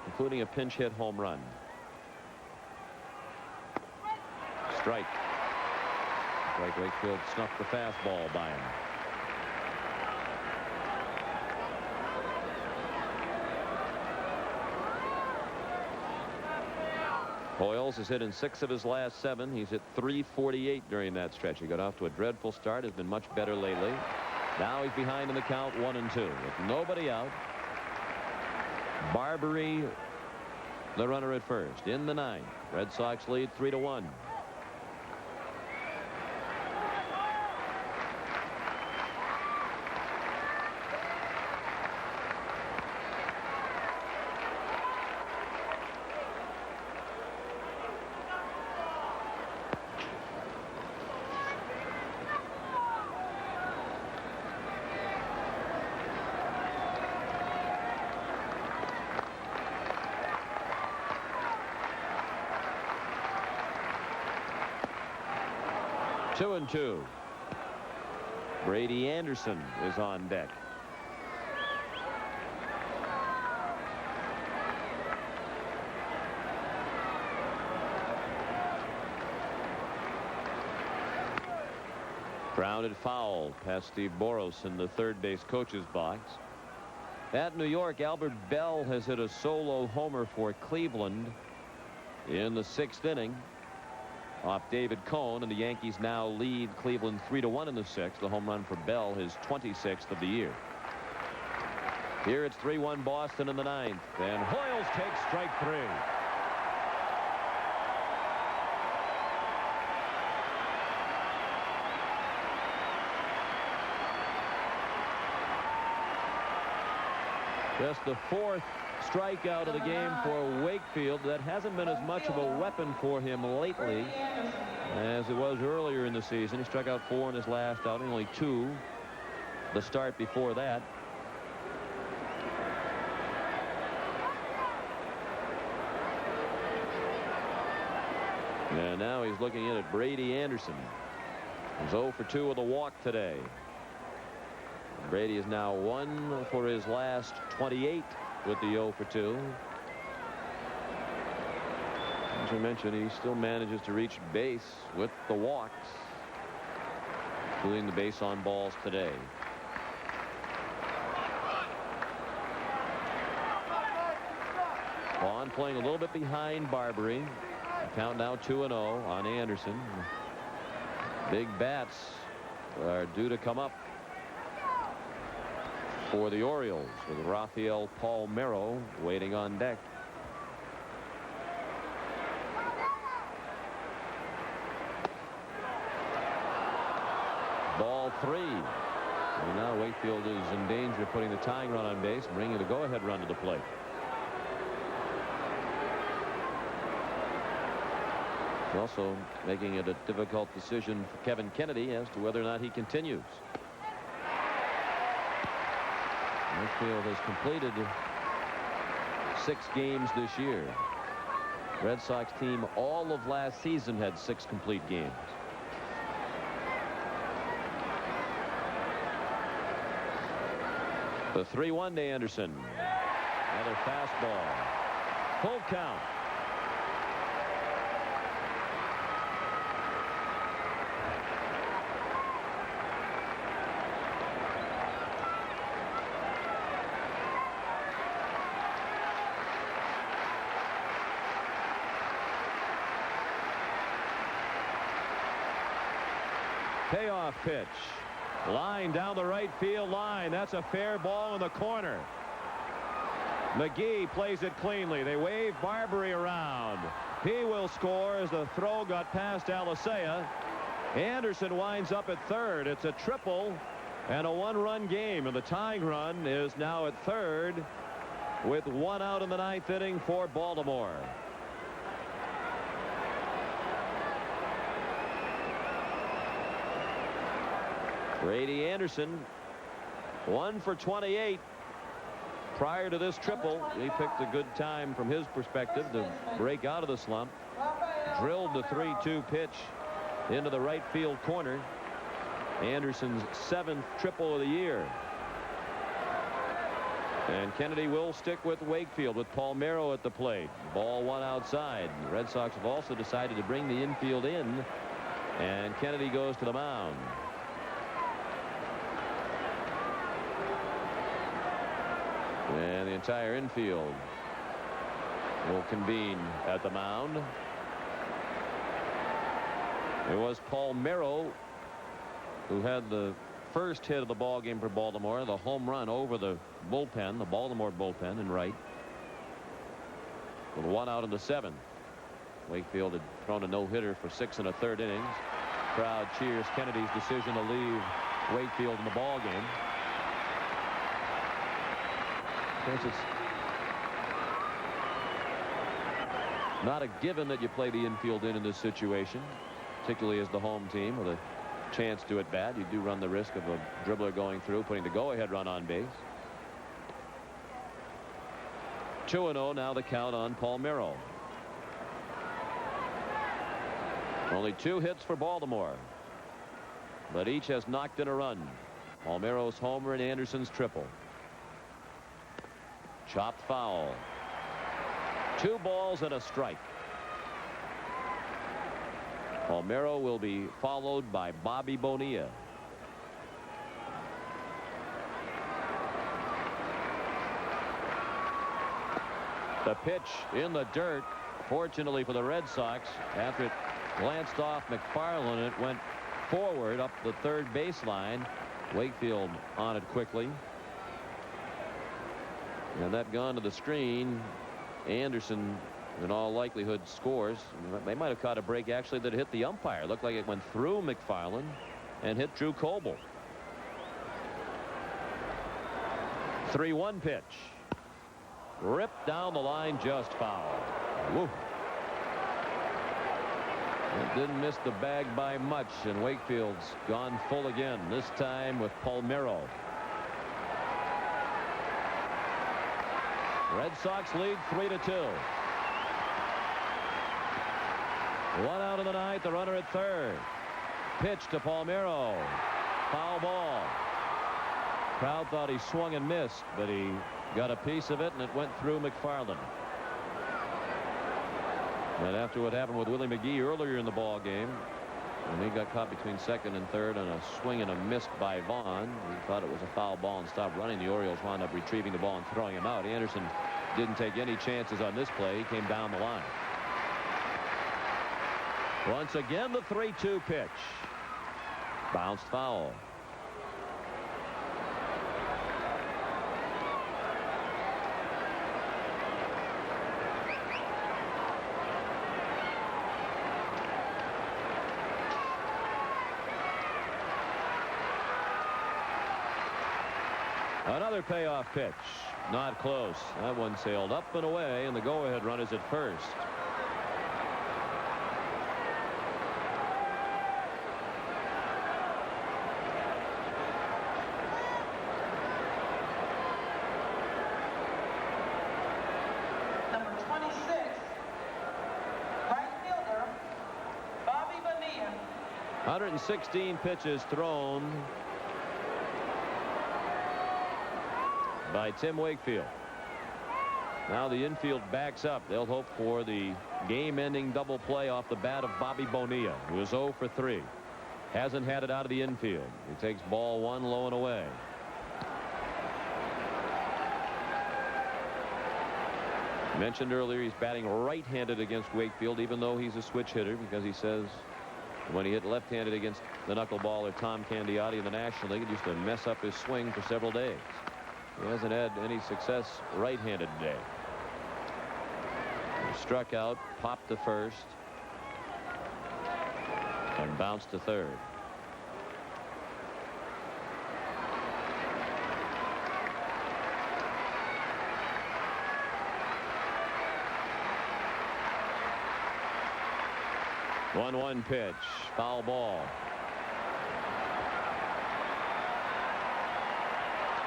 including a pinch hit home run. Strike. Wakefield snuffed the fastball by him. Hoyles has hit in 6 of his last 7. He's hit .348 during that stretch. He got off to a dreadful start, has been much better lately. Now he's behind in the count 1-2 with nobody out. Barbary, the runner at first. In the 9th, Red Sox lead 3-1. 2-2. Brady Anderson is on deck. Grounded foul past Steve Boros in the third base coach's box. At New York, Albert Bell has hit a solo homer for Cleveland in the 6th inning off David Cohn, and the Yankees now lead Cleveland 3-1 in the 6th. The home run for Bell, his 26th of the year. Here it's 3-1 Boston in the 9th, and Hoyles takes strike 3. Just the 4th strikeout of the game for Wakefield. That hasn't been as much of a weapon for him lately as it was earlier in the season. He struck out 4 in his last outing, only 2 the start before that. And now he's looking in at Brady Anderson. He's 0 for 2 with a walk today. Brady is now 1 for his last 28 with the 0 for 2. As we mentioned, he still manages to reach base with the walks, including the base on balls today. Vaughn playing a little bit behind Barbary. Count now 2-0 on Anderson. Big bats are due to come up for the Orioles, with Rafael Palmeiro waiting on deck. Ball 3. And now Wakefield is in danger of putting the tying run on base, bringing the go-ahead run to the plate. Also making it a difficult decision for Kevin Kennedy as to whether or not he continues. Wakefield has completed 6 games this year. Red Sox team all of last season had 6 complete games. The 3-1 to Anderson. Another fastball. Full count. Payoff pitch. Line down the right field line. That's a fair ball in the corner. McGee plays it cleanly. They wave Barbary around. He will score as the throw got past Alicea. Anderson winds up at third. It's a triple and a 1-run game, and the tying run is now at third with 1 out in the 9th inning for Baltimore. Brady Anderson 1 for 28 prior to this triple. He picked a good time from his perspective to break out of the slump. Drilled the 3-2 pitch into the right field corner. Anderson's 7th triple of the year. And Kennedy will stick with Wakefield with Palmeiro at the plate. Ball 1 outside. The Red Sox have also decided to bring the infield in, and Kennedy goes to the mound. And the entire infield will convene at the mound. It was Palmeiro who had the first hit of the ball game for Baltimore, the home run over the bullpen, the Baltimore bullpen in right, with 1 out in the 7th. Wakefield had thrown a no-hitter for 6 1/3 innings. Crowd cheers Kennedy's decision to leave Wakefield in the ball game. It's not a given that you play the infield in this situation, particularly as the home team with a chance to at bat. You do run the risk of a dribbler going through, putting the go-ahead run on base. 2-0 now the count on Palmeiro. Only 2 hits for Baltimore. but each has knocked in a run. Palmeiro's homer and Anderson's triple. Chopped foul. 2 balls and a strike. Palmeiro will be followed by Bobby Bonilla. The pitch in the dirt. Fortunately for the Red Sox, after it glanced off McFarland, it went forward up the third baseline. Wakefield on it quickly. And that gone to the screen. Anderson, in all likelihood, scores. They might have caught a break, actually, that hit the umpire. Looked like it went through McFarland and hit Drew Coble. 3-1 pitch. Ripped down the line, just foul. Woo. It didn't miss the bag by much, and Wakefield's gone full again, this time with Palmeiro. Red Sox lead 3-2. 1 out in the ninth, the runner at third. Pitch to Palmeiro. Foul ball. Crowd thought he swung and missed, but he got a piece of it, and it went through McFarland. And after what happened with Willie McGee earlier in the ball game, when he got caught between second and third on a swing and a miss by Vaughn, he thought it was a foul ball and stopped running. The Orioles wound up retrieving the ball and throwing him out. Anderson didn't take any chances on this play. He came down the line. Once again, the 3-2 pitch. Bounced foul. Another payoff pitch. Not close. That one sailed up and away, and the go-ahead run is at first. Number 26, right fielder, Bobby Bonilla. 116 pitches thrown by Tim Wakefield. Now the infield backs up. They'll hope for the game-ending double play off the bat of Bobby Bonilla, who is 0 for 3. Hasn't had it out of the infield. He takes ball 1 low and away. Mentioned earlier, he's batting right-handed against Wakefield, even though he's a switch hitter, because he says when he hit left-handed against the knuckleballer Tom Candiotti in the National League, it used to mess up his swing for several days. He hasn't had any success right-handed today. He struck out, popped to first, and bounced to third. One pitch, foul ball.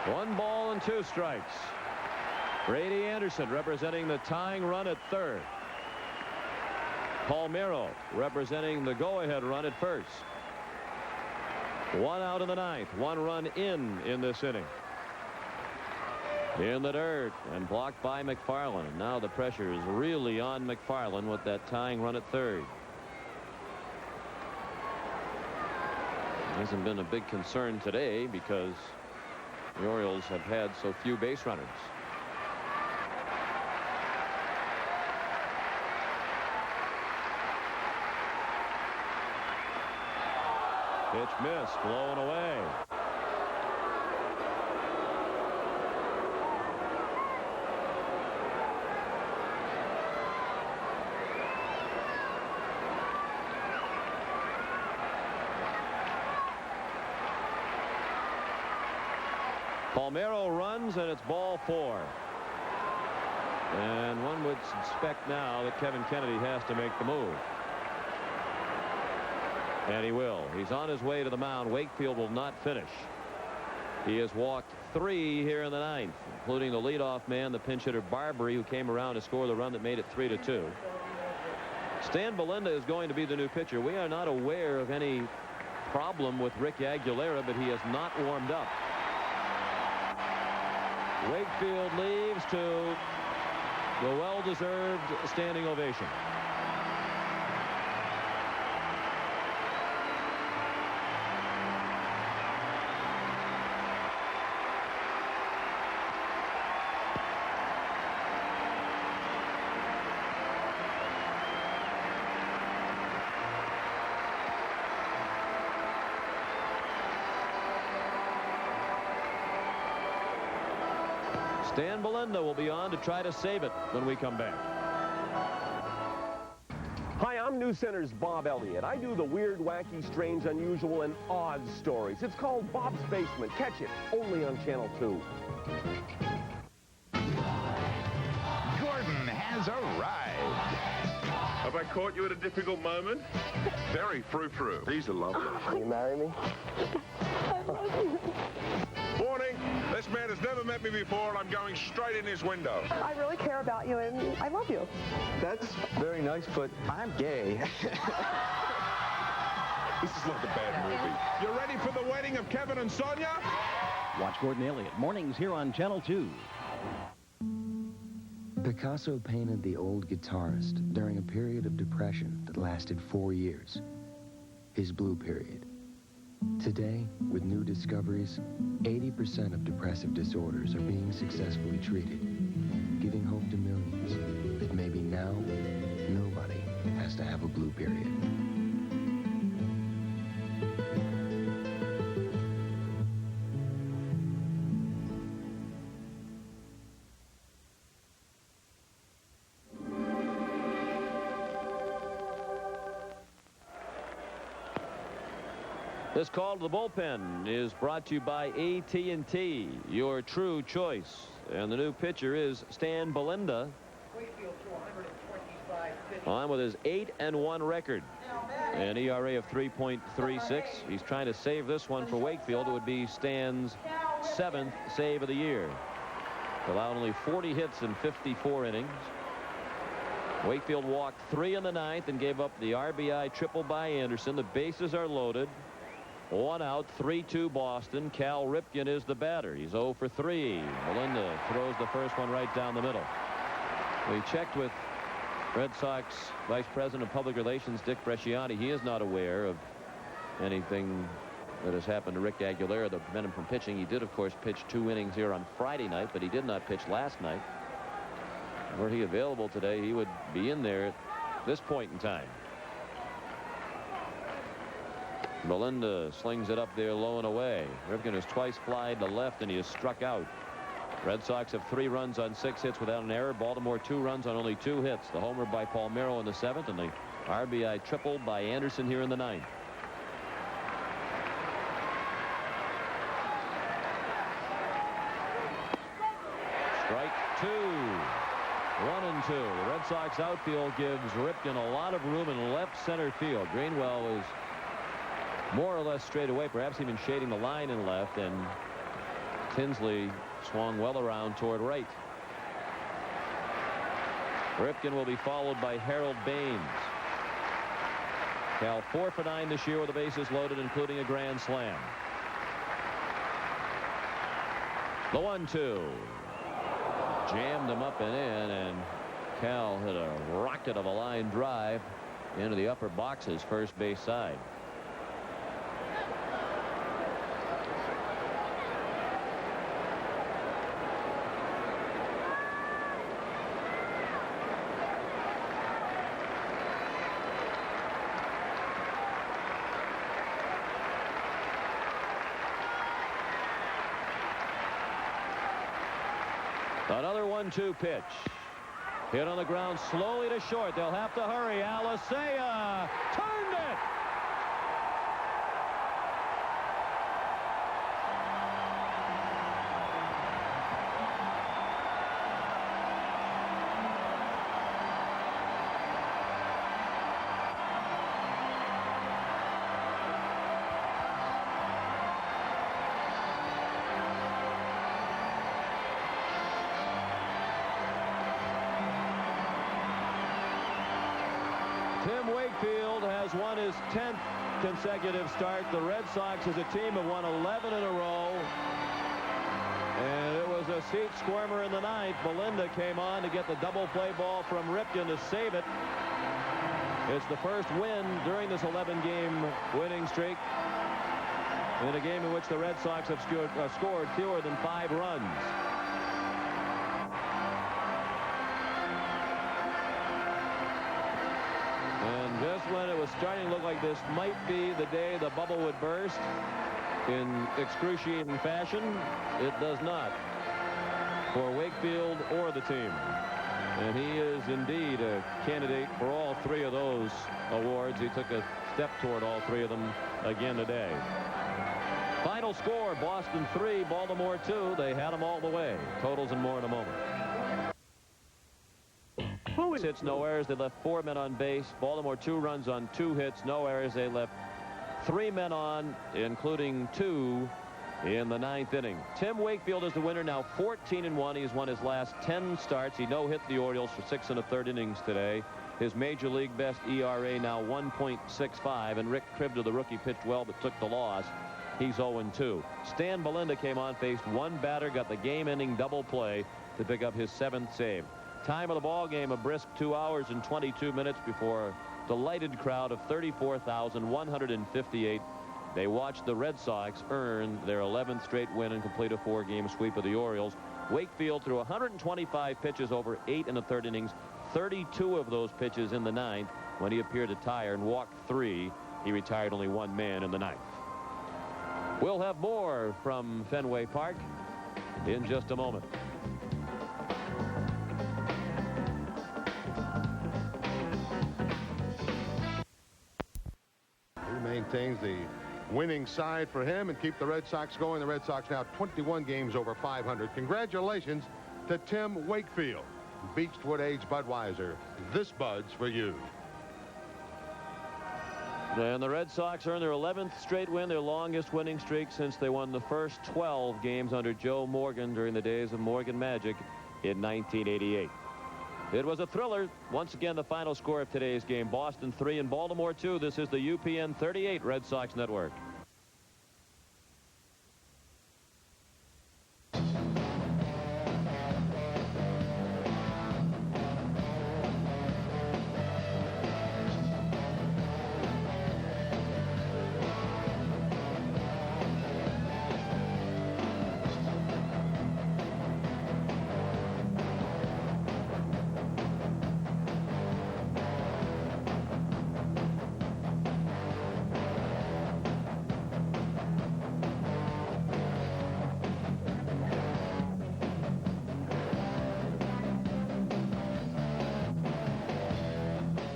1 ball and 2 strikes. Brady Anderson representing the tying run at third. Palmeiro representing the go-ahead run at first. 1 out in the ninth. 1 run in this inning. In the dirt and blocked by McFarland. Now the pressure is really on McFarland with that tying run at third. Hasn't been a big concern today because the Orioles have had so few base runners. Pitch missed, blown away. Palmeiro runs, and it's ball 4. And one would suspect now that Kevin Kennedy has to make the move. And he will. He's on his way to the mound. Wakefield will not finish. He has walked 3 here in the ninth, including the leadoff man, the pinch hitter Barbary, who came around to score the run that made it 3-2. Stan Belinda is going to be the new pitcher. We are not aware of any problem with Rick Aguilera, but he has not warmed up. Wakefield leaves to the well-deserved standing ovation. Stan Belinda will be on to try to save it when we come back. Hi, I'm News Center's Bob Elliott. I do the weird, wacky, strange, unusual, and odd stories. It's called Bob's Basement. Catch it only on Channel 2. Gordon has arrived. Have I caught you at a difficult moment? Very frou-frou. These are lovely. Will you marry me? I love you. Warning, this man has never met me before and I'm going straight in his window. I really care about you and I love you. That's very nice, but I'm gay. This is like a bad movie. You ready for the wedding of Kevin and Sonia? Watch Gordon Elliott mornings here on Channel 2. Picasso painted the old guitarist during a period of depression that lasted 4 years, his blue period. Today, with new discoveries, 80% of depressive disorders are being successfully treated, giving hope to millions that maybe now nobody has to have a blue period. This call to the bullpen is brought to you by AT&T, your true choice. And the new pitcher is Stan Belinda. Wakefield to 125 pitches. On with his 8-1 record. An ERA of 3.36. He's trying to save this one for Wakefield. It would be Stan's 7th save of the year. Allowed only 40 hits in 54 innings. Wakefield walked 3 in the 9th and gave up the RBI triple by Anderson. The bases are loaded. 1 out, 3-2 Boston. Cal Ripken is the batter. He's 0 for 3. Belinda throws the first one right down the middle. We checked with Red Sox Vice President of Public Relations Dick Bresciani. He is not aware of anything that has happened to Rick Aguilera that prevented him from pitching. He did, of course, pitch 2 innings here on Friday night, but he did not pitch last night. Were he available today, he would be in there at this point in time. Belinda slings it up there low and away. Ripken has twice flied to left and he is struck out. Red Sox have 3 runs on 6 hits without an error. Baltimore 2 runs on only 2 hits. The homer by Palmeiro in the 7th and the RBI triple by Anderson here in the 9th. Strike 2. 1-2. The Red Sox outfield gives Ripken a lot of room in left center field. Greenwell is more or less straight away, perhaps even shading the line in left, and Tinsley swung well around toward right. Ripken will be followed by Harold Baines. Cal 4 for 9 this year with the bases loaded, including a grand slam. The 1-2. Jammed him up and in, and Cal hit a rocket of a line drive into the upper boxes, first base side. Another 1-2 pitch. Hit on the ground slowly to short. They'll have to hurry. Alicea turned it. Tim Wakefield has won his 10th consecutive start. The Red Sox as a team have won 11 in a row. And it was a seat squirmer in the ninth. Belinda came on to get the double play ball from Ripken to save it. It's the first win during this 11-game winning streak in a game in which the Red Sox have scored fewer than 5 runs. And just when it was starting to look like this might be the day the bubble would burst in excruciating fashion, it does not for Wakefield or the team. And he is indeed a candidate for all 3 of those awards. He took a step toward all 3 of them again today. Final score, Boston 3, Baltimore 2. They had them all the way. Totals and more in a moment. Hits, no errors. They left 4 men on base. Baltimore 2 runs on 2 hits, no errors. They left 3 men on, including 2 in the 9th inning. Tim Wakefield is the winner, now 14-1. He's won his last 10 starts. He no-hit the Orioles for 6 1/3 innings today. His major league best ERA now 1.65. And Rick Krivda, the rookie, pitched well but took the loss. He's 0-2. Stan Belinda came on, faced 1 batter, got the game-ending double play to pick up his 7th save. Time of the ball game, a brisk 2 hours and 22 minutes before a delighted crowd of 34,158. They watched the Red Sox earn their 11th straight win and complete a 4-game sweep of the Orioles. Wakefield threw 125 pitches over 8 1/3 innings, 32 of those pitches in the 9th when he appeared to tire and walked 3. He retired only 1 man in the 9th. We'll have more from Fenway Park in just a moment. He maintains the winning side for him and keep the Red Sox going. The Red Sox now 21 games over 500. Congratulations to Tim Wakefield. Beechwood Age Budweiser. This Bud's for you. And the Red Sox earned their 11th straight win, their longest winning streak since they won the first 12 games under Joe Morgan during the days of Morgan Magic in 1988. It was a thriller. Once again, the final score of today's game, Boston 3 and Baltimore 2. This is the UPN 38 Red Sox Network.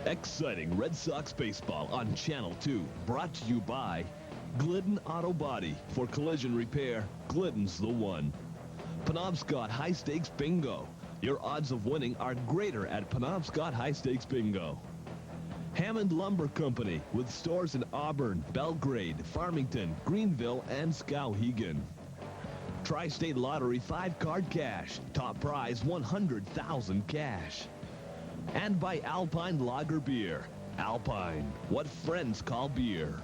Exciting Red Sox baseball on Channel 2. Brought to you by Glidden Auto Body. For collision repair, Glidden's the one. Penobscot High Stakes Bingo. Your odds of winning are greater at Penobscot High Stakes Bingo. Hammond Lumber Company with stores in Auburn, Belgrade, Farmington, Greenville, and Skowhegan. Tri-State Lottery 5-card cash. Top prize $100,000 cash. And by Alpine Lager Beer. Alpine, what friends call beer.